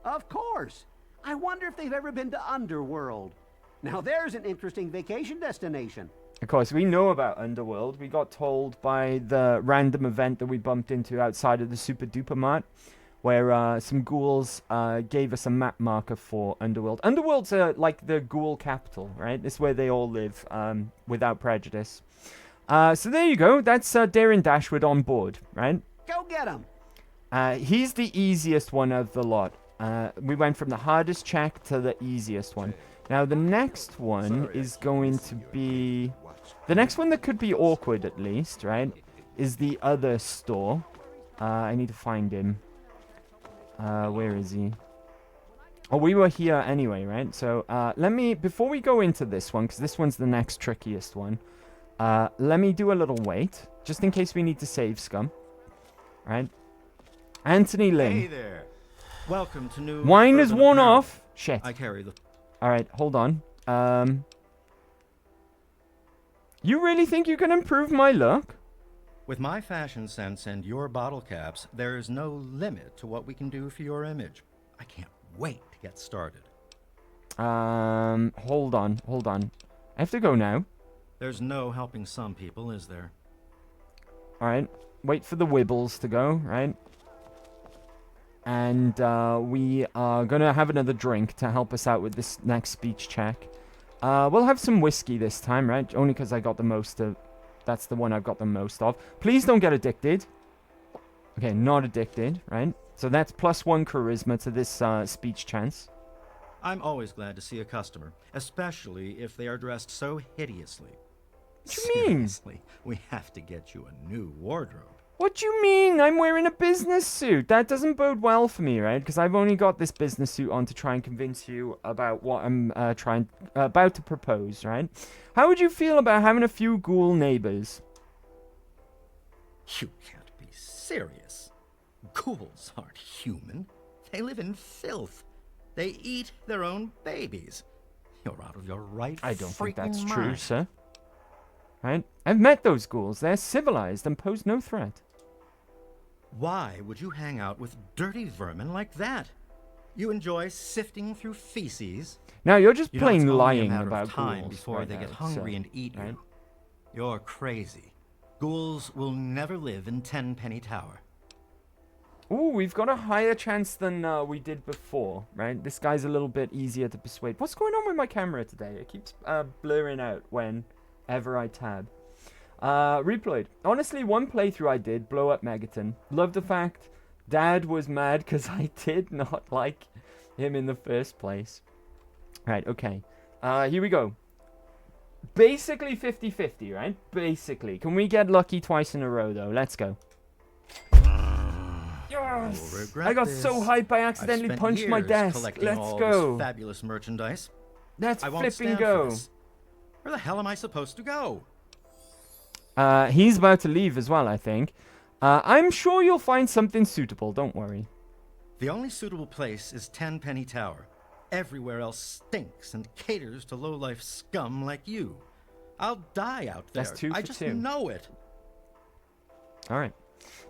Of course. I wonder if they've ever been to Underworld. Now there's an interesting vacation destination. Of course, we know about Underworld. We got told by the random event that we bumped into outside of the Super Duper Mart, where some ghouls gave us a map marker for Underworld. Underworld's like the ghoul capital, right? It's where they all live, without prejudice. So there you go. That's Darren Dashwood on board, right? Go get him. He's the easiest one of the lot. We went from the hardest check to the easiest one. Now, the next one is going to be... The next one that could be awkward, at least, right, is the other store. I need to find him. Where is he? Oh, we were here anyway, right? So, let me... Before we go into this one, because this one's the next trickiest one, let me do a little wait, just in case we need to save scum. Right? Anthony Ling. Hey there. Welcome to New... Wine is worn off. Shit. I carry the... Alright, hold on. You really think you can improve my look? With my fashion sense and your bottle caps, there is no limit to what we can do for your image. I can't wait to get started. Hold on. I have to go now. There's no helping some people, is there? Alright, wait for the wibbles to go, right? And we are going to have another drink to help us out with this next speech check. We'll have some whiskey this time, right? Only because I got the most of... That's the one I've got the most of. Please don't get addicted. Okay, not addicted, right? So that's +1 charisma to this speech chance. I'm always glad to see a customer, especially if they are dressed so hideously. What you mean? Seriously, we have to get you a new wardrobe. What do you mean? I'm wearing a business suit. That doesn't bode well for me, right? Because I've only got this business suit on to try and convince you about what I'm about to propose, right? How would you feel about having a few ghoul neighbors? You can't be serious. Ghouls aren't human. They live in filth. They eat their own babies. You're out of your right I don't think that's freaking true, mind. sir. Right? I've met those ghouls. They're civilized and pose no threat. Why would you hang out with dirty vermin like that? You enjoy sifting through feces. Now, you're just You know, it's plain only a lying matter of about time ghouls before right they now, get hungry so, and eat right? you. You're crazy. Ghouls will never live in Tenpenny Tower. Ooh, we've got a higher chance than we did before, right? This guy's a little bit easier to persuade. What's going on with my camera today? It keeps blurring out whenever I tab. Reploid. Honestly, one playthrough I did, blow up Megaton. Love the fact Dad was mad because I did not like him in the first place. Right, okay. Here we go. Basically 50-50, right? Basically. Can we get lucky twice in a row, though? Let's go. Yes! I got so hyped I accidentally punched my desk. Let's go. Fabulous merchandise. Let's I won't flipping stand go. for this. Where the hell am I supposed to go? He's about to leave as well, I think. I'm sure you'll find something suitable, don't worry. The only suitable place is Tenpenny Tower. Everywhere else stinks and caters to low-life scum like you. I'll die out there. That's 2 for I just 2. know it. Alright.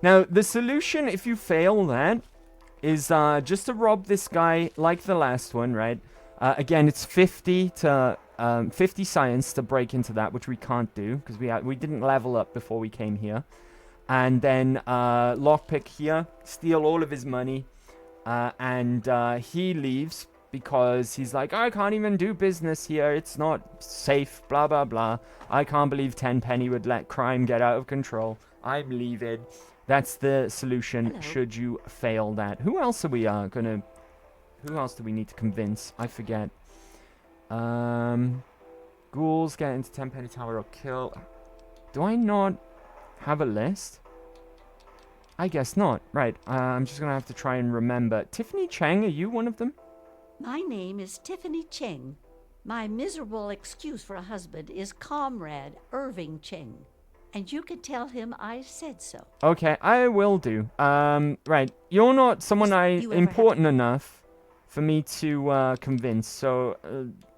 Now, the solution, if you fail that, is just to rob this guy like the last one, right? Again, it's 50 science to break into that, which we can't do, because we didn't level up before we came here. And then lockpick here, steal all of his money, and he leaves because he's like, I can't even do business here, it's not safe, blah, blah, blah. I can't believe Tenpenny would let crime get out of control. I'm leaving. That's the solution should you fail that. Who else are we gonna... Who else do we need to convince? I forget. Ghouls get into Tenpenny Tower or kill. Do I not have a list? I guess not. Right. I'm just gonna have to try and remember. Tiffany Cheng, are you one of them? My name is Tiffany Cheng. My miserable excuse for a husband is Comrade Irving Cheng. And you can tell him I said so. Okay, I will do. Right. You're not someone important enough for me to convince. So,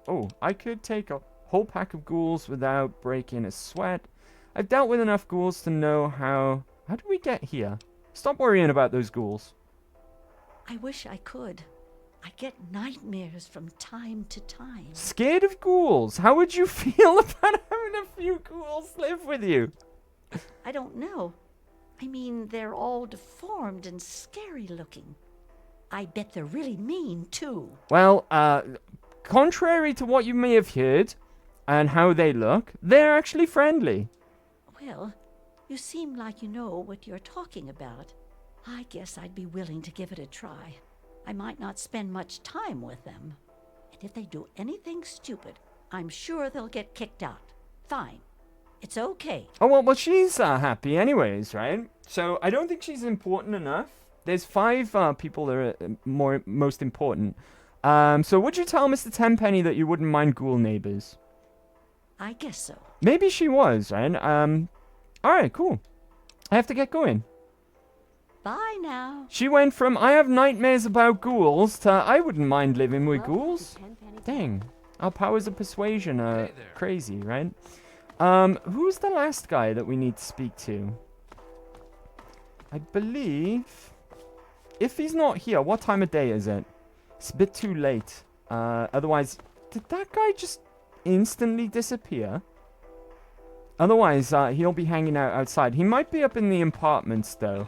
oh, I could take a whole pack of ghouls without breaking a sweat. I've dealt with enough ghouls to know how... How did we get here? Stop worrying about those ghouls. I wish I could. I get nightmares from time to time. Scared of ghouls? How would you feel about having a few ghouls live with you? I don't know. I mean, they're all deformed and scary looking. I bet they're really mean, too. Well, contrary to what you may have heard and how they look, they're actually friendly. Well, you seem like you know what you're talking about. I guess I'd be willing to give it a try. I might not spend much time with them. And if they do anything stupid, I'm sure they'll get kicked out. Fine. It's okay. Oh, well, she's happy anyways, right? So I don't think she's important enough. There's 5 people that are most important. So would you tell Mr. Tenpenny that you wouldn't mind ghoul neighbors? I guess so. Maybe she was, right? Alright, cool. I have to get going. Bye now. She went from, I have nightmares about ghouls, to, I wouldn't mind living with ghouls. Dang. Our powers of persuasion are crazy, right? Who's the last guy that we need to speak to? I believe... If he's not here, what time of day is it? It's a bit too late. Otherwise... Did that guy just instantly disappear? Otherwise, he'll be hanging out outside. He might be up in the apartments, though.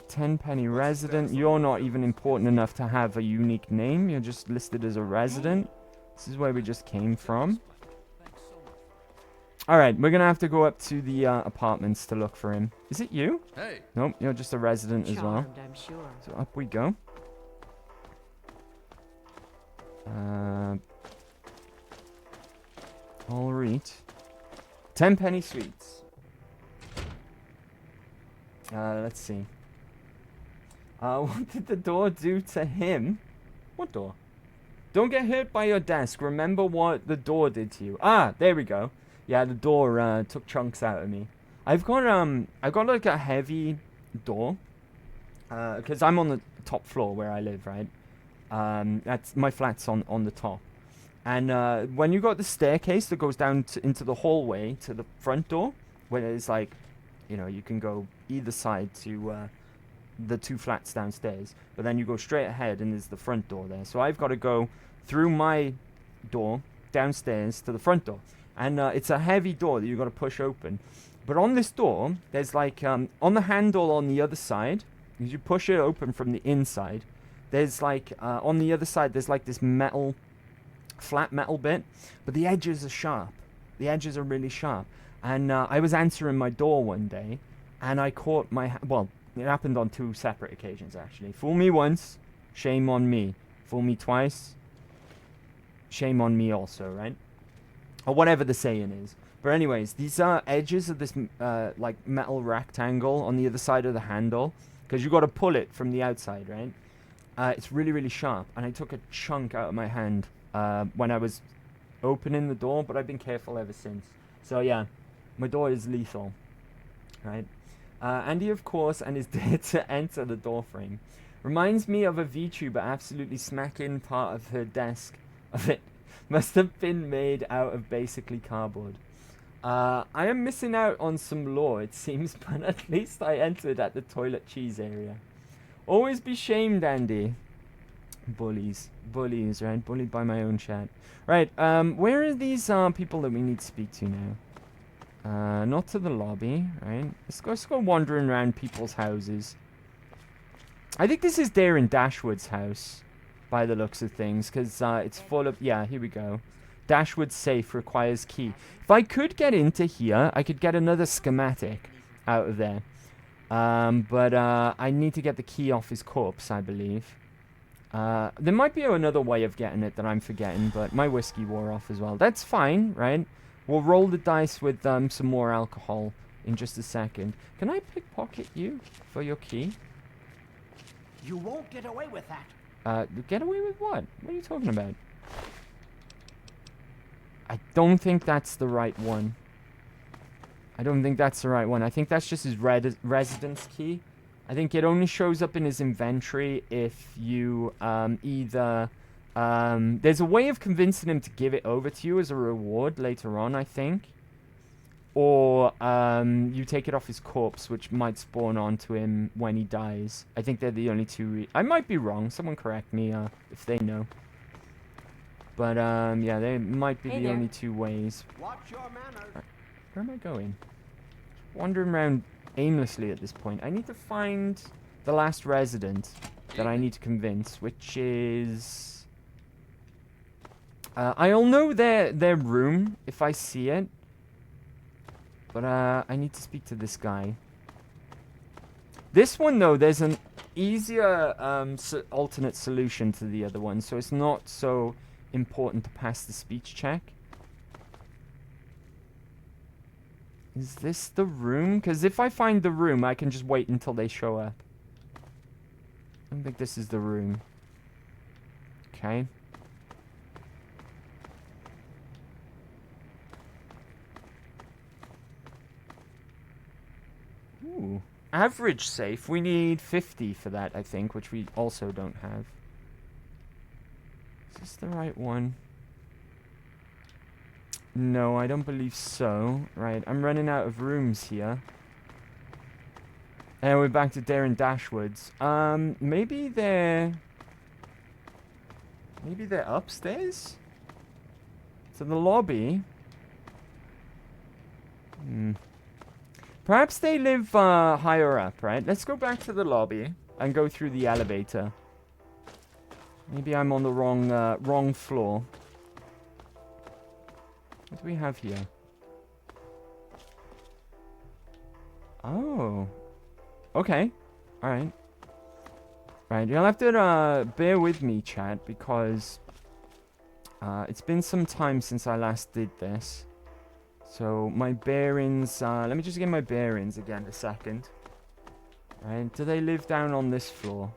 Tenpenny resident. You're not even important enough to have a unique name. You're just listed as a resident. This is where we just came from. Alright, we're gonna have to go up to the apartments to look for him. Is it you? Hey. Nope, you're just a resident as well. I'm sure. So up we go. Alright. Tenpenny Suites. Let's see. What did the door do to him? What door? Don't get hurt by your desk. Remember what the door did to you. Ah, there we go. Yeah, the door took chunks out of me. I've got like a heavy door. Because I'm on the top floor where I live, right? That's my flat's on the top. And when you got the staircase that goes down into the hallway to the front door, where it's like, you know, you can go either side to the 2 flats downstairs, but then you go straight ahead and there's the front door there. So I've got to go through my door downstairs to the front door, and it's a heavy door that you've got to push open. But on this door, there's like on the handle on the other side, As you push it open from the inside, there's like, on the other side, there's like this metal, flat metal bit, but the edges are sharp. The edges are really sharp. And I was answering my door one day, and I caught my, well, it happened on 2 separate occasions, actually. Fool me once, shame on me. Fool me twice, shame on me also, right? Or whatever the saying is. But anyways, these are edges of this, like, metal rectangle on the other side of the handle, because you got to pull it from the outside, right? It's really, really sharp, and I took a chunk out of my hand when I was opening the door, but I've been careful ever since. So yeah, my door is lethal, right? Andy, of course, and is there to enter the door frame. Reminds me of a VTuber absolutely smacking part of her desk of it. Must have been made out of basically cardboard. I am missing out on some lore, it seems, but at least I entered at the toilet cheese area. Always be shamed, Andy. Bullies, right? Bullied by my own chat. Right, where are these people that we need to speak to now? Not to the lobby, right? Let's go wandering around people's houses. I think this is Darren Dashwood's house, by the looks of things, because it's full of... Yeah, here we go. Dashwood's safe requires key. If I could get into here, I could get another schematic out of there. But I need to get the key off his corpse, I believe. There might be another way of getting it that I'm forgetting, but my whiskey wore off as well. That's fine, right? We'll roll the dice with some more alcohol in just a second. Can I pickpocket you for your key? You won't get away with that. Get away with what? What are you talking about? I don't think that's the right one. I don't think that's the right one. I think that's just his residence key. I think it only shows up in his inventory if you either... there's a way of convincing him to give it over to you as a reward later on, I think. Or you take it off his corpse, which might spawn onto him when he dies. I think they're the only two... I might be wrong. Someone correct me if they know. But yeah, they might be the only 2 ways. Watch your manners. Where am I going? Wandering around aimlessly at this point. I need to find the last resident that I need to convince, which is... I'll know their room if I see it. But I need to speak to this guy. This one, though, there's an easier alternate solution to the other one, so it's not so important to pass the speech check. Is this the room? Because if I find the room, I can just wait until they show up. I don't think this is the room. Okay. Ooh. Average safe. We need 50 for that, I think, which we also don't have. Is this the right one? No, I don't believe so. Right, I'm running out of rooms here. And we're back to Darren Dashwood's. Maybe they're upstairs? To the lobby? Perhaps they live higher up, right? Let's go back to the lobby and go through the elevator. Maybe I'm on the wrong floor. What do we have here? Oh. Okay. Alright. Right, you'll have to bear with me, chat, because it's been some time since I last did this. So, my bearings... let me just get my bearings again a second. Right, do they live down on this floor?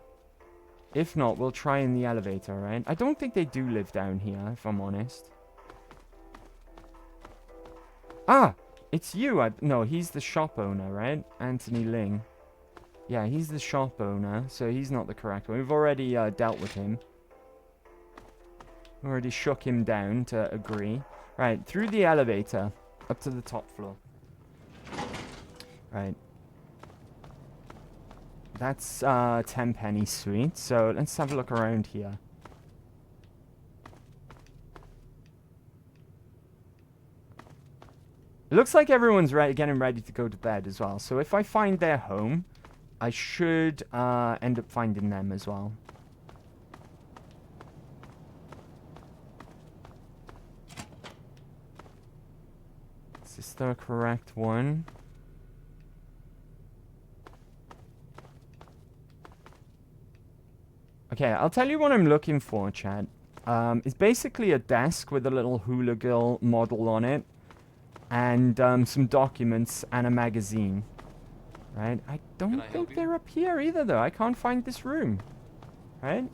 If not, we'll try in the elevator, right? I don't think they do live down here, if I'm honest. Ah! It's you! No, he's the shop owner, right? Anthony Ling. Yeah, he's the shop owner, so he's not the correct one. We've already dealt with him. Already shook him down to agree. Right, through the elevator. Up to the top floor. Right. That's 10 penny suite, so let's have a look around here. It looks like everyone's getting ready to go to bed as well, so if I find their home, I should end up finding them as well. Is this the correct one? Okay, I'll tell you what I'm looking for, Chad. It's basically a desk with a little hula girl model on it. And some documents and a magazine. Right? I don't think they're up here either, though. I can't find this room. Right?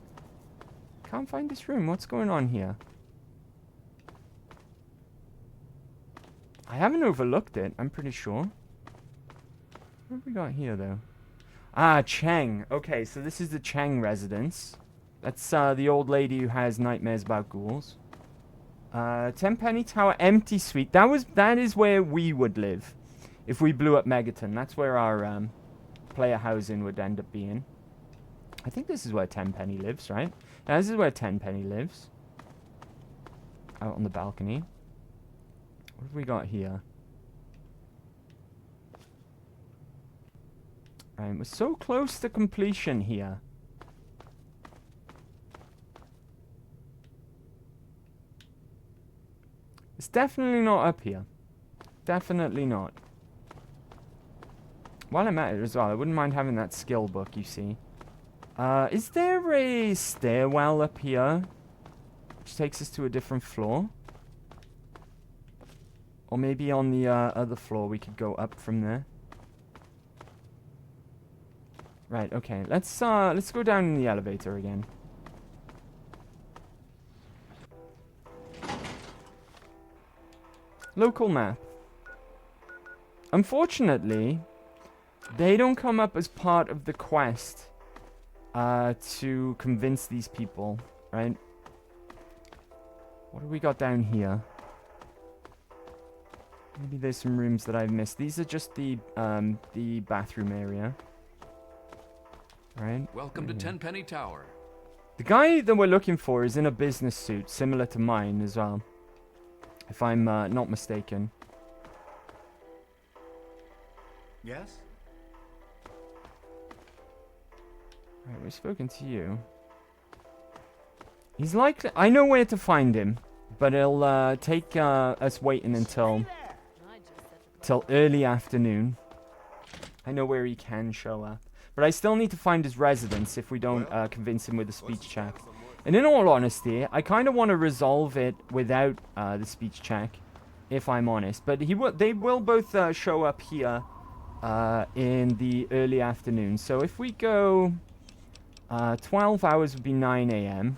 Can't find this room. What's going on here? I haven't overlooked it, I'm pretty sure. What have we got here, though? Ah, Cheng. Okay, so this is the Cheng residence. That's the old lady who has nightmares about ghouls. Tenpenny Tower empty suite. That is where we would live if we blew up Megaton. That's where our player housing would end up being. I think this is where Tenpenny lives, right? Yeah, this is where Tenpenny lives. Out on the balcony. What have we got here? Right, we're so close to completion here. It's definitely not up here. Definitely not. While I'm at it as well, I wouldn't mind having that skill book, you see. Is there a stairwell up here? Which takes us to a different floor? Or maybe on the other floor we could go up from there. Right, okay. Let's go down in the elevator again. Local map. Unfortunately, they don't come up as part of the quest to convince these people, right? What do we got down here? Maybe there's some rooms that I've missed. These are just the bathroom area. Right? Welcome to Tenpenny Tower. The guy that we're looking for is in a business suit, similar to mine as well. If I'm not mistaken. Yes? Right, we've spoken to you. He's likely... I know where to find him. But it'll take us waiting until early afternoon. I know where he can show up. But I still need to find his residence if we don't convince him with a speech check. And in all honesty, I kind of want to resolve it without the speech check, if I'm honest. But they will both show up here in the early afternoon. So if we go 12 hours would be 9 a.m.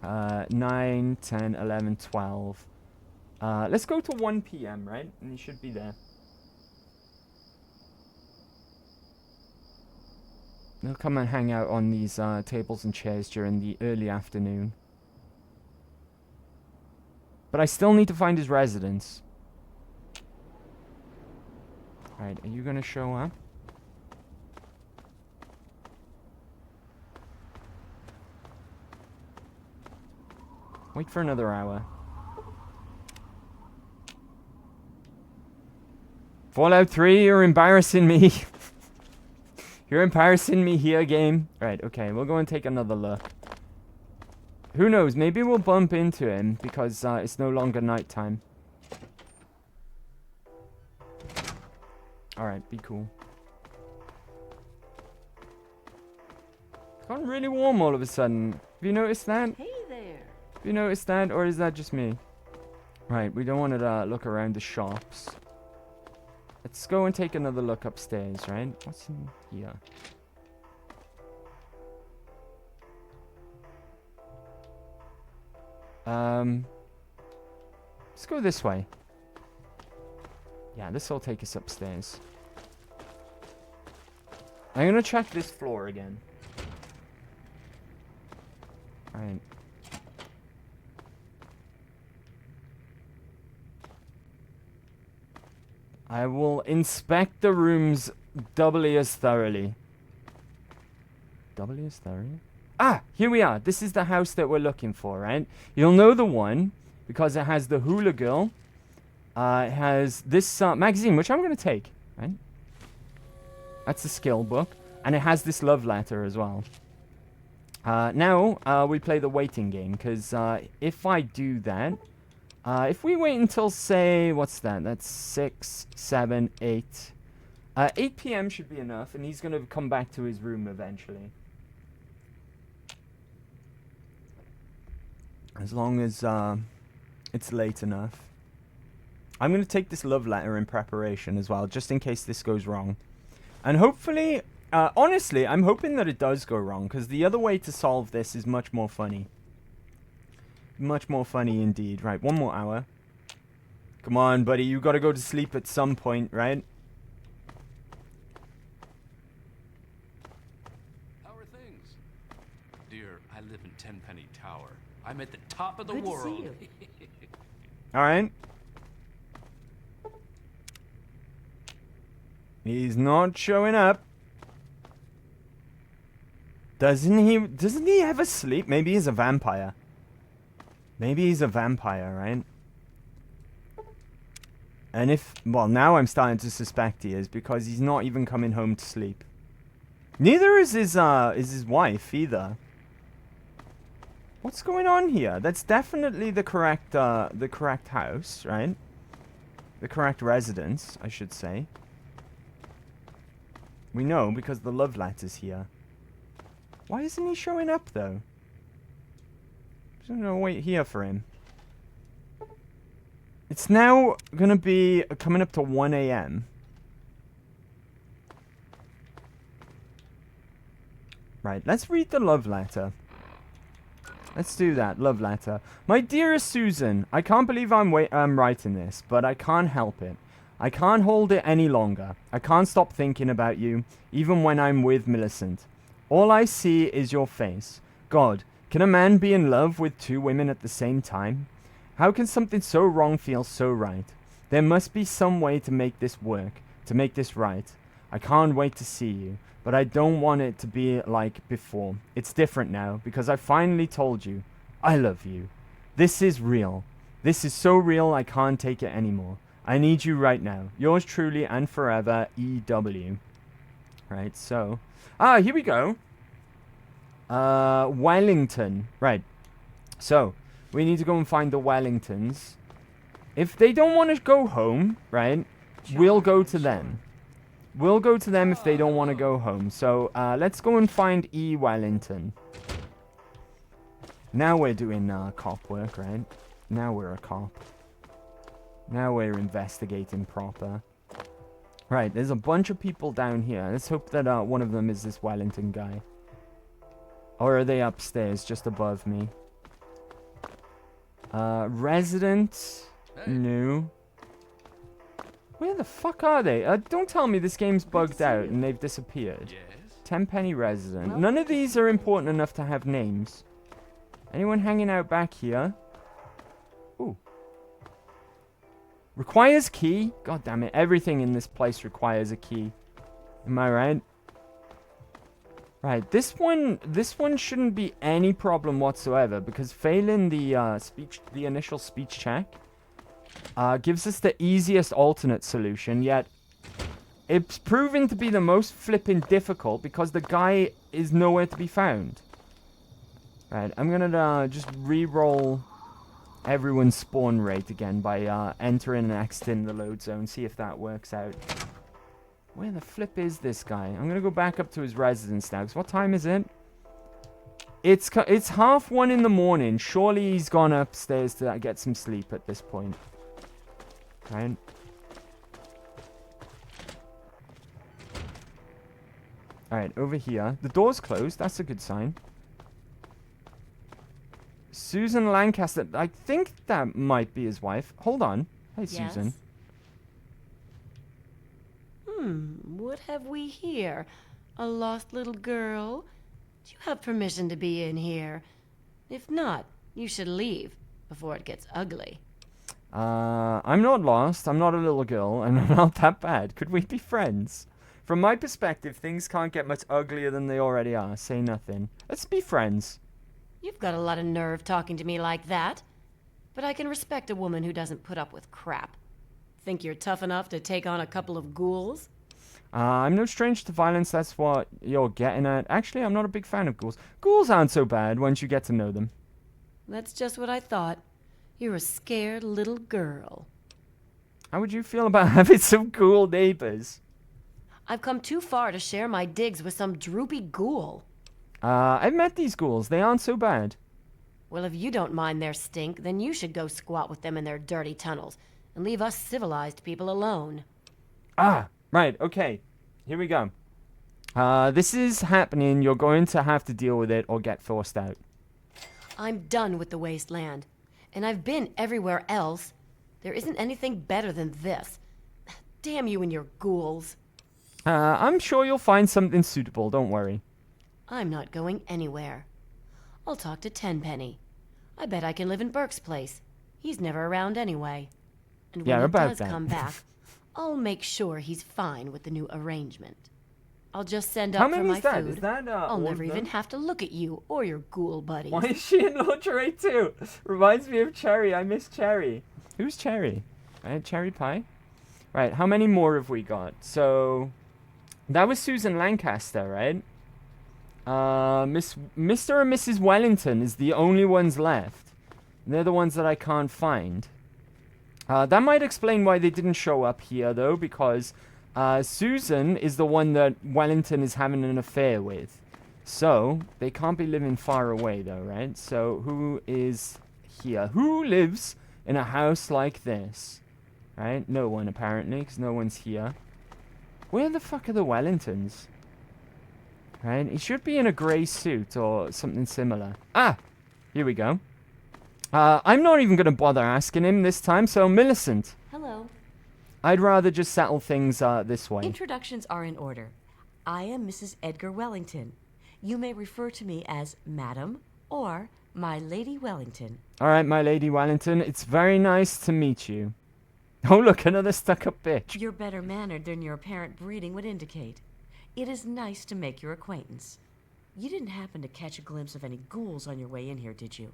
9, 10, 11, 12. Let's go to 1 p.m., right? And he should be there. They'll come and hang out on these tables and chairs during the early afternoon. But I still need to find his residence. Alright, are you gonna show up? Wait for another hour. Fallout 3, you're embarrassing me. You're embarrassing me here, game. Right, okay, we'll go and take another look. Who knows, maybe we'll bump into him because it's no longer nighttime. Alright, be cool. It's gotten really warm all of a sudden. Have you noticed that? Hey there. Have you noticed that, or is that just me? Right, we don't want to look around the shops. Let's go and take another look upstairs, right? What's in here? Let's go this way. Yeah, this will take us upstairs. I'm gonna check this floor again. Alright. I will inspect the rooms doubly as thoroughly. Doubly as thoroughly? Ah, here we are. This is the house that we're looking for, right? You'll know the one because it has the hula girl. It has this magazine, which I'm going to take, right? That's the skill book. And it has this love letter as well. Now, we play the waiting game, because if I do that, if we wait until, say, what's that? That's 6, 7, 8. 8 p.m. should be enough, and he's going to come back to his room eventually. As long as it's late enough. I'm going to take this love letter in preparation as well, just in case this goes wrong. And hopefully, honestly, I'm hoping that it does go wrong, because the other way to solve this is much more funny. Much more funny indeed. Right, 1 more hour. Come on, buddy, you got to go to sleep at some point, right? How are things? Dear, I live in Tenpenny Tower. I'm at the top of the Good to world. see you. All right. He's not showing up. Doesn't he ever sleep? Maybe he's a vampire. Maybe he's a vampire, right? And if, well, now I'm starting to suspect he is, because he's not even coming home to sleep. Neither is his wife either. What's going on here? That's definitely the correct house, right? The correct residence, I should say. We know because the love letter's here. Why isn't he showing up, though? I'm gonna wait here for him. It's now gonna be coming up to 1 a.m. Right, let's read the love letter. Let's do that, love letter. My dearest Susan, I can't believe I'm writing this, but I can't help it. I can't hold it any longer. I can't stop thinking about you, even when I'm with Millicent. All I see is your face. God, can a man be in love with 2 women at the same time? How can something so wrong feel so right? There must be some way to make this work, to make this right. I can't wait to see you, but I don't want it to be like before. It's different now, because I finally told you, I love you. This is real. This is so real I can't take it anymore. I need you right now. Yours truly and forever, E.W. Right, so... here we go. Wellington. Right. So, we need to go and find the Wellingtons. If they don't want to go home, right, we'll go to them. We'll go to them if they don't want to go home. So, let's go and find E. Wellington. Now we're doing cop work, right? Now we're a cop. Now we're investigating proper. Right, there's a bunch of people down here. Let's hope that one of them is this Wellington guy. Or are they upstairs, just above me? Resident? Hey. No. Where the fuck are they? Don't tell me this game's bugged out and they've disappeared. Yes? Tenpenny resident. None of these are important enough to have names. Anyone hanging out back here? Ooh. Requires key? God damn it. Everything in this place requires a key. Am I right? Right. This one shouldn't be any problem whatsoever, because failing the initial speech check gives us the easiest alternate solution, yet it's proven to be the most flipping difficult because the guy is nowhere to be found. Right. I'm gonna just re-roll everyone's spawn rate again by entering and exiting the load zone, see if that works out. Where the flip is this guy? I'm gonna go back up to his residence now, because what time is it? It's 1:30 in the morning. Surely he's gone upstairs to get some sleep at this point. Right? Alright, over here. The door's closed. That's a good sign. Susan Lancaster. I think that might be his wife. Hold on. Hey, Yes? Susan. What have we here? A lost little girl? Do you have permission to be in here? If not, you should leave before it gets ugly. I'm not lost. I'm not a little girl, and I'm not that bad. Could we be friends? From my perspective, things can't get much uglier than they already are. Say nothing. Let's be friends. You've got a lot of nerve talking to me like that. But I can respect a woman who doesn't put up with crap. Think you're tough enough to take on a couple of ghouls? I'm no stranger to violence, that's what you're getting at. Actually, I'm not a big fan of ghouls. Ghouls aren't so bad once you get to know them. That's just what I thought. You're a scared little girl. How would you feel about having some ghoul neighbors? I've come too far to share my digs with some droopy ghoul. I've met these ghouls. They aren't so bad. Well, if you don't mind their stink, then you should go squat with them in their dirty tunnels and leave us civilized people alone. Ah, right, okay. Here we go. This is happening. You're going to have to deal with it or get forced out. I'm done with the wasteland, and I've been everywhere else. There isn't anything better than this. Damn you and your ghouls. I'm sure you'll find something suitable, don't worry. I'm not going anywhere. I'll talk to Tenpenny. I bet I can live in Burke's place. He's never around anyway. And when he does come back, I'll make sure he's fine with the new arrangement. I'll just send up for my food. Is that, I'll never even have to look at you or your ghoul buddies. Why is she in lingerie too? Reminds me of Cherry. I miss Cherry. Who's Cherry? Right, Cherry Pie? Right, how many more have we got? So, that was Susan Lancaster, right? Mr. and Mrs. Wellington is the only ones left. They're the ones that I can't find. That might explain why they didn't show up here, though, because Susan is the one that Wellington is having an affair with. So, they can't be living far away, though, right? So, who is here? Who lives in a house like this? Right? No one, apparently, because no one's here. Where the fuck are the Wellingtons? Right? He should be in a grey suit or something similar. Ah! Here we go. I'm not even going to bother asking him this time, so Millicent. Hello. I'd rather just settle things this way. Introductions are in order. I am Mrs. Edgar Wellington. You may refer to me as Madam or my Lady Wellington. Alright, my Lady Wellington. It's very nice to meet you. Oh, look, another stuck-up bitch. You're better mannered than your apparent breeding would indicate. It is nice to make your acquaintance. You didn't happen to catch a glimpse of any ghouls on your way in here, did you?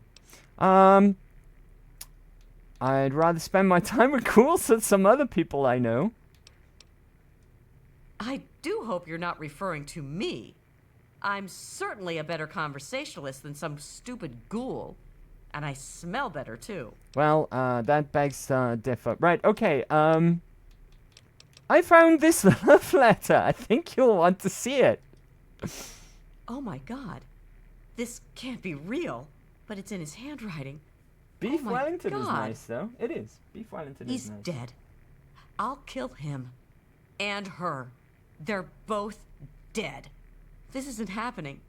I'd rather spend my time with ghouls than some other people I know. I do hope you're not referring to me. I'm certainly a better conversationalist than some stupid ghoul. And I smell better, too. Well, that begs differ. Right, okay, I found this love letter. I think you'll want to see it. Oh my god. This can't be real. But it's in his handwriting. Beef Wellington is nice, though. It is. Beef Wellington is nice. He's dead. I'll kill him. And her. They're both dead. This isn't happening.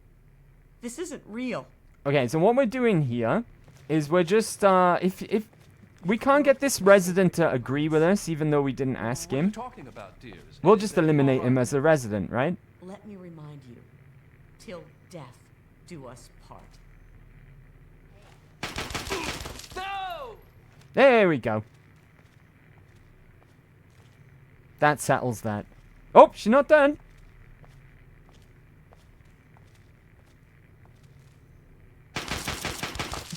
This isn't real. Okay, so what we're doing here is we're just, if we can't get this resident to agree with us, even though we didn't ask him, we'll just eliminate him as a resident, right? Let me remind you, till death do us part. No! There we go. That settles that. Oh, she's not done.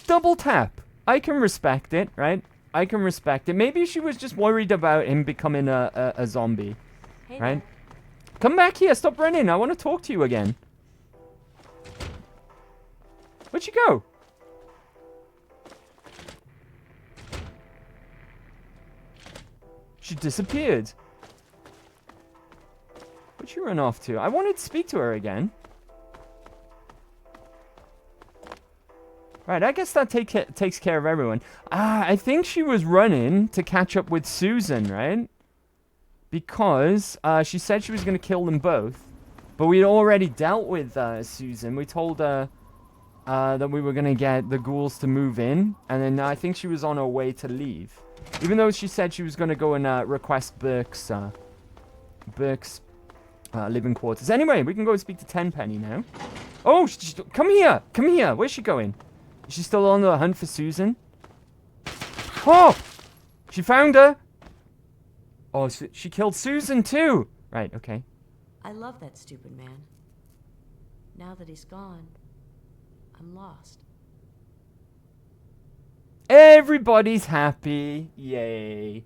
Double tap. I can respect it, right? I can respect it. Maybe she was just worried about him becoming a zombie, hey right? there. Come back here. Stop running. I want to talk to you again. Where'd she go? She disappeared. Where'd she run off to? I wanted to speak to her again. Right, I guess that takes care of everyone. I think she was running to catch up with Susan, right? Because she said she was going to kill them both. But we'd already dealt with Susan. We told her that we were going to get the ghouls to move in. And then I think she was on her way to leave. Even though she said she was going to go and request Burke's living quarters. Anyway, we can go and speak to Tenpenny now. Oh, come here. Come here. Where's she going? Is she still on the hunt for Susan? Oh! She found her! Oh, she killed Susan too! Right, okay. I love that stupid man. Now that he's gone, I'm lost. Everybody's happy. Yay.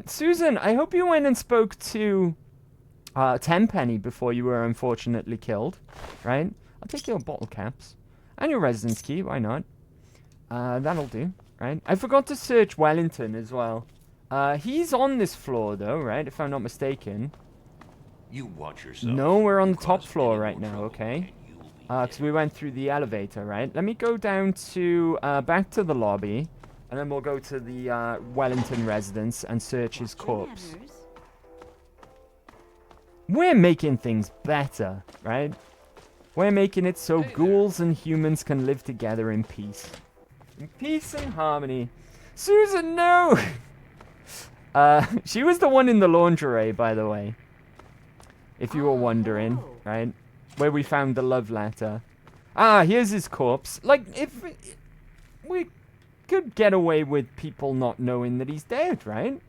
Susan, I hope you went and spoke to Tenpenny before you were unfortunately killed, right? I'll take your bottle caps. And your residence key, why not? That'll do, right? I forgot to search Wellington as well. He's on this floor though, right? If I'm not mistaken. You watch yourself. No, we're on the top floor right now, okay? Because we went through the elevator, right? Let me go down to, back to the lobby. And then we'll go to the Wellington residence and search his corpse. We're making things better, right? We're making it so ghouls and humans can live together in peace. In peace and harmony. Susan, no! She was the one in the lingerie, by the way. If you were wondering, right? Where we found the love letter. Ah, here's his corpse. Like, if we could get away with people not knowing that he's dead, right?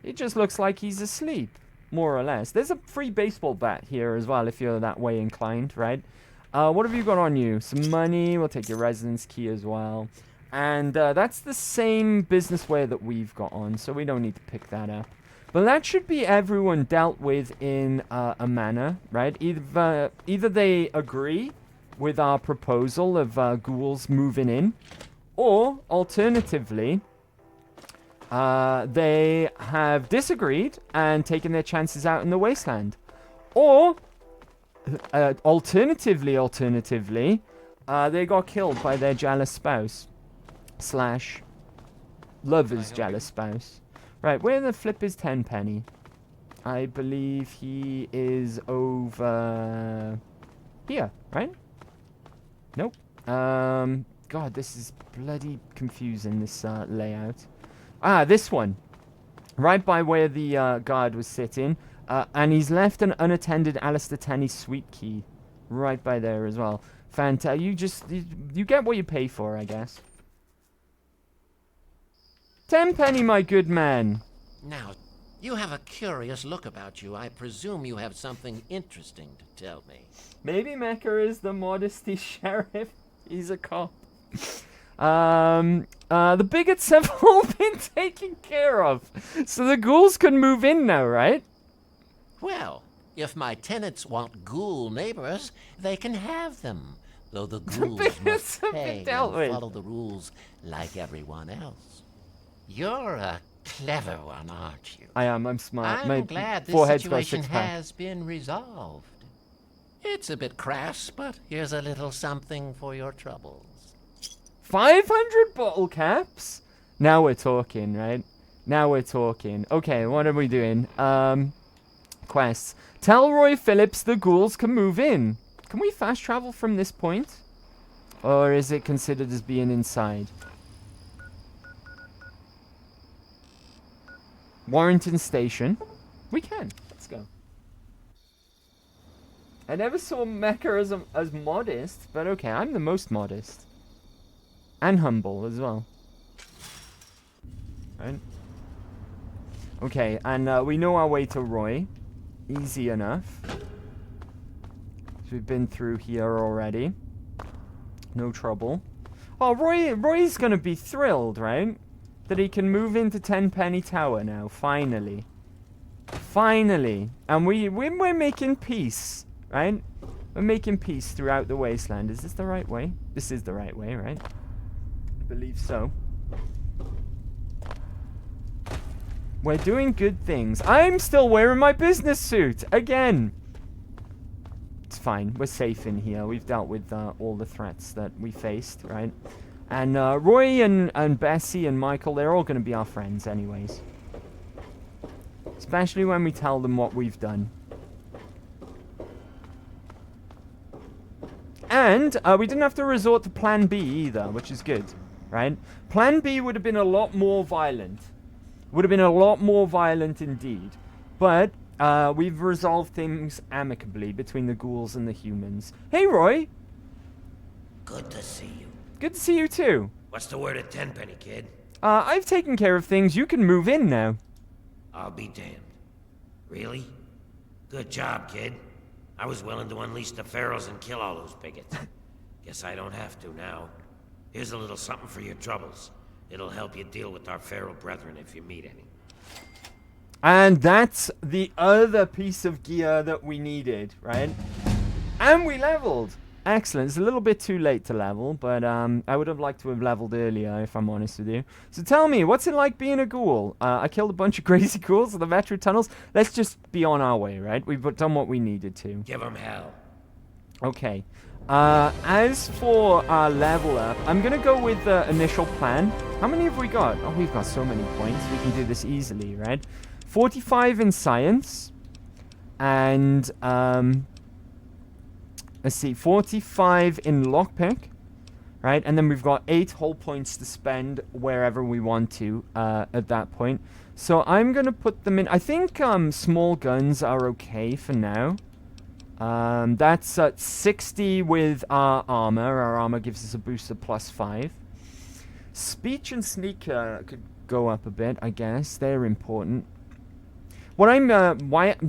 It just looks like he's asleep, more or less. There's a free baseball bat here as well, if you're that way inclined, right? What have you got on you? Some money. We'll take your residence key as well. And that's the same businessware that we've got on, so we don't need to pick that up. But that should be everyone dealt with in a manner, right? Either they agree with our proposal of ghouls moving in, or alternatively, they have disagreed and taken their chances out in the wasteland. Or, alternatively, they got killed by their jealous spouse. / lover's jealous spouse. Right, where the flip is Tenpenny? I believe he is over here, right? Nope. God, this is bloody confusing, this layout. Ah, this one. Right by where the guard was sitting. And he's left an unattended Alistair Tenney sweep key. Right by there as well. You get what you pay for, I guess. Tenpenny, my good man. Now, you have a curious look about you. I presume you have something interesting to tell me. Maybe Mecha is the modesty sheriff. He's a cop. The bigots have all been taken care of. So the ghouls can move in now, right? Well, if my tenants want ghoul neighbors, they can have them. Though the ghouls must pay and follow the rules like everyone else. You're a clever one, aren't you? I am. I'm smart. I'm glad this situation has been resolved. It's a bit crass, but here's a little something for your troubles. 500 bottle caps? Now we're talking, right? Now we're talking. Okay, what are we doing? Quests. Tell Roy Phillips the ghouls can move in. Can we fast travel from this point? Or is it considered as being inside? Warrington Station. We can. Let's go. I never saw Mecha as modest, but okay, I'm the most modest. And humble as well. Right? Okay, and we know our way to Roy. Easy enough. So we've been through here already. No trouble. Oh, Roy's gonna be thrilled, right? That he can move into Tenpenny Tower now, finally. Finally. And we're making peace, right? We're making peace throughout the wasteland. Is this the right way? This is the right way, right? I believe so. We're doing good things. I'm still wearing my business suit, again. It's fine. We're safe in here. We've dealt with all the threats that we faced, right? And Roy and Bessie and Michael, they're all going to be our friends anyways. Especially when we tell them what we've done. And we didn't have to resort to Plan B either, which is good, right? Plan B would have been a lot more violent. Would have been a lot more violent indeed. But we've resolved things amicably between the ghouls and the humans. Hey, Roy! Good to see you. Good to see you too. What's the word at Tenpenny, kid? I've taken care of things. You can move in now. I'll be damned. Really? Good job, kid. I was willing to unleash the pharaohs and kill all those bigots. Guess I don't have to now. Here's a little something for your troubles. It'll help you deal with our feral brethren if you meet any. And that's the other piece of gear that we needed, right? And we leveled. Excellent. It's a little bit too late to level, but I would have liked to have leveled earlier, if I'm honest with you. So tell me, what's it like being a ghoul? I killed a bunch of crazy ghouls in the Vetru tunnels. Let's just be on our way, right? We've done what we needed to. Give them hell. Okay. As for our level up, I'm going to go with the initial plan. How many have we got? Oh, we've got so many points. We can do this easily, right? 45 in science. And, let's see, 45 in lockpick, right? And then we've got 8 whole points to spend wherever we want to at that point. So I'm going to put them in. I think small guns are okay for now. That's 60 with our armor. Our armor gives us a boost of +5. Speech and sneak could go up a bit, I guess. They're important. What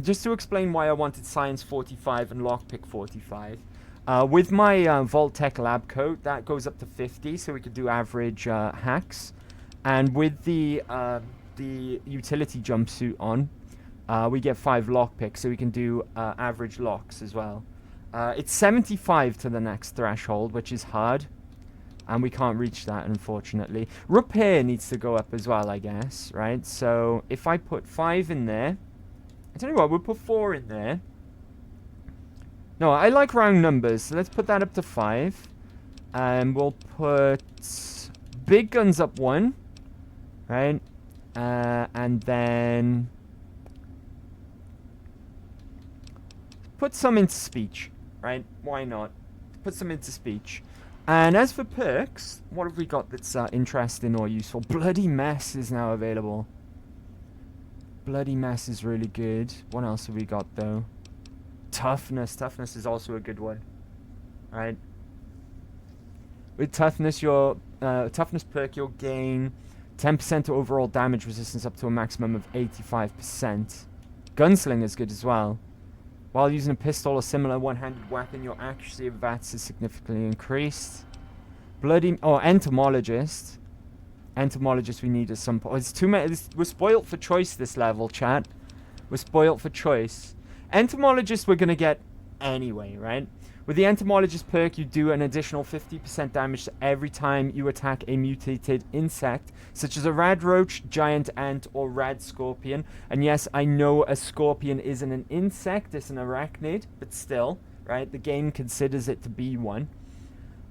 just to explain why I wanted Science 45 and Lockpick 45. With my Vault Tech Lab coat, that goes up to 50, so we could do average hacks. And with the utility jumpsuit on, we get 5 lockpicks, so we can do average locks as well. It's 75 to the next threshold, which is hard. And we can't reach that, unfortunately. Repair needs to go up as well, I guess, right? So if I put 5 in there, I tell you what, we'll put 4 in there. No, I like round numbers, so let's put that up to 5. And we'll put big guns up 1, right? And then put some into speech, right? Why not? Put some into speech. And as for perks, what have we got that's interesting or useful? Bloody Mess is now available. Bloody Mess is really good. What else have we got, though? Toughness. Toughness is also a good one. Right? With Toughness, your Toughness perk, you'll gain 10% to overall damage resistance up to a maximum of 85%. Gunsling is good as well. While using a pistol or similar one-handed weapon, your accuracy of VATS is significantly increased. Entomologist. Entomologist we need at some point. It's too many. We're spoilt for choice this level, chat. We're spoilt for choice. Entomologist we're going to get anyway, right? With the Entomologist perk, you do an additional 50% damage every time you attack a mutated insect, such as a rad roach, giant ant, or rad scorpion. And yes, I know a scorpion isn't an insect, it's an arachnid, but still, right? The game considers it to be one.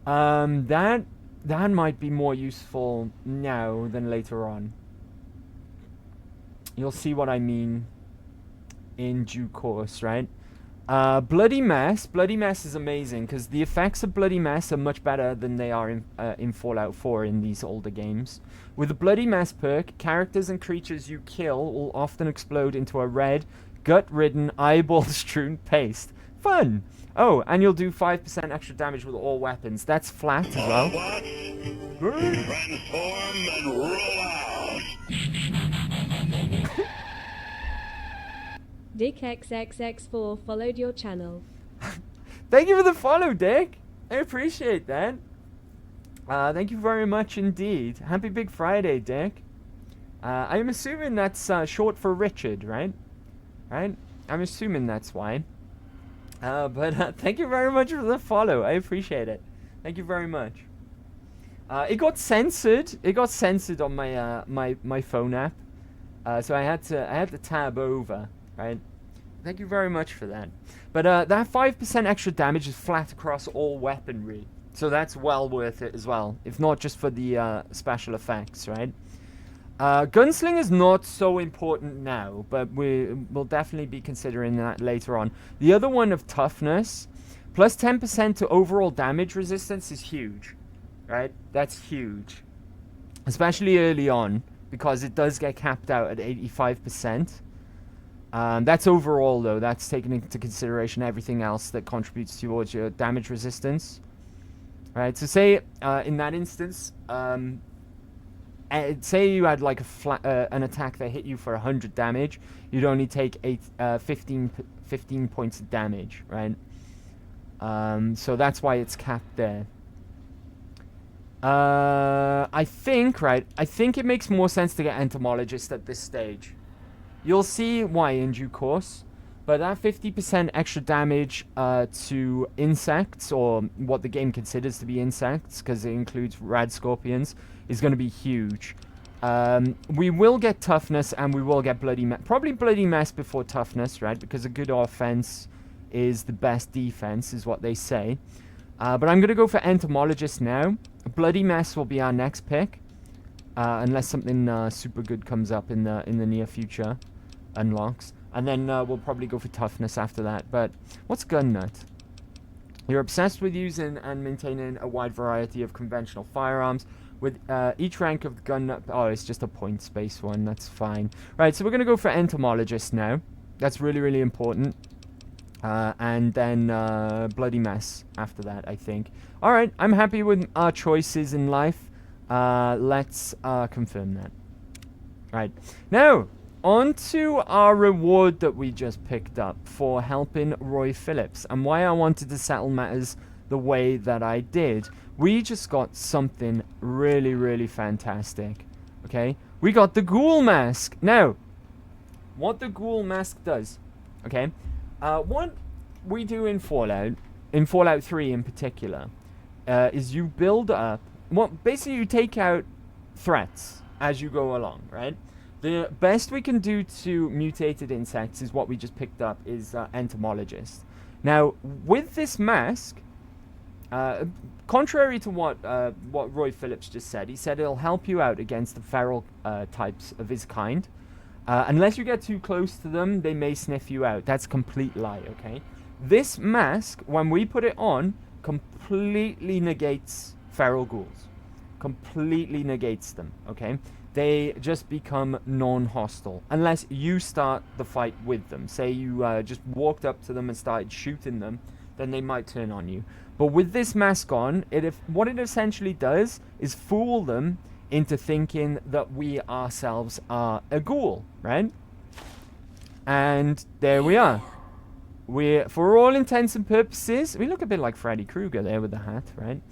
That might be more useful now than later on. You'll see what I mean in due course, right? Bloody Mess. Bloody Mess is amazing because the effects of Bloody Mess are much better than they are in Fallout 4 in these older games. With the Bloody Mess perk, characters and creatures you kill will often explode into a red, gut-ridden, eyeball-strewn paste. Fun! Oh, and you'll do 5% extra damage with all weapons. That's flat as well. Transform and roll out! DickXXX4 followed your channel. Thank you for the follow, Dick. I appreciate that. Thank you very much indeed. Happy Big Friday, Dick. I'm assuming that's short for Richard, right? Right? I'm assuming that's why. But thank you very much for the follow. I appreciate it. Thank you very much. It got censored. It got censored on my my phone app. So I had to tab over. Right? Thank you very much for that. But that 5% extra damage is flat across all weaponry. So that's well worth it as well. If not just for the special effects, right? Gunsling is not so important now, but we'll definitely be considering that later on. The other one of Toughness, plus 10% to overall damage resistance is huge. Right? That's huge. Especially early on, because it does get capped out at 85%. That's overall, though. That's taking into consideration everything else that contributes towards your damage resistance. Right, so say in that instance, say you had like an attack that hit you for 100 damage, you'd only take 15 points of damage, right? So that's why it's capped there. I think it makes more sense to get Entomologist at this stage. You'll see why in due course. But that 50% extra damage to insects, or what the game considers to be insects, because it includes rad scorpions, is going to be huge. We will get toughness, and we will get bloody mess. Probably bloody mess before toughness, right? Because a good offense is the best defense, is what they say. But I'm going to go for entomologist now. Bloody mess will be our next pick, unless something super good comes up in the near future, unlocks. And then we'll probably go for toughness after that. But what's gun nut? You're obsessed with using and maintaining a wide variety of conventional firearms. With each rank of the gun nut... Oh, it's just a point space one. That's fine. Right, so we're going to go for entomologist now. That's really, really important. And then bloody mess after that, I think. Alright, I'm happy with our choices in life. Let's confirm that. Right. Now... on to our reward that we just picked up for helping Roy Phillips, and why I wanted to settle matters the way that I did. We just got something really, really fantastic. Okay? We got the Ghoul Mask. Now, what the Ghoul Mask does, okay? What we do in Fallout 3 in particular, is you build up... well, basically you take out threats as you go along, right? The best we can do to mutated insects is what we just picked up, is entomologist. Now, with this mask, contrary to what Roy Phillips just said, he said it'll help you out against the feral types of his kind. Unless you get too close to them, they may sniff you out. That's a complete lie, okay? This mask, when we put it on, completely negates feral ghouls. Completely negates them, okay? They just become non-hostile. Unless you start the fight with them. Say you just walked up to them and started shooting them, then they might turn on you. But with this mask on, what it essentially does is fool them into thinking that we ourselves are a ghoul, right? And there we are. For all intents and purposes, we look a bit like Freddy Krueger there with the hat, right?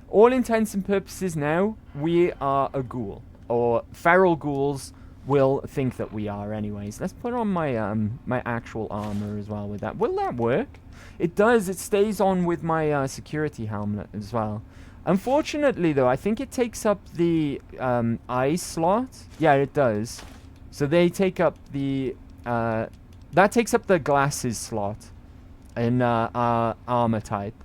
All intents and purposes now, we are a ghoul. Or feral ghouls will think that we are anyways. Let's put on my my actual armor as well with that. Will that work? It does. It stays on with my security helmet as well. Unfortunately, though, I think it takes up the eye slot. Yeah, it does. So they take up the... that takes up the glasses slot in our armor type.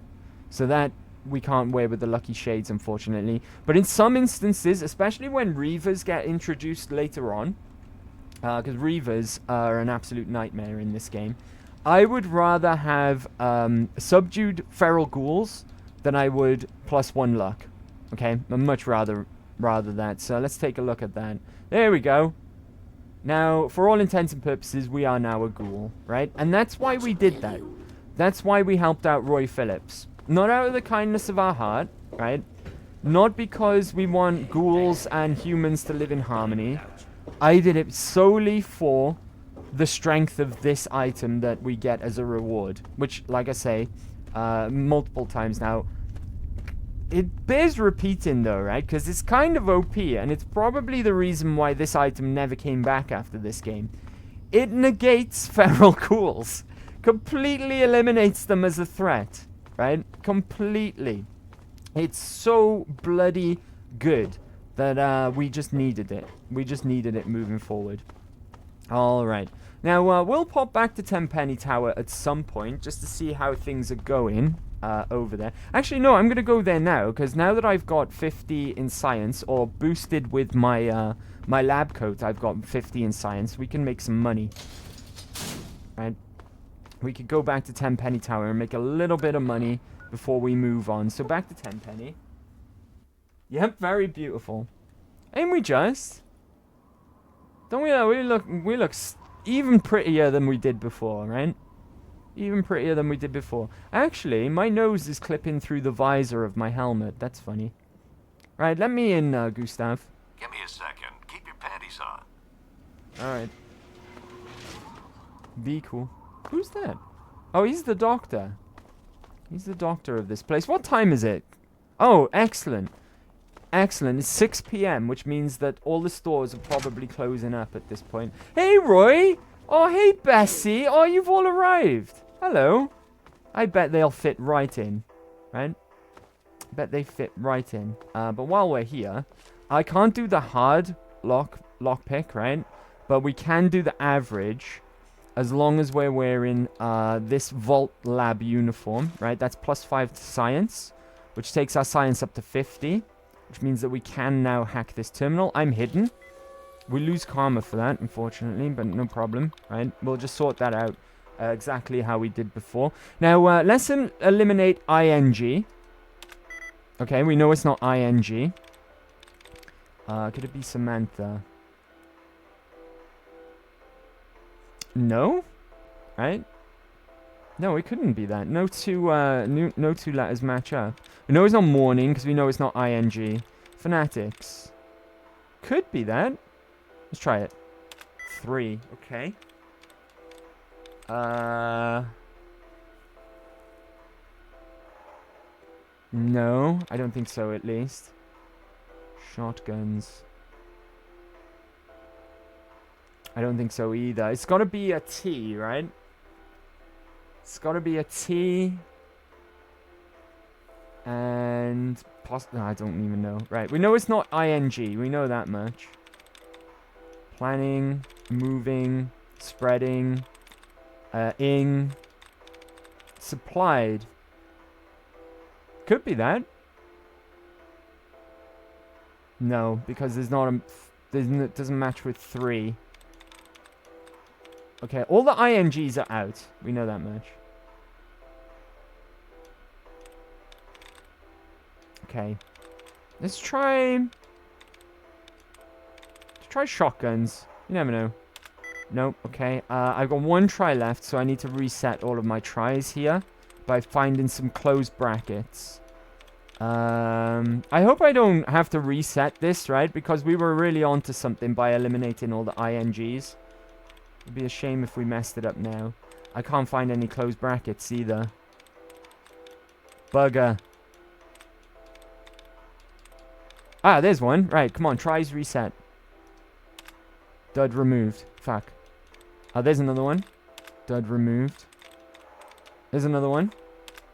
So that... we can't wear with the lucky shades, unfortunately. But in some instances, especially when Reavers get introduced later on, because Reavers are an absolute nightmare in this game, I would rather have subdued feral ghouls than I would +1 luck. Okay, I'd much rather that. So let's take a look at that. There we go. Now, for all intents and purposes, we are now a ghoul, right? And that's why we did that. That's why we helped out Roy Phillips. Not out of the kindness of our heart, right? Not because we want ghouls and humans to live in harmony. I did it solely for the strength of this item that we get as a reward. Which, like I say, multiple times now, it bears repeating though, right? Because it's kind of OP, and it's probably the reason why this item never came back after this game. It negates feral ghouls. Completely eliminates them as a threat. Right? Completely. It's so bloody good that we just needed it. We just needed it moving forward. Alright. Now, we'll pop back to Tenpenny Tower at some point just to see how things are going over there. Actually, no, I'm going to go there now, because now that I've got 50 in science, or boosted with my, my lab coat, I've got 50 in science, we can make some money. Right? We could go back to Tenpenny Tower and make a little bit of money before we move on. So back to Tenpenny. Yep, very beautiful. Ain't we just? Don't we? We look even prettier than we did before, right? Even prettier than we did before. Actually, my nose is clipping through the visor of my helmet. That's funny. Right, let me in, Gustav. Give me a second. Keep your panties on. Alright. Be cool. Who's that? Oh, he's the doctor. He's the doctor of this place. What time is it? Oh, excellent. Excellent. It's 6 p.m., which means that all the stores are probably closing up at this point. Hey, Roy! Oh, hey, Bessie! Oh, you've all arrived. Hello. I bet they'll fit right in, right? Bet they fit right in. But while we're here, I can't do the hard lockpick, right? But we can do the average, as long as we're wearing this Vault Lab uniform, right? That's +5 to science, which takes our science up to 50, which means that we can now hack this terminal. I'm hidden. We lose karma for that, unfortunately, but no problem, right? We'll just sort that out exactly how we did before. Now, let's eliminate ING. Okay, we know it's not ING. Could it be Samantha? No? Right? No, it couldn't be that. No two letters match up. We know it's not morning, because we know it's not ING. Fanatics. Could be that. Let's try it. 3. Okay. No, I don't think so, at least. Shotguns. I don't think so either. It's got to be a T, right? It's got to be a T. And... no, I don't even know. Right, we know it's not ING. We know that much. Planning, moving, spreading, ing, supplied. Could be that. No, because there's not a... it doesn't match with 3. Okay, all the INGs are out. We know that much. Okay. Let's try... shotguns. You never know. Nope, okay. I've got 1 try left, so I need to reset all of my tries here by finding some closed brackets. I hope I don't have to reset this, right? Because we were really onto something by eliminating all the INGs. It'd be a shame if we messed it up now. I can't find any closed brackets either. Bugger. Ah, there's one. Right, come on. Tries reset. Dud removed. Fuck. Oh, there's another one. Dud removed. There's another one.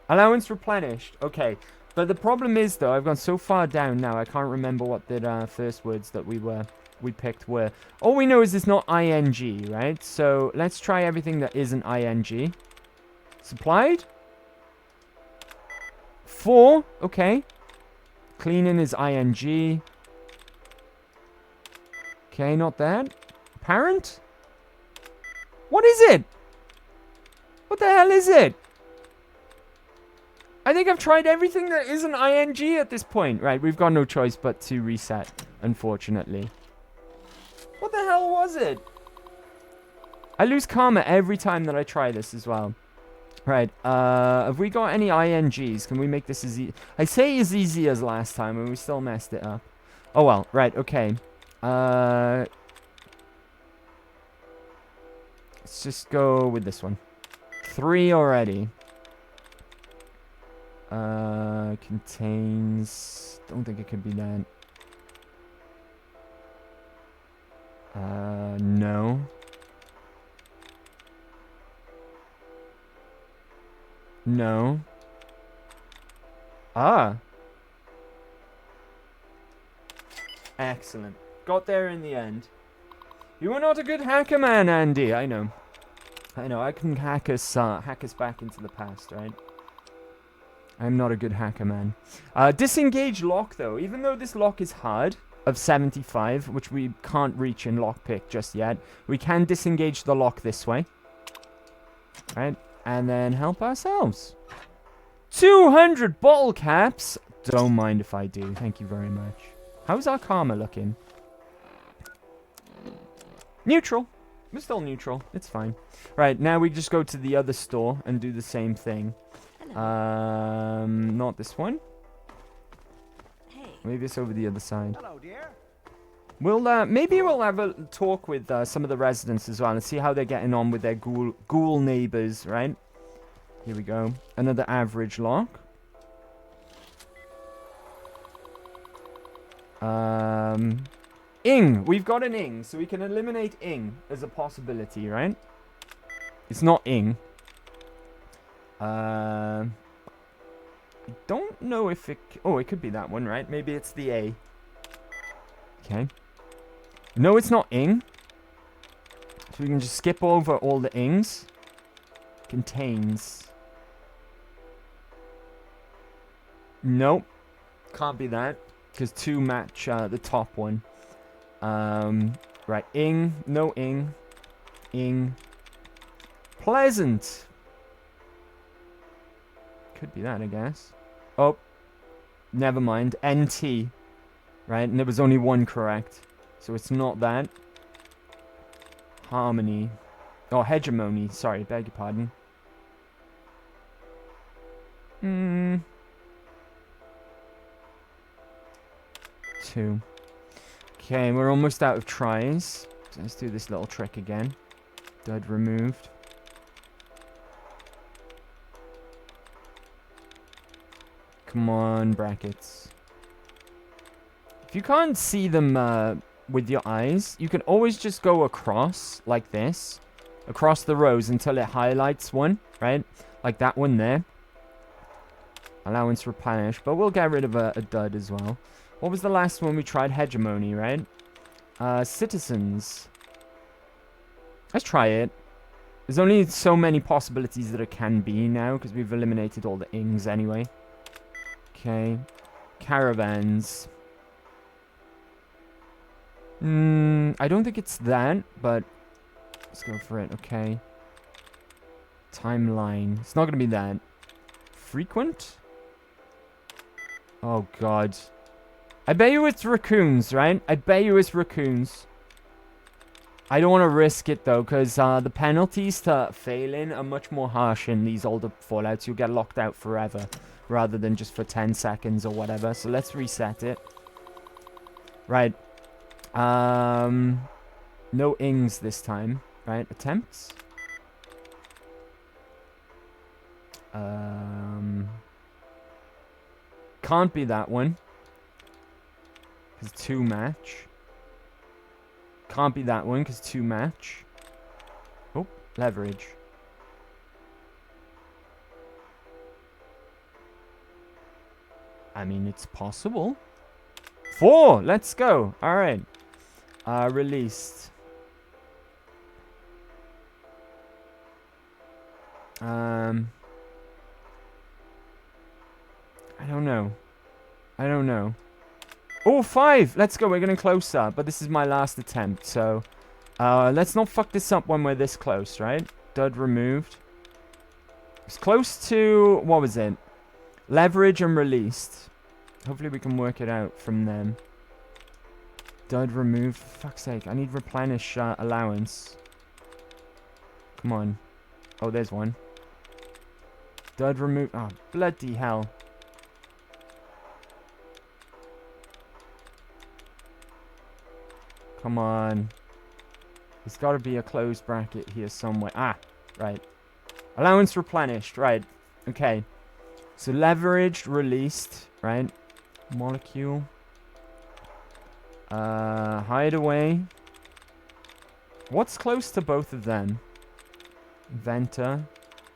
Allowance replenished. Okay. But the problem is, though, I've gone so far down now, I can't remember what the first words that we picked were. All we know is it's not ING, right? So let's try everything that isn't ING. Supplied? 4. Okay. Cleaning is ING. Okay, not that. Apparent? What is it? What the hell is it? I think I've tried everything that isn't ING at this point. Right, we've got no choice but to reset, unfortunately. What the hell was it? I lose karma every time that I try this as well. Right, have we got any INGs? Can we make this as easy? I say as easy as last time, and we still messed it up. Oh well, right, okay. Let's just go with this one. 3 already. Contains... Don't think it could be that. No. No. Ah. Excellent. Got there in the end. You are not a good hacker, man, Andy. I know. I know. I can hack us back into the past, right? I'm not a good hacker, man. Disengage lock, though. Even though this lock is hard, of 75, which we can't reach in lockpick just yet, we can disengage the lock this way. Right? And then help ourselves. 200 bottle caps. Don't mind if I do. Thank you very much. How's our karma looking? Neutral. We're still neutral. It's fine. Right, now we just go to the other store and do the same thing. Not this one. Hey. Maybe it's over the other side. Hello, dear. We'll maybe we'll have a talk with some of the residents as well and see how they're getting on with their ghoul neighbors, right? Here we go. Another average lock. Ing. We've got an ing, so we can eliminate ing as a possibility, right? It's not ing. I don't know if it... Oh, it could be that one, right? Maybe it's the A. Okay. No, it's not ing. So we can just skip over all the ings. Contains. Nope. Can't be that. Because 2 match the top one. Right. Ing. No ing. Ing. Pleasant. Could be that, I guess. Oh. Never mind. NT. Right. And there was only one correct. So it's not that. Harmony. Oh, hegemony. Sorry, beg your pardon. 2. Okay, we're almost out of tries. So let's do this little trick again. Dud removed. Come on, brackets. If you can't see them with your eyes, you can always just go across like this. Across the rows until it highlights one, right? Like that one there. Allowance replenish, but we'll get rid of a dud as well. What was the last one we tried? Hegemony, right? Citizens. Let's try it. There's only so many possibilities that it can be now, because we've eliminated all the ings anyway. Okay. Caravans. I don't think it's that, but let's go for it, okay. Timeline. It's not going to be that. Frequent? Oh, God. I bet you it's raccoons, right? I bet you it's raccoons. I don't want to risk it, though, because the penalties to failing are much more harsh in these older Fallouts. You'll get locked out forever, rather than just for 10 seconds or whatever. So let's reset it. Right. No ings this time, right? Attempts. Can't be that one. Because 2 match. Can't be that one because 2 match. Oh, leverage. I mean, it's possible. 4! Let's go. Alright. Released. I don't know. I don't know. Oh, 5! Let's go. We're getting closer. But this is my last attempt, so... let's not fuck this up when we're this close, right? Dud removed. It's close to... What was it? Leverage and released. Hopefully we can work it out from them. Dud removed. For fuck's sake. I need replenish allowance. Come on. Oh, there's one. Dud removed. Oh, bloody hell. Come on. There's got to be a closed bracket here somewhere. Ah, right. Allowance replenished. Right. Okay. So leveraged, released. Right. Molecule. Hideaway. What's close to both of them? Inventor.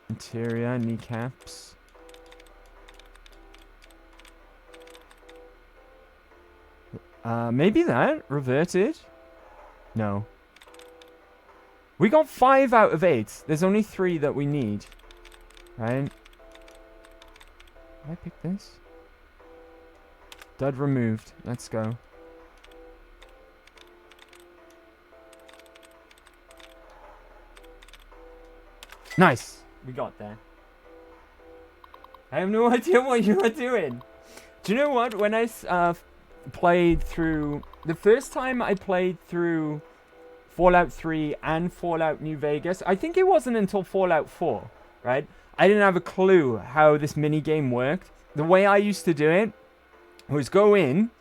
Interior. Kneecaps. Maybe that. Reverted. No. We got 5 out of 8. There's only 3 that we need. Right? Did I pick this? Dud removed. Let's go. Nice. We got there. I have no idea what you are doing. Do you know what? When I played through... The first time I played through Fallout 3 and Fallout New Vegas, I think it wasn't until Fallout 4, right? I didn't have a clue how this minigame worked. The way I used to do it was go in,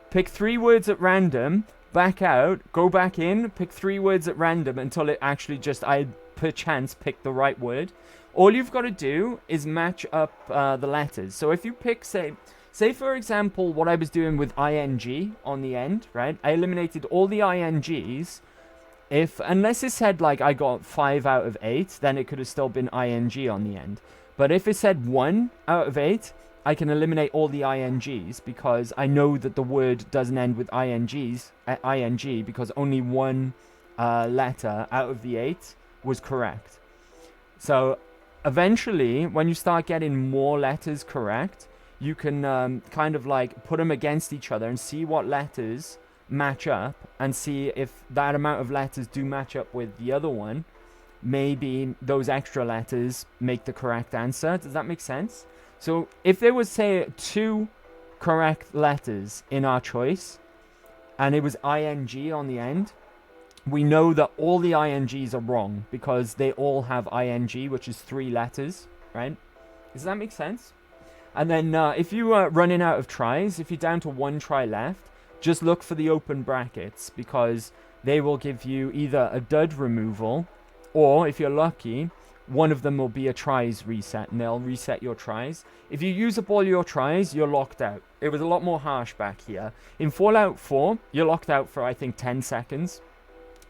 pick 3 words at random, back out, go back in, pick 3 words at random until it actually just, I perchance picked the right word. All you've got to do is match up the letters. So if you pick, say, say for example, what I was doing with ing on the end, right? I eliminated all the ings. Unless it said like I got 5 out of 8, then it could have still been ing on the end. But if it said 1 out of 8, I can eliminate all the ings because I know that the word doesn't end with ing because only one letter out of the 8 was correct. So eventually, when you start getting more letters correct, you can kind of like put them against each other and see what letters match up and see if that amount of letters do match up with the other one. Maybe those extra letters make the correct answer. Does that make sense? So if there was, say, 2 correct letters in our choice and it was ing on the end, we know that all the ings are wrong because they all have ing, which is 3 letters, right? Does that make sense? And then if you are running out of tries, if you're down to 1 try left, just look for the open brackets because they will give you either a dud removal or, if you're lucky, one of them will be a tries reset and they'll reset your tries. If you use up all your tries, you're locked out. It was a lot more harsh back here. In Fallout 4, you're locked out for, I think, 10 seconds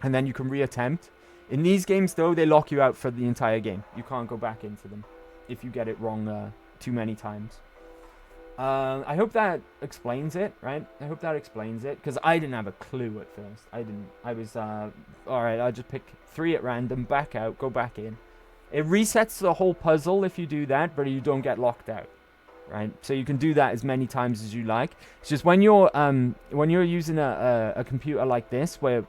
and then you can reattempt. In these games, though, they lock you out for the entire game. You can't go back into them if you get it wrong too many times. I hope that explains it, right? I hope that explains it, because I didn't have a clue at first. I was, alright, I'll just pick 3 at random, back out, go back in. It resets the whole puzzle if you do that, but you don't get locked out, right? So you can do that as many times as you like. It's just when you're using a computer like this, where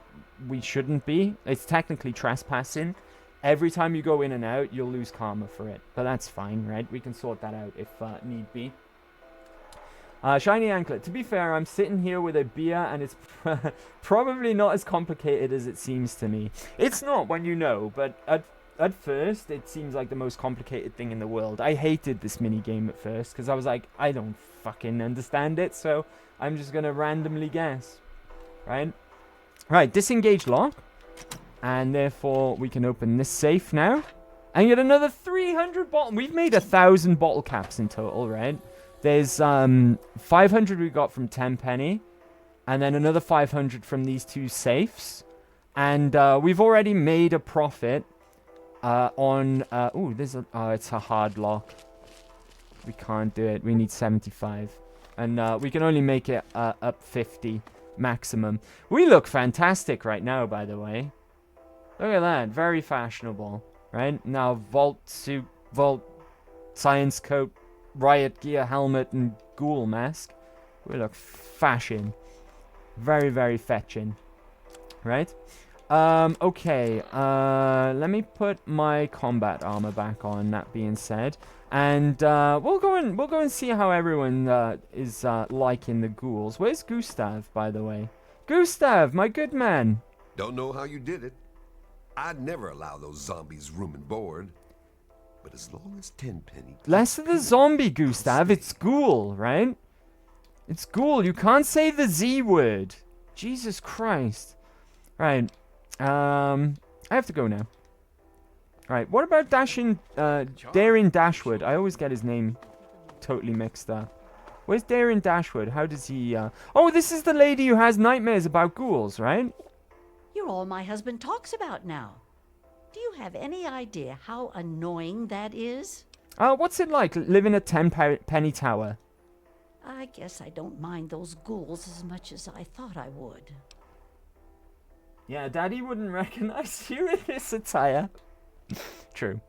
we shouldn't be, it's technically trespassing. Every time you go in and out, you'll lose karma for it. But that's fine, right? We can sort that out if need be. Shiny Anklet. To be fair, I'm sitting here with a beer and it's probably not as complicated as it seems to me. It's not when you know, but at first, it seems like the most complicated thing in the world. I hated this minigame at first because I was like, I don't fucking understand it, so I'm just going to randomly guess. Right? Right, disengage lock. And therefore, we can open this safe now. And get another 300 bottle. We've made 1,000 bottle caps in total, right? There's 500 we got from Tenpenny. And then another 500 from these 2 safes. And we've already made a profit on... it's a hard lock. We can't do it. We need 75. And we can only make it up 50 maximum. We look fantastic right now, by the way. Look at that. Very fashionable. Right? Now, Vault suit, Vault science coat, riot gear, helmet, and ghoul mask. We look fashion. Very, very fetching. Right? Okay. Let me put my combat armor back on, that being said. And we'll go and see how everyone is liking the ghouls. Where's Gustav, by the way? Gustav, my good man. Don't know how you did it. I'd never allow those zombies room and board. But as long as Tenpenny... Less of the zombie, Gustav. It's ghoul, right? It's ghoul. You can't say the Z word. Jesus Christ. Right. I have to go now. Right. What about Daring Dashwood? I always get his name totally mixed up. Where's Daring Dashwood? How does he... Oh, this is the lady who has nightmares about ghouls, right? You're all my husband talks about now. Do you have any idea how annoying that is? What's it like living at 10 Penny Tower? I guess I don't mind those ghouls as much as I thought I would. Yeah, Daddy wouldn't recognize you in this attire. True.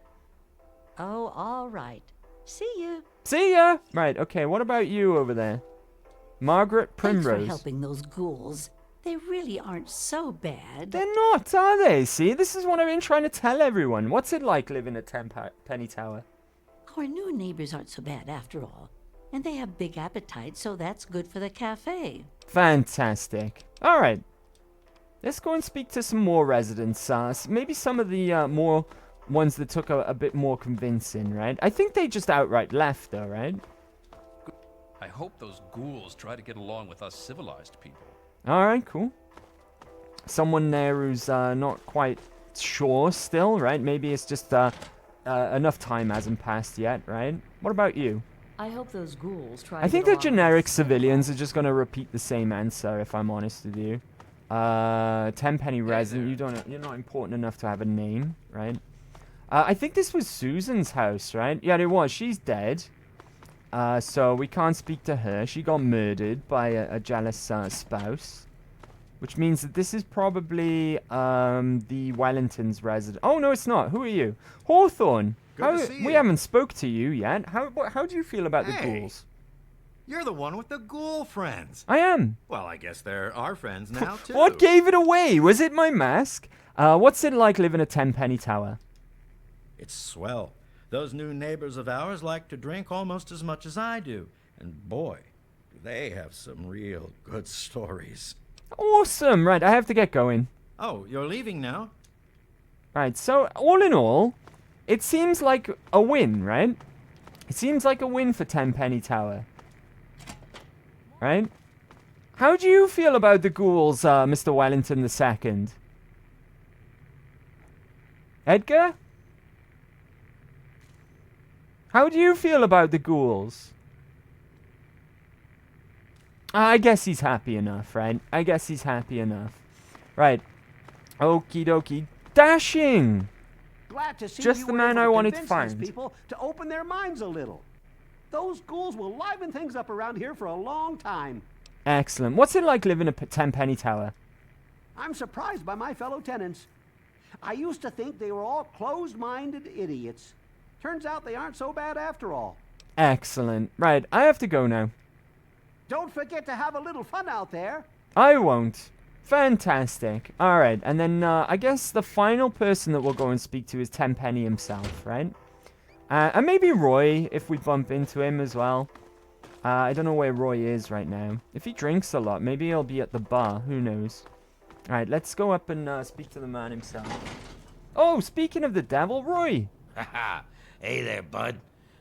Oh, all right. See you. See ya! Right, okay, what about you over there? Margaret Primrose. Thanks for helping those ghouls. They really aren't so bad. They're not, are they? See, this is what I've been trying to tell everyone. What's it like living at 10 Penny Tower? Our new neighbors aren't so bad after all. And they have big appetites, so that's good for the cafe. Fantastic. All right. Let's go and speak to some more residents. Maybe some of the more ones that took a bit more convincing, right? I think they just outright left, though, right? I hope those ghouls try to get along with us civilized people. Alright, cool. Someone there who's not quite sure still, right? Maybe it's just enough time hasn't passed yet, right? What about you? I hope those ghouls try. I think the generic civilians are just gonna repeat the same answer. If I'm honest with you, 10-penny resident. You're not important enough to have a name, right? I think this was Susan's house, right? Yeah, it was. She's dead. So we can't speak to her. She got murdered by a jealous spouse. Which means that this is probably the Wellington's resident. Oh, no, it's not. Who are you? Hawthorne. Good to see we you. haven't spoke to you yet. How do you feel about the ghouls? You're the one with the ghoul friends. I am. Well, I guess they're our friends now, too. What gave it away? Was it my mask? What's it like living in a 10-penny tower? It's swell. Those new neighbors of ours like to drink almost as much as I do. And boy, do they have some real good stories. Awesome. Right, I have to get going. Oh, you're leaving now? Right, so all in all, it seems like a win, right? It seems like a win for 10-penny tower. Right? How do you feel about the ghouls, Mr. Wellington II? Edgar? How do you feel about the ghouls? I guess he's happy enough, right? I guess he's happy enough. Right. Okie dokie. Dashing! Glad to see Just you the were man able I to wanted to convince these find. people to open their minds a little. Those ghouls will liven things up around here for a long time. Excellent. What's it like living in a 10-penny tower? I'm surprised by my fellow tenants. I used to think they were all closed-minded idiots. Turns out they aren't so bad after all. Excellent. Right, I have to go now. Don't forget to have a little fun out there. I won't. Fantastic. Alright, and then I guess the final person that we'll go and speak to is 10-penny himself, right? And maybe Roy, if we bump into him as well. I don't know where Roy is right now. If he drinks a lot, maybe he'll be at the bar. Who knows? Alright, let's go up and speak to the man himself. Oh, speaking of the devil, Roy. Haha. Hey there, bud.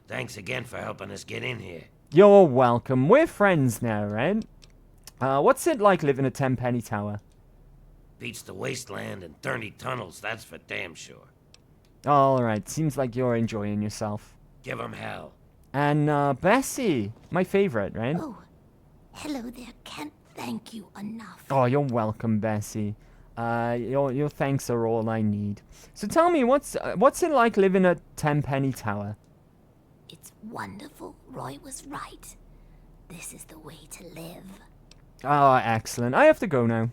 Thanks again for helping us get in here. You're welcome. We're friends now, right? What's it like living in a 10-penny tower? Beats the wasteland and 30 tunnels, that's for damn sure. Alright, seems like you're enjoying yourself. Give 'em hell. And Bessie, my favorite, right? Oh, hello there. Can't thank you enough. Oh, you're welcome, Bessie. Your thanks are all I need. So tell me, what's it like living a 10-penny tower? It's wonderful. Roy was right. This is the way to live. Oh, excellent. I have to go now.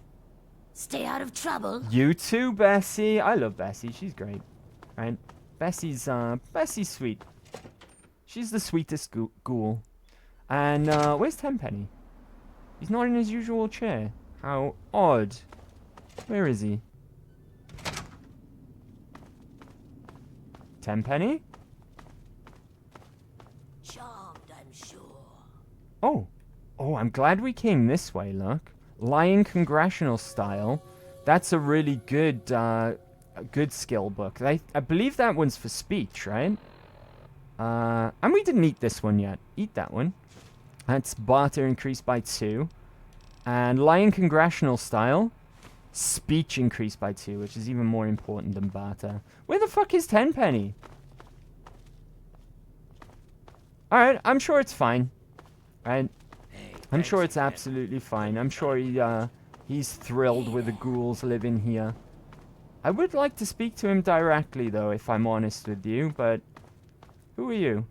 Stay out of trouble. You too, Bessie. I love Bessie. She's great. Right? Bessie's sweet. She's the sweetest ghoul. And where's Tenpenny? He's not in his usual chair. How odd. Where is he? Tenpenny? Charmed, I'm sure. Oh. Oh, I'm glad we came this way, look. Lying Congressional Style. That's a really good, good skill book. I believe that one's for speech, right? And we didn't eat this one yet. Eat that one. That's barter increased by 2. And Lying Congressional Style. Speech increased by 2, which is even more important than barter. Where the fuck is Tenpenny? Alright, I'm sure it's fine. Right? I'm sure it's absolutely fine. I'm sure he's thrilled with the ghouls living here. I would like to speak to him directly, though, if I'm honest with you, but... Who are you?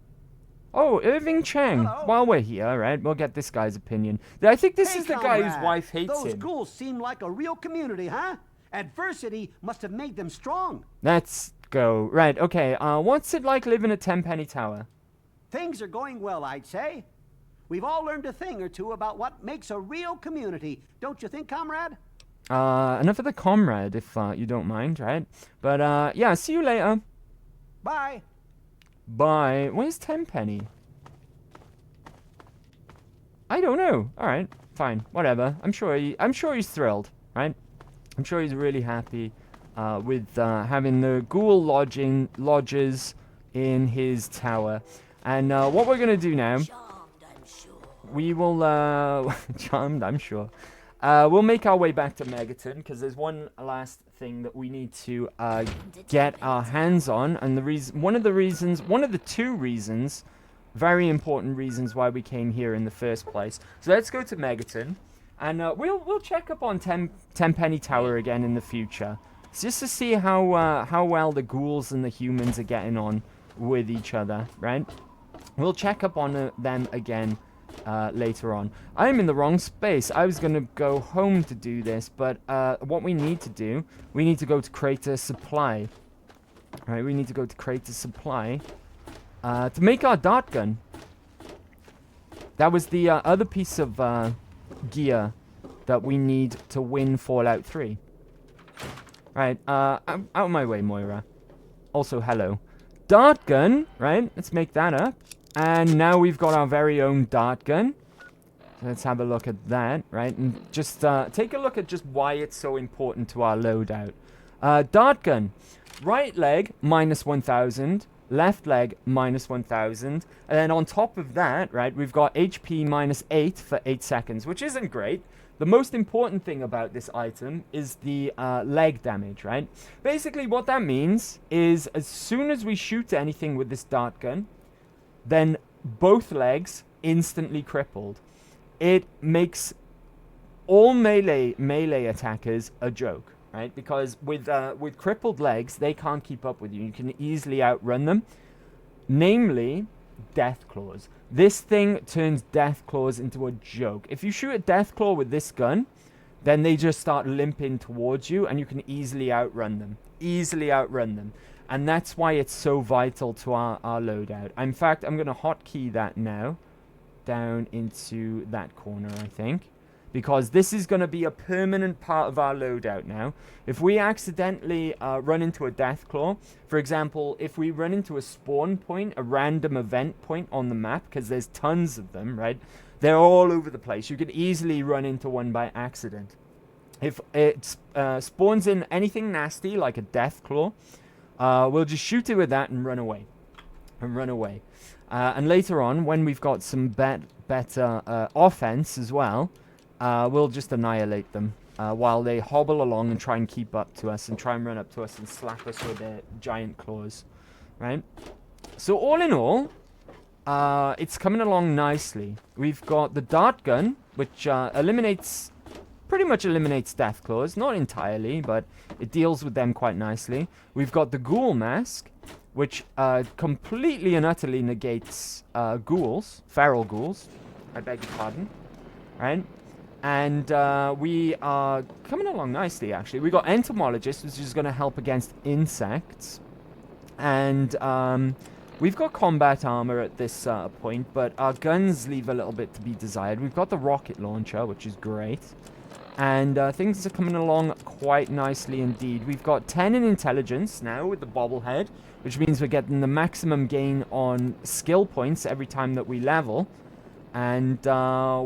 Oh, Irving Chang. Hello. While we're here, right, we'll get this guy's opinion. I think this is the guy whose comrade. wife hates Those him. ghouls seem like a real community, huh? Adversity must have made them strong. Let's go. Right, okay, what's it like living at Tenpenny Tower? Things are going well, I'd say. We've all learned a thing or two about what makes a real community. Don't you think, comrade? Enough of the comrade, if you don't mind, right? But, yeah, see you later. Bye. Bye. Where's Tenpenny? I don't know. Alright, fine, whatever. I'm sure he's thrilled, right? I'm sure he's really happy with having the ghoul lodges in his tower. And what we're gonna do now, we will charmed, I'm sure. We'll make our way back to Megaton because there's one last thing that we need to get our hands on, and one of the two reasons Very important reasons why we came here in the first place. So let's go to Megaton, and we'll check up on Tenpenny Tower again in the future, just to see how well the ghouls and the humans are getting on with each other, right? We'll check up on them again later on. I'm in the wrong space. I was going to go home to do this, but what we need to do, we need to go to Crater Supply. Right, we need to go to Crater Supply to make our dart gun. That was the other piece of gear that we need to win Fallout 3. Right, out of my way, Moira. Also, hello. Dart gun, right? Let's make that up. And now we've got our very own dart gun. So let's have a look at that, right? And just take a look at just why it's so important to our loadout. Dart gun. Right leg, minus 1,000. Left leg, minus 1,000. And then on top of that, right, we've got HP minus 8 for 8 seconds, which isn't great. The most important thing about this item is the leg damage, right? Basically, what that means is as soon as we shoot anything with this dart gun, then both legs instantly crippled. It makes all melee attackers a joke, right? Because with crippled legs, they can't keep up with you. You can easily outrun them. Namely, death claws. This thing turns death claws into a joke. If you shoot a death claw with this gun, then they just start limping towards you, and you can easily outrun them. Easily outrun them. And that's why it's so vital to our loadout. In fact, I'm going to hotkey that now down into that corner, I think. Because this is going to be a permanent part of our loadout now. If we accidentally run into a Deathclaw, for example, if we run into a spawn point, a random event point on the map, because there's tons of them, right? They're all over the place. You could easily run into one by accident. If it spawns in anything nasty, like a Deathclaw, we'll just shoot it with that and run away. And later on, when we've got some better offense as well, we'll just annihilate them while they hobble along and try and keep up to us and try and run up to us and slap us with their giant claws, right? So all in all, it's coming along nicely. We've got the dart gun, which pretty much eliminates death claws. Not entirely, but it deals with them quite nicely. We've got the ghoul mask, which completely and utterly negates ghouls, feral ghouls. I beg your pardon, right? And we are coming along nicely, actually. We got entomologist, which is going to help against insects. And we've got combat armor at this point, but our guns leave a little bit to be desired. We've got the rocket launcher, which is great. And things are coming along quite nicely indeed. We've got 10 in intelligence now with the bobblehead, which means we're getting the maximum gain on skill points every time that we level. And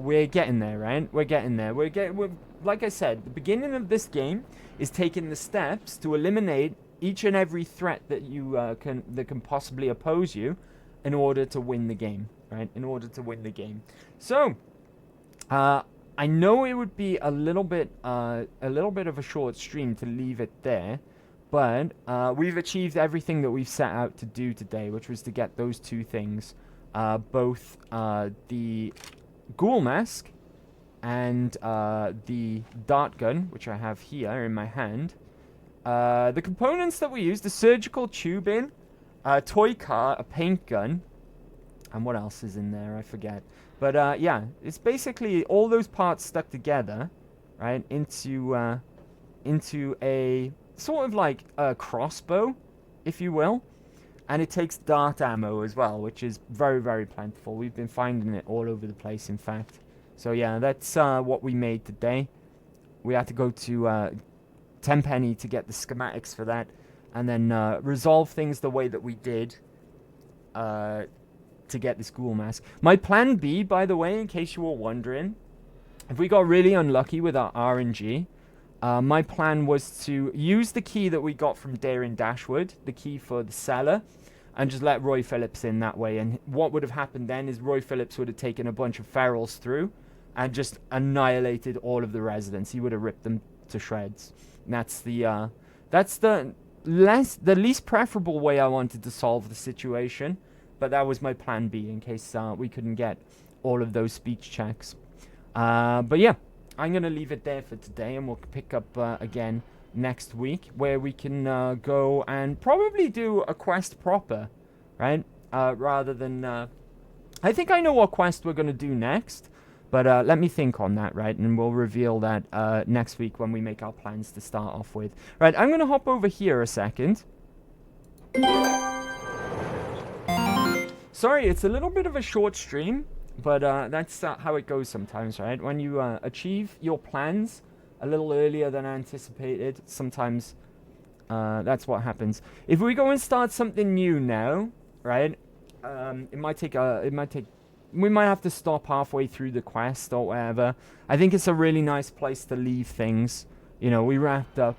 we're getting there, right? We're getting there. We're like I said, the beginning of this game is taking the steps to eliminate each and every threat that you can possibly oppose you in order to win the game, right? In order to win the game. So, I know it would be a little bit of a short stream to leave it there, but we've achieved everything that we've set out to do today, which was to get those two things. Both the ghoul mask and the dart gun, which I have here in my hand. The components that we used, the surgical tubing, a toy car, a paint gun, and what else is in there? I forget. But yeah, it's basically all those parts stuck together, right, into a sort of like a crossbow, if you will. And it takes dart ammo as well, which is very, very plentiful. We've been finding it all over the place, in fact. So yeah, that's what we made today. We had to go to Tenpenny to get the schematics for that, and then resolve things the way that we did to get this ghoul mask. My plan B, by the way, in case you were wondering, if we got really unlucky with our RNG, my plan was to use the key that we got from Daring Dashwood, the key for the cellar, and just let Roy Phillips in that way. And what would have happened then is Roy Phillips would have taken a bunch of ferals through and just annihilated all of the residents. He would have ripped them to shreds. And that's the least preferable way I wanted to solve the situation. but that was my plan B in case we couldn't get all of those speech checks. But yeah, I'm going to leave it there for today, and we'll pick up again next week, where we can go and probably do a quest proper, right? Rather than... I think I know what quest we're going to do next, but let me think on that, right? And we'll reveal that next week when we make our plans to start off with. Right, I'm going to hop over here a second. Sorry, it's a little bit of a short stream, but that's how it goes sometimes, right? When you achieve your plans a little earlier than anticipated, sometimes that's what happens. If we go and start something new now, right? We might have to stop halfway through the quest or whatever. I think it's a really nice place to leave things. You know, we wrapped up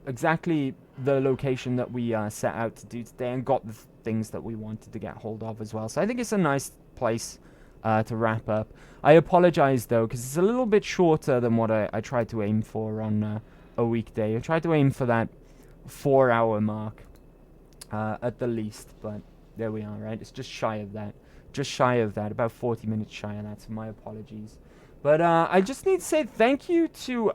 exactly the location that we set out to do today, and got the things that we wanted to get hold of as well. So I think it's a nice place to wrap up. I apologize though, because it's a little bit shorter than what I tried to aim for on a weekday. I tried to aim for that 4-hour mark at the least, but there we are, right? It's just shy of that. Just shy of that, about 40 minutes shy of that, so my apologies. But I just need to say thank you to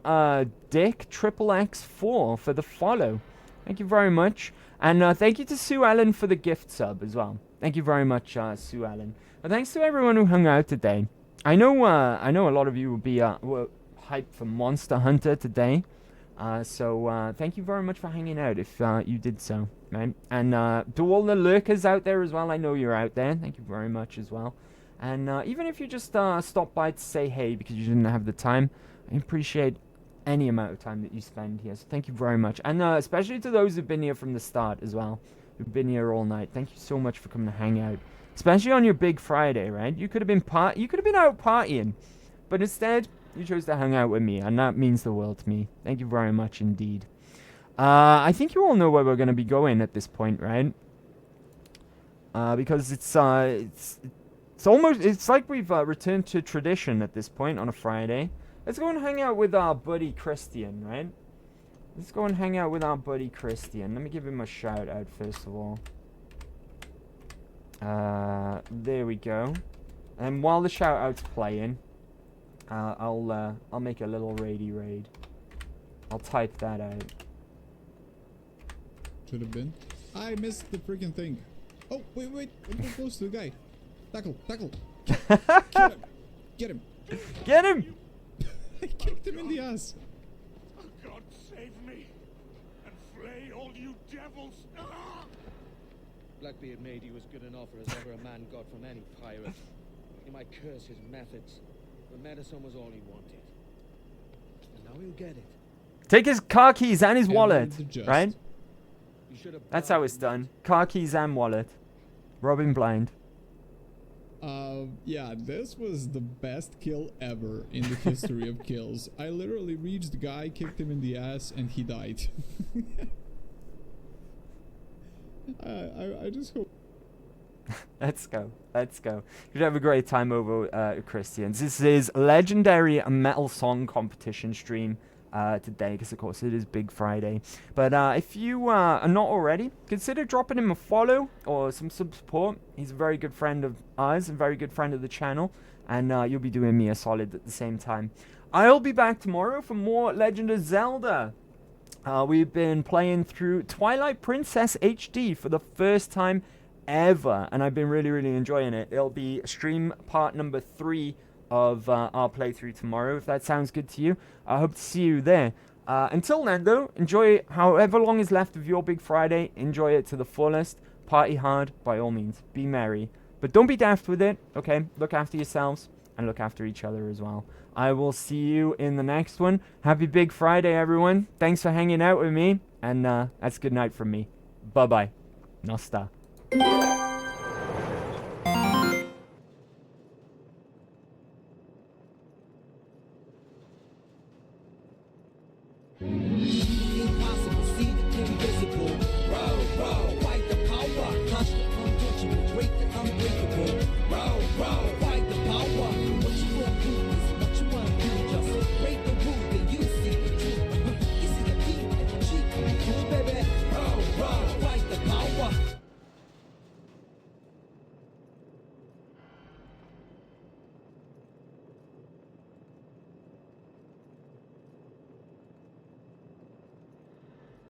Dick XXX4 for the follow. Thank you very much. And thank you to Sue Ellen for the gift sub as well. Thank you very much, Sue Ellen. And thanks to everyone who hung out today. I know a lot of you will be were hyped for Monster Hunter today. So thank you very much for hanging out if you did so, right? And to all the lurkers out there as well, I know you're out there. Thank you very much as well. And even if you just stopped by to say hey because you didn't have the time, I appreciate any amount of time that you spend here. So thank you very much. And especially to those who've been here from the start as well, who've been here all night. Thank you so much for coming to hang out. Especially on your big Friday, right? You could have been out partying, but instead you chose to hang out with me, and that means the world to me. Thank you very much indeed. I think you all know where we're going to be going at this point, right? Because it's like we've returned to tradition at this point on a Friday. Let's go and hang out with our buddy Christian, right? Let's go and hang out with our buddy Christian. Let me give him a shout out first of all. There we go. And while the shout out's playing, I'll make a little raid. I'll type that out. Should have been. I missed the freaking thing. Oh, wait. I'm too close to the guy. Tackle. Get him. Get him! I kicked him in the ass. Oh, God, save me. And flay all you devils. Ah! Blackbeard made you as good an offer as ever a man got from any pirate. You might curse his methods, but medicine was all he wanted. And now he'll get it. Take his car keys and his wallet, right? That's how it's done. Car keys and wallet. Robin blind. Yeah, this was the best kill ever in the history of kills. I literally reached the guy, kicked him in the ass, and he died. I just hope... Let's go. You should have a great time over Christians. This is legendary metal song competition stream today, because of course it is Big Friday. But if you are not already, consider dropping him a follow or some support. He's a very good friend of ours and very good friend of the channel, and you'll be doing me a solid at the same time. I'll be back tomorrow for more Legend of Zelda. We've been playing through Twilight Princess HD for the first time ever, and I've been really enjoying it. It'll be stream part number 3 of our playthrough tomorrow, if that sounds good to you. I hope to see you there. Until then, though, enjoy however long is left of your Big Friday. Enjoy it to the fullest. Party hard, by all means. Be merry. But don't be daft with it, okay? Look after yourselves and look after each other as well. I will see you in the next one. Happy Big Friday, everyone. Thanks for hanging out with me. And that's good night from me. Bye-bye. Nosta.